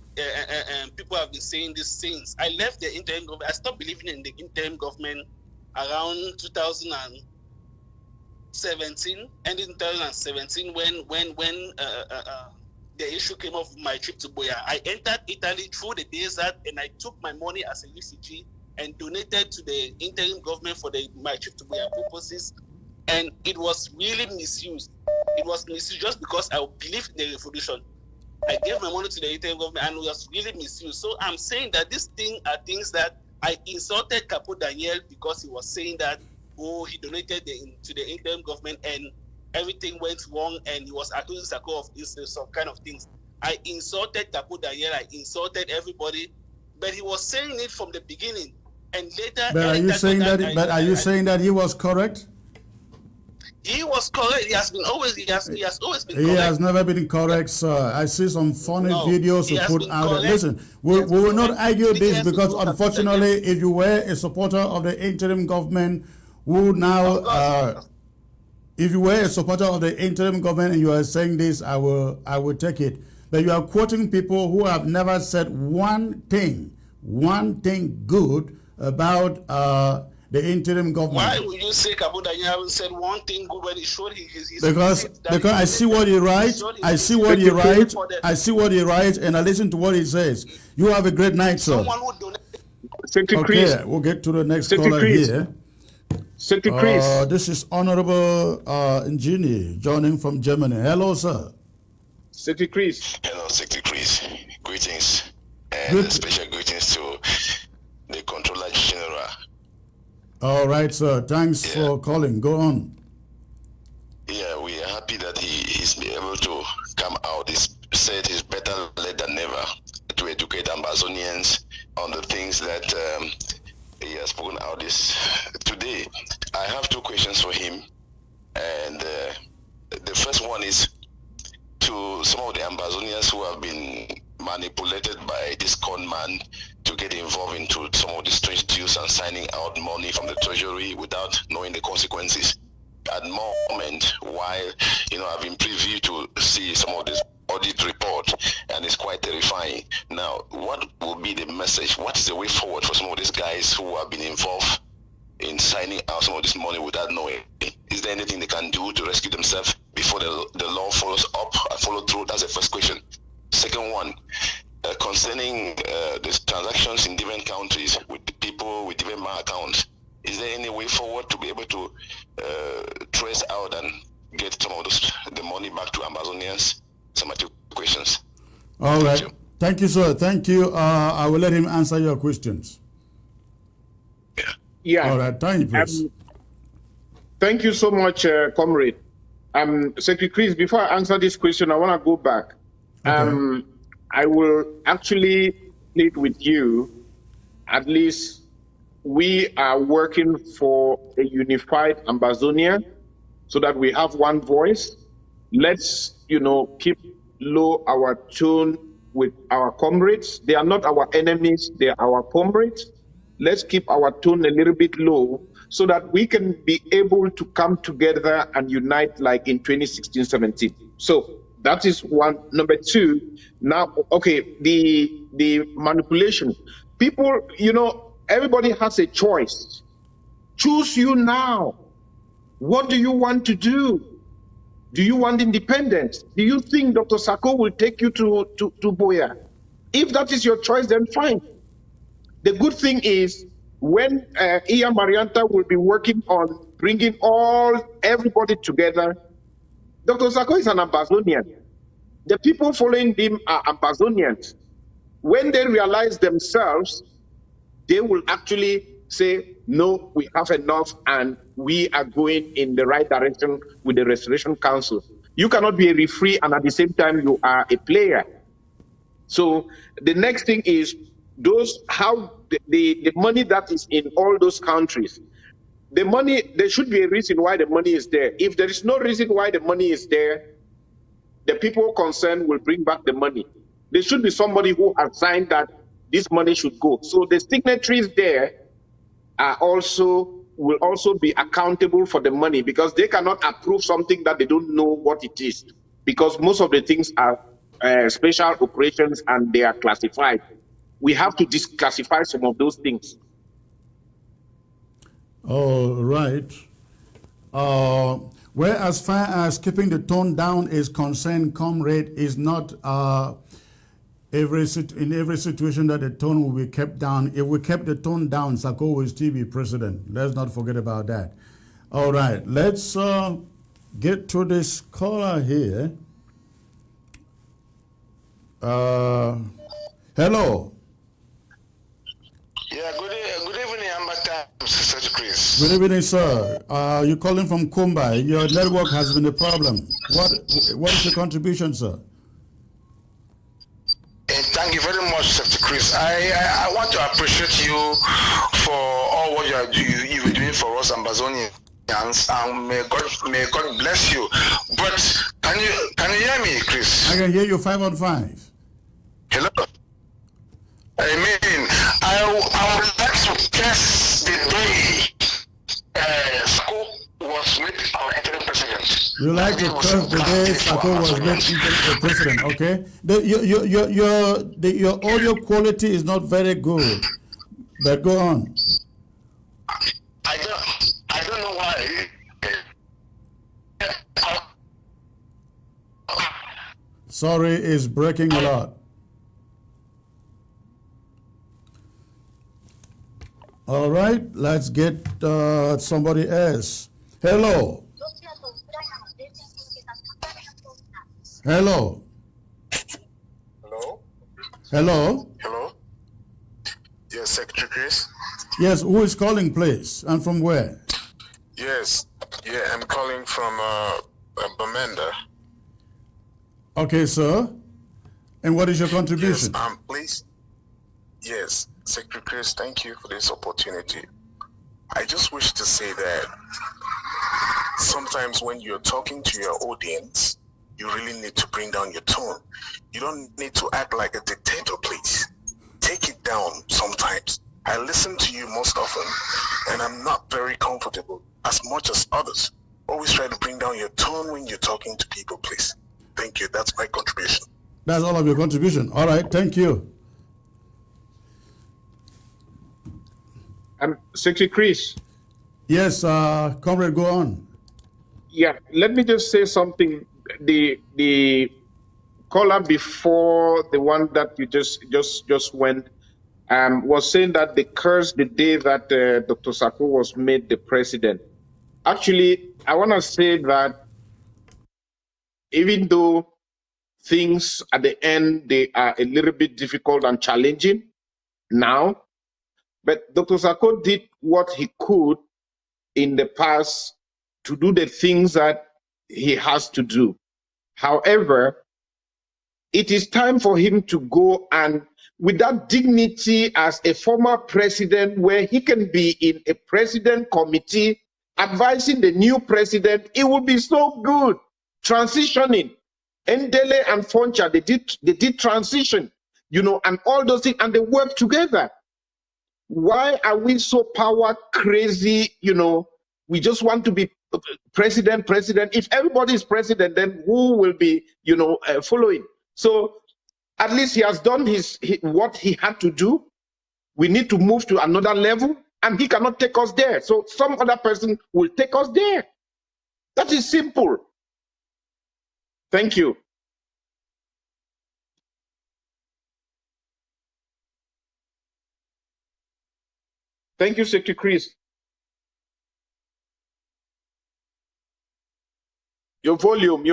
people have been saying this since I left the interim government. I stopped believing in the interim government around 2017, and in 2017 when the issue came off my trip to Boya. I entered Italy through the desert, and I took my money as a refugee and donated to the interim government for my trip to Boya purposes. And it was really misused. It was misused just because I believed in the revolution. I gave my money to the interim government and it was really misused. So I'm saying that these things are things that I insulted Capo Daniel because he was saying that, he donated to the interim government and everything went wrong, and he was accusing Sako of some kind of things. I insulted Capo Daniel, I insulted everybody, but he was saying it from the beginning. And later, but are you saying that? But are you saying that he was correct? He was correct. He has always been correct. He has never been correct, sir. I see some funny videos you put out there. Listen, we will not argue this because, unfortunately, if you were a supporter of the interim government, if you were a supporter of the interim government and you are saying this, I will take it. But you are quoting people who have never said one thing good about the interim government. Why would you say Capo Daniel haven't said one thing good when he showed his because I see what he writes, I see what he writes, and I listen to what he says. You have a great night, sir. Okay, we'll get to the next caller here. This is Honorable Ingenie joining from Germany. Hello, sir. Secretary Chris. Hello, Secretary Chris. Greetings. And special greetings to the Controller General. All right, sir. Thanks for calling. Go on. Yeah, we are happy that he's able to come out. He said he's better late than never to educate Ambazonians on the things that he has spoken out this today. I have two questions for him, and the first one is to some of the Ambazonians who have been manipulated by this con man to get involved into some of the strange deals and signing out money from the Treasury without knowing the consequences. At the moment, while I've been privy to see some of this audit report, and it's quite terrifying. Now, what will be the message? What is the way forward for some of these guys who have been involved in signing out some of this money without knowing? Is there anything they can do to rescue themselves before the law follows up and follow through? That's the first question. Second one, concerning the transactions in different countries with the people with different bank accounts, is there any way forward to be able to trace out and get some of the money back to Ambazonians? Some of your questions. All right. Thank you, sir. Thank you. I will let him answer your questions. Yeah. All right. Thank you, please. Thank you so much, comrade. Secretary Chris, before I answer this question, I want to go back. Okay. I will actually plead with you. At least we are working for a unified Ambazonia so that we have one voice. Let's, keep low our tone with our comrades. They are not our enemies, they are our comrades. Let's keep our tone a little bit low so that we can be able to come together and unite like in 2016-17. So that is one. Number two, now, okay, the manipulation. People, everybody has a choice. Choose you now. What do you want to do? Do you want independence? Do you think Dr. Sako will take you to Boya? If that is your choice, then fine. The good thing is when Iya Marianta will be working on bringing everybody together, Dr. Sako is an Ambazonian. The people following him are Ambazonians. When they realize themselves, they will actually say, no, we have enough and we are going in the right direction with the Restoration Council. You cannot be a referee and at the same time you are a player. So the next thing is the money that is in all those countries, the money, there should be a reason why the money is there. If there is no reason why the money is there, the people concerned will bring back the money. There should be somebody who has signed that this money should go. So the signatories there will also be accountable for the money because they cannot approve something that they don't know what it is, because most of the things are special operations and they are classified. We have to declassify some of those things. All right. Well, as far as keeping the tone down is concerned, comrade, is not in every situation that the tone will be kept down. If we kept the tone down, Sako will still be president. Let's not forget about that. All right, let's get to this caller here. Hello. Yeah, good evening, Ambassador Mr. Chris. Good evening, sir. You're calling from Kumbai. Your network has been a problem. What is your contribution, sir? Thank you very much, Mr. Chris. I want to appreciate you for all what you've been doing for us Ambazonians, and may God bless you. But can you hear me, Chris? I can hear you 5 on 5. Hello. I mean, I would like to guess the day Sako was made our interim president. You like to curse the day Sako was made interim president, okay? Your audio quality is not very good, but go on. I don't know why. Sorry, it's breaking a lot. All right, let's get somebody else. Hello. Hello. Hello. Hello. Hello. Yes, Secretary Chris. Yes, who is calling, please, and from where? Yes. Yeah, I'm calling from Bamenda. Okay, sir. And what is your contribution? Yes, please. Yes, Secretary Chris, thank you for this opportunity. I just wish to say that sometimes when you're talking to your audience, you really need to bring down your tone. You don't need to act like a dictator, please. Take it down sometimes. I listen to you most often, and I'm not very comfortable as much as others. Always try to bring down your tone when you're talking to people, please. Thank you. That's my contribution. That's all of your contribution. All right, thank you. Secretary Chris. Yes, comrade, go on. Yeah, let me just say something. The caller before the one that you just went was saying that they cursed the day that Dr. Sako was made the president. Actually, I want to say that even though things at the end they are a little bit difficult and challenging now, but Dr. Sako did what he could in the past to do the things that he has to do. However, it is time for him to go and with that dignity as a former president, where he can be in a president committee advising the new president, it would be so good. Transitioning. Ndele and Foncha, they did transition, and all those things, and they work together. Why are we so power crazy? We just want to be president. If everybody is president, then who will be, following? So at least he has done what he had to do. We need to move to another level, and he cannot take us there. So some other person will take us there. That is simple. Thank you. Thank you, Secretary Chris. Your volume.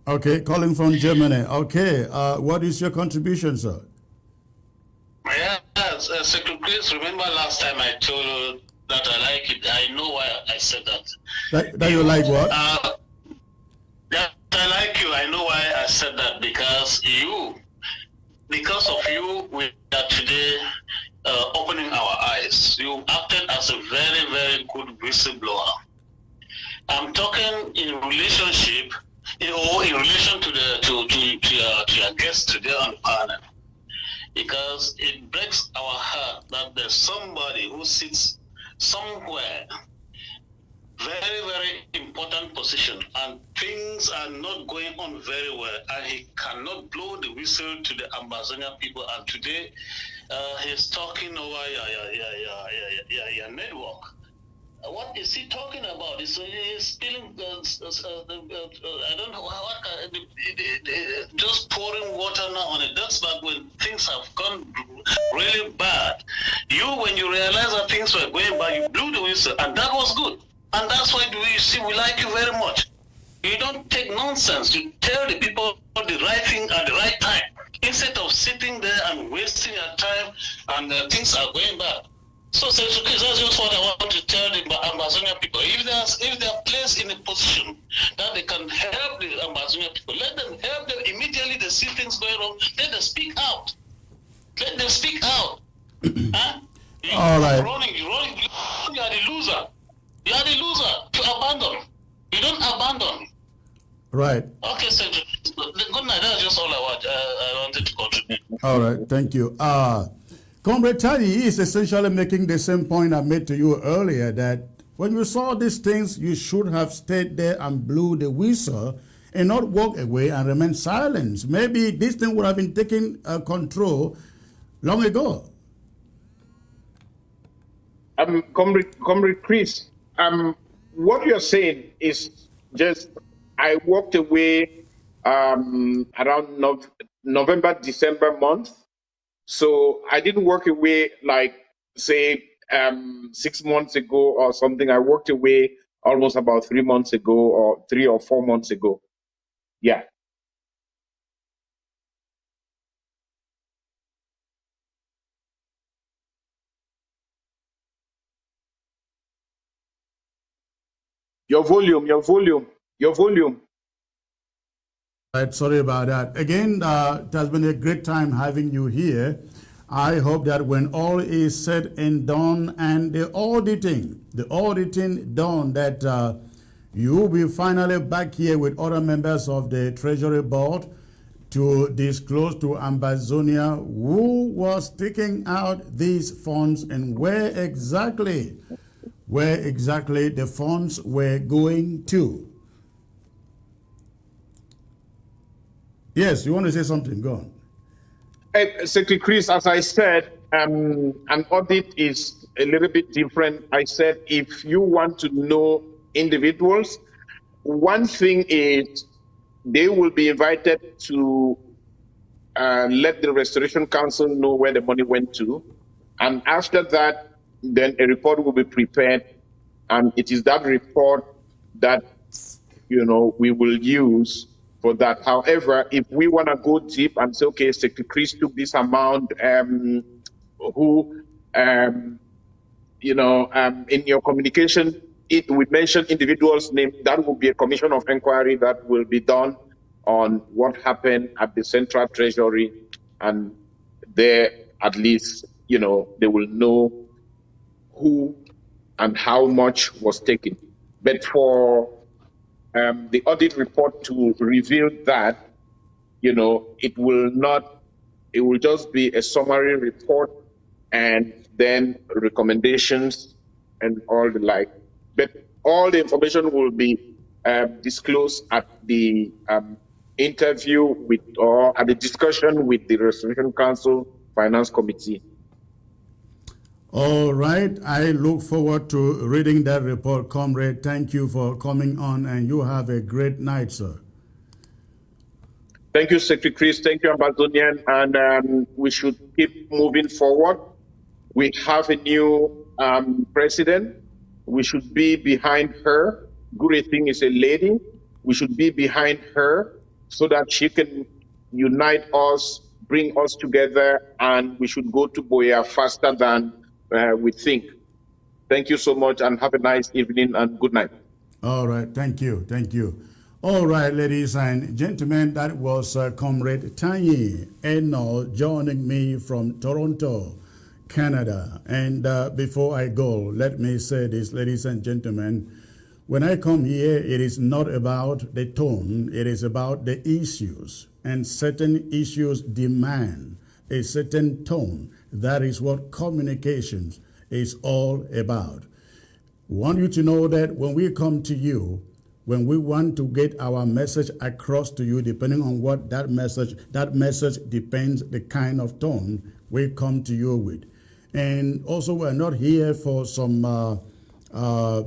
Okay, calling from Germany. Okay, what is your contribution, sir? Yes, Secretary Chris, remember last time I told you that I like it. I know why I said that. That you like what? That I like you. I know why I said that, because of you, we are today opening our eyes. You acted as a very, very good whistleblower. I'm talking in relationship, in relation to your guest today on the panel, because it breaks our heart that there's somebody who sits somewhere, very, very important position, and things are not going on very well, and he cannot blow the whistle to the Ambazonia people, and today he's talking over your network. What is he talking about? He's spilling, I don't know, just pouring water now on a dust bag when things have gone really bad. When you realize that things were going bad, you blew the whistle, and that was good. And that's why we like you very much. You don't take nonsense. You tell the people the right thing at the right time. Instead of sitting there and wasting your time and things are going bad. So that's just what I want to tell the Amazonian people. If they are placed in a position that they can help the Amazonian people, let them help them immediately. They see things going wrong. Let them speak out. Let them speak out. Huh? All right. You are the loser. You are the loser to abandon. You don't abandon. Right. Okay, so good night. That's just all I wanted to contribute. All right. Thank you. Comrade Tani is essentially making the same point I made to you earlier, that when you saw these things, you should have stayed there and blew the whistle and not walk away and remain silent. Maybe this thing would have been taken control long ago. Comrade Chris, what you're saying is just, I walked away around November, December month. So I didn't walk away like, say, 6 months ago or something. I walked away almost about 3 months ago, or 3 or 4 months ago. Yeah. Your volume. Right, sorry about that. Again, it has been a great time having you here. I hope that when all is said and done and the auditing done, that you will be finally back here with other members of the Treasury Board to disclose to Ambazonia who was taking out these funds and where exactly the funds were going to. Yes, you want to say something? Go on. Secretary Chris, as I said, an audit is a little bit different. I said, if you want to know individuals, one thing is they will be invited to let the Restoration Council know where the money went to. And after that, then a report will be prepared. And it is that report that, we will use for that. However, if we want to go deep and say, okay, Secretary Chris took this amount, in your communication, we mention individuals' name, that will be a commission of inquiry that will be done on what happened at the Central Treasury, and there at least, they will know who and how much was taken. But for the audit report to reveal that, it will just be a summary report and then recommendations and all the like. But all the information will be disclosed at the interview or at the discussion with the Restoration Council Finance Committee. All right. I look forward to reading that report, comrade. Thank you for coming on, and you have a great night, sir. Thank you, Secretary Chris. Thank you, Ambazonian. And we should keep moving forward. We have a new president. We should be behind her. Good thing is a lady. We should be behind her so that she can unite us, bring us together, and we should go to Boya faster than we think. Thank you so much, and have a nice evening and good night. All right. Thank you. Thank you. All right, ladies and gentlemen, that was Comrade Tani Eno joining me from Toronto, Canada. And before I go, let me say this, ladies and gentlemen. When I come here, it is not about the tone, it is about the issues. And certain issues demand a certain tone. That is what communications is all about. We want you to know that when we come to you, when we want to get our message across to you, depending on what that message depends the kind of tone we come to you with. And also, we're not here for some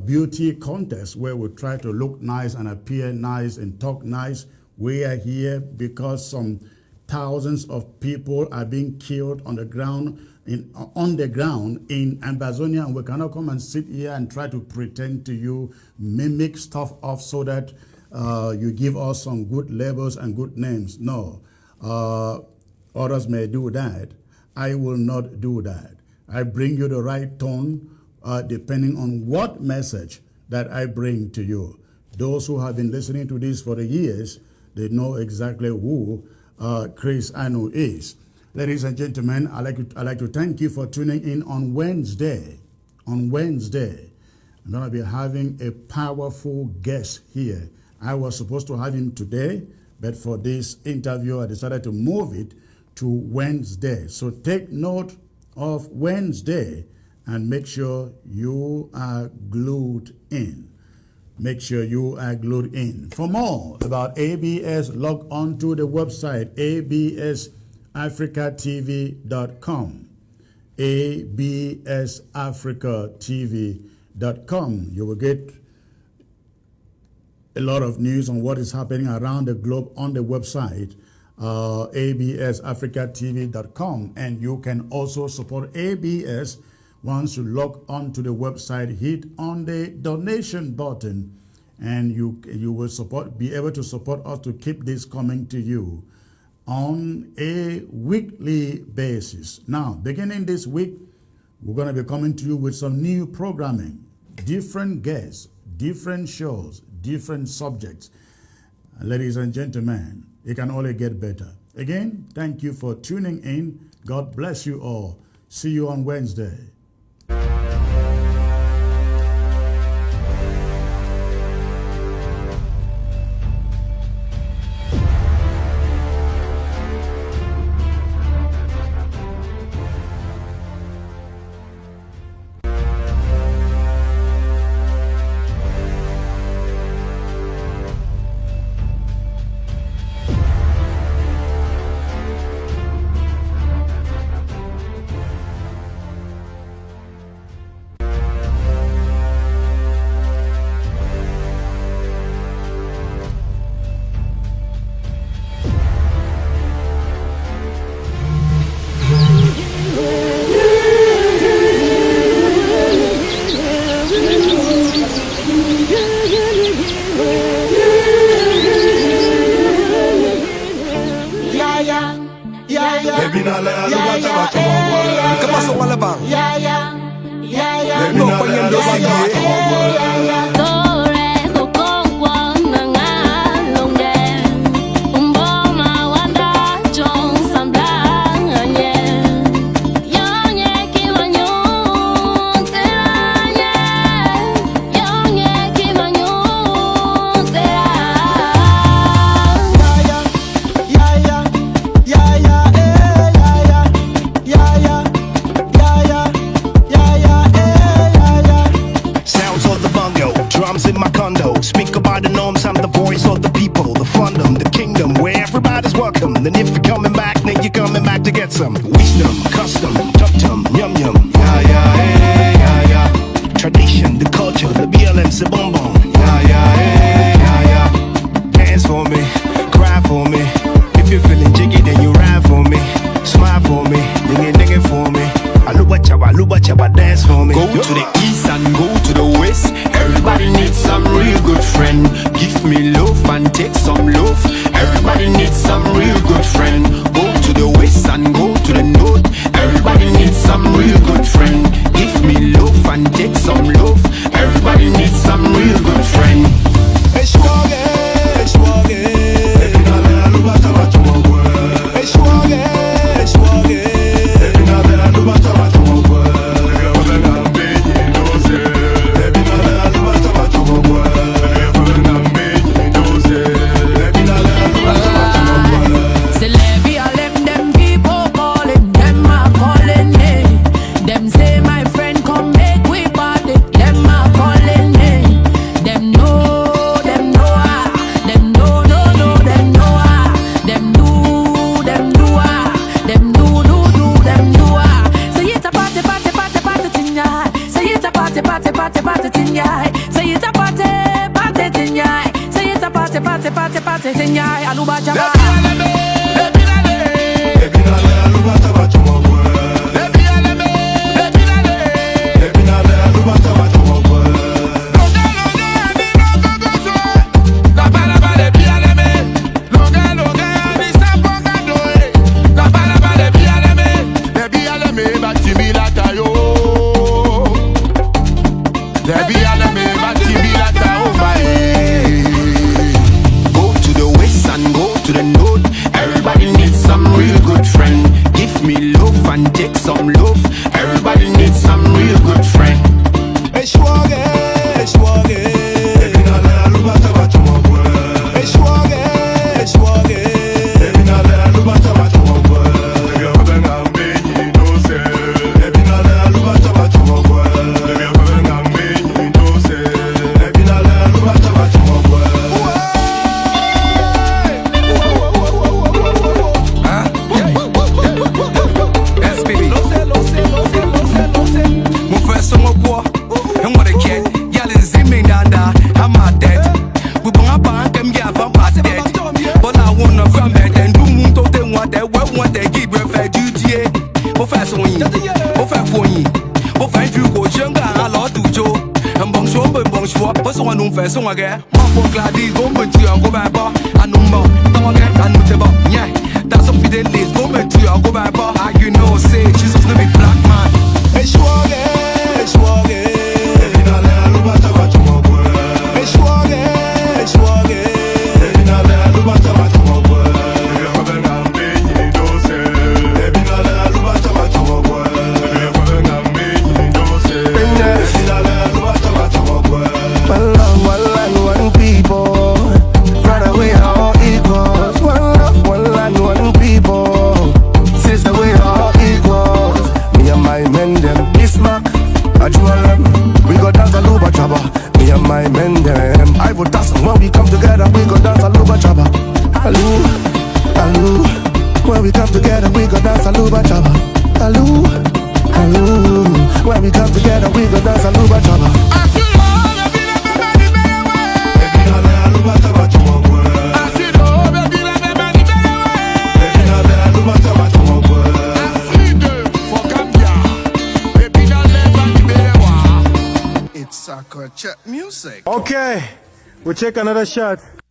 beauty contest where we try to look nice and appear nice and talk nice. We are here because some thousands of people are being killed on the ground in Ambazonia, and we cannot come and sit here and try to pretend to you, mimic stuff off so that you give us some good labels and good names. No. Others may do that. I will not do that. I bring you the right tone depending on what message that I bring to you. Those who have been listening to this for the years, they know exactly who Chris Anu is. Ladies and gentlemen, I'd like to thank you for tuning in on Wednesday. On Wednesday, I'm going to be having a powerful guest here. I was supposed to have him today, but for this interview, I decided to move it to Wednesday. So take note of Wednesday and make sure you are glued in. Make sure you are glued in. For more about ABS, log on to the website absafricatv.com. absafricatv.com. You will get a lot of news on what is happening around the globe on the website absafricatv.com, and you can also support ABS once you log on to the website. Hit on the donation button, and you will be able to support us to keep this coming to you on a weekly basis. Now, beginning this week, we're going to be coming to you with some new programming, different guests, different shows, different subjects. Ladies and gentlemen, it can only get better. Again, thank you for tuning in. God bless you all. See you on Wednesday. La me bati mi lata yo. Debi ala me bati mi lata oh my. Go to the west and go to the north. Everybody needs some real good friend. Give me love and take some love. Everybody needs some real good friend. Eshwage, eshwage. Son again, my folk gladi go to your go by bar, and no more. Don't get and no table, yeah. That's some fidelis go to your go by bar. You know, say Jesus no be black man. Eshwage, eshwage. Okay, we'll take another shot.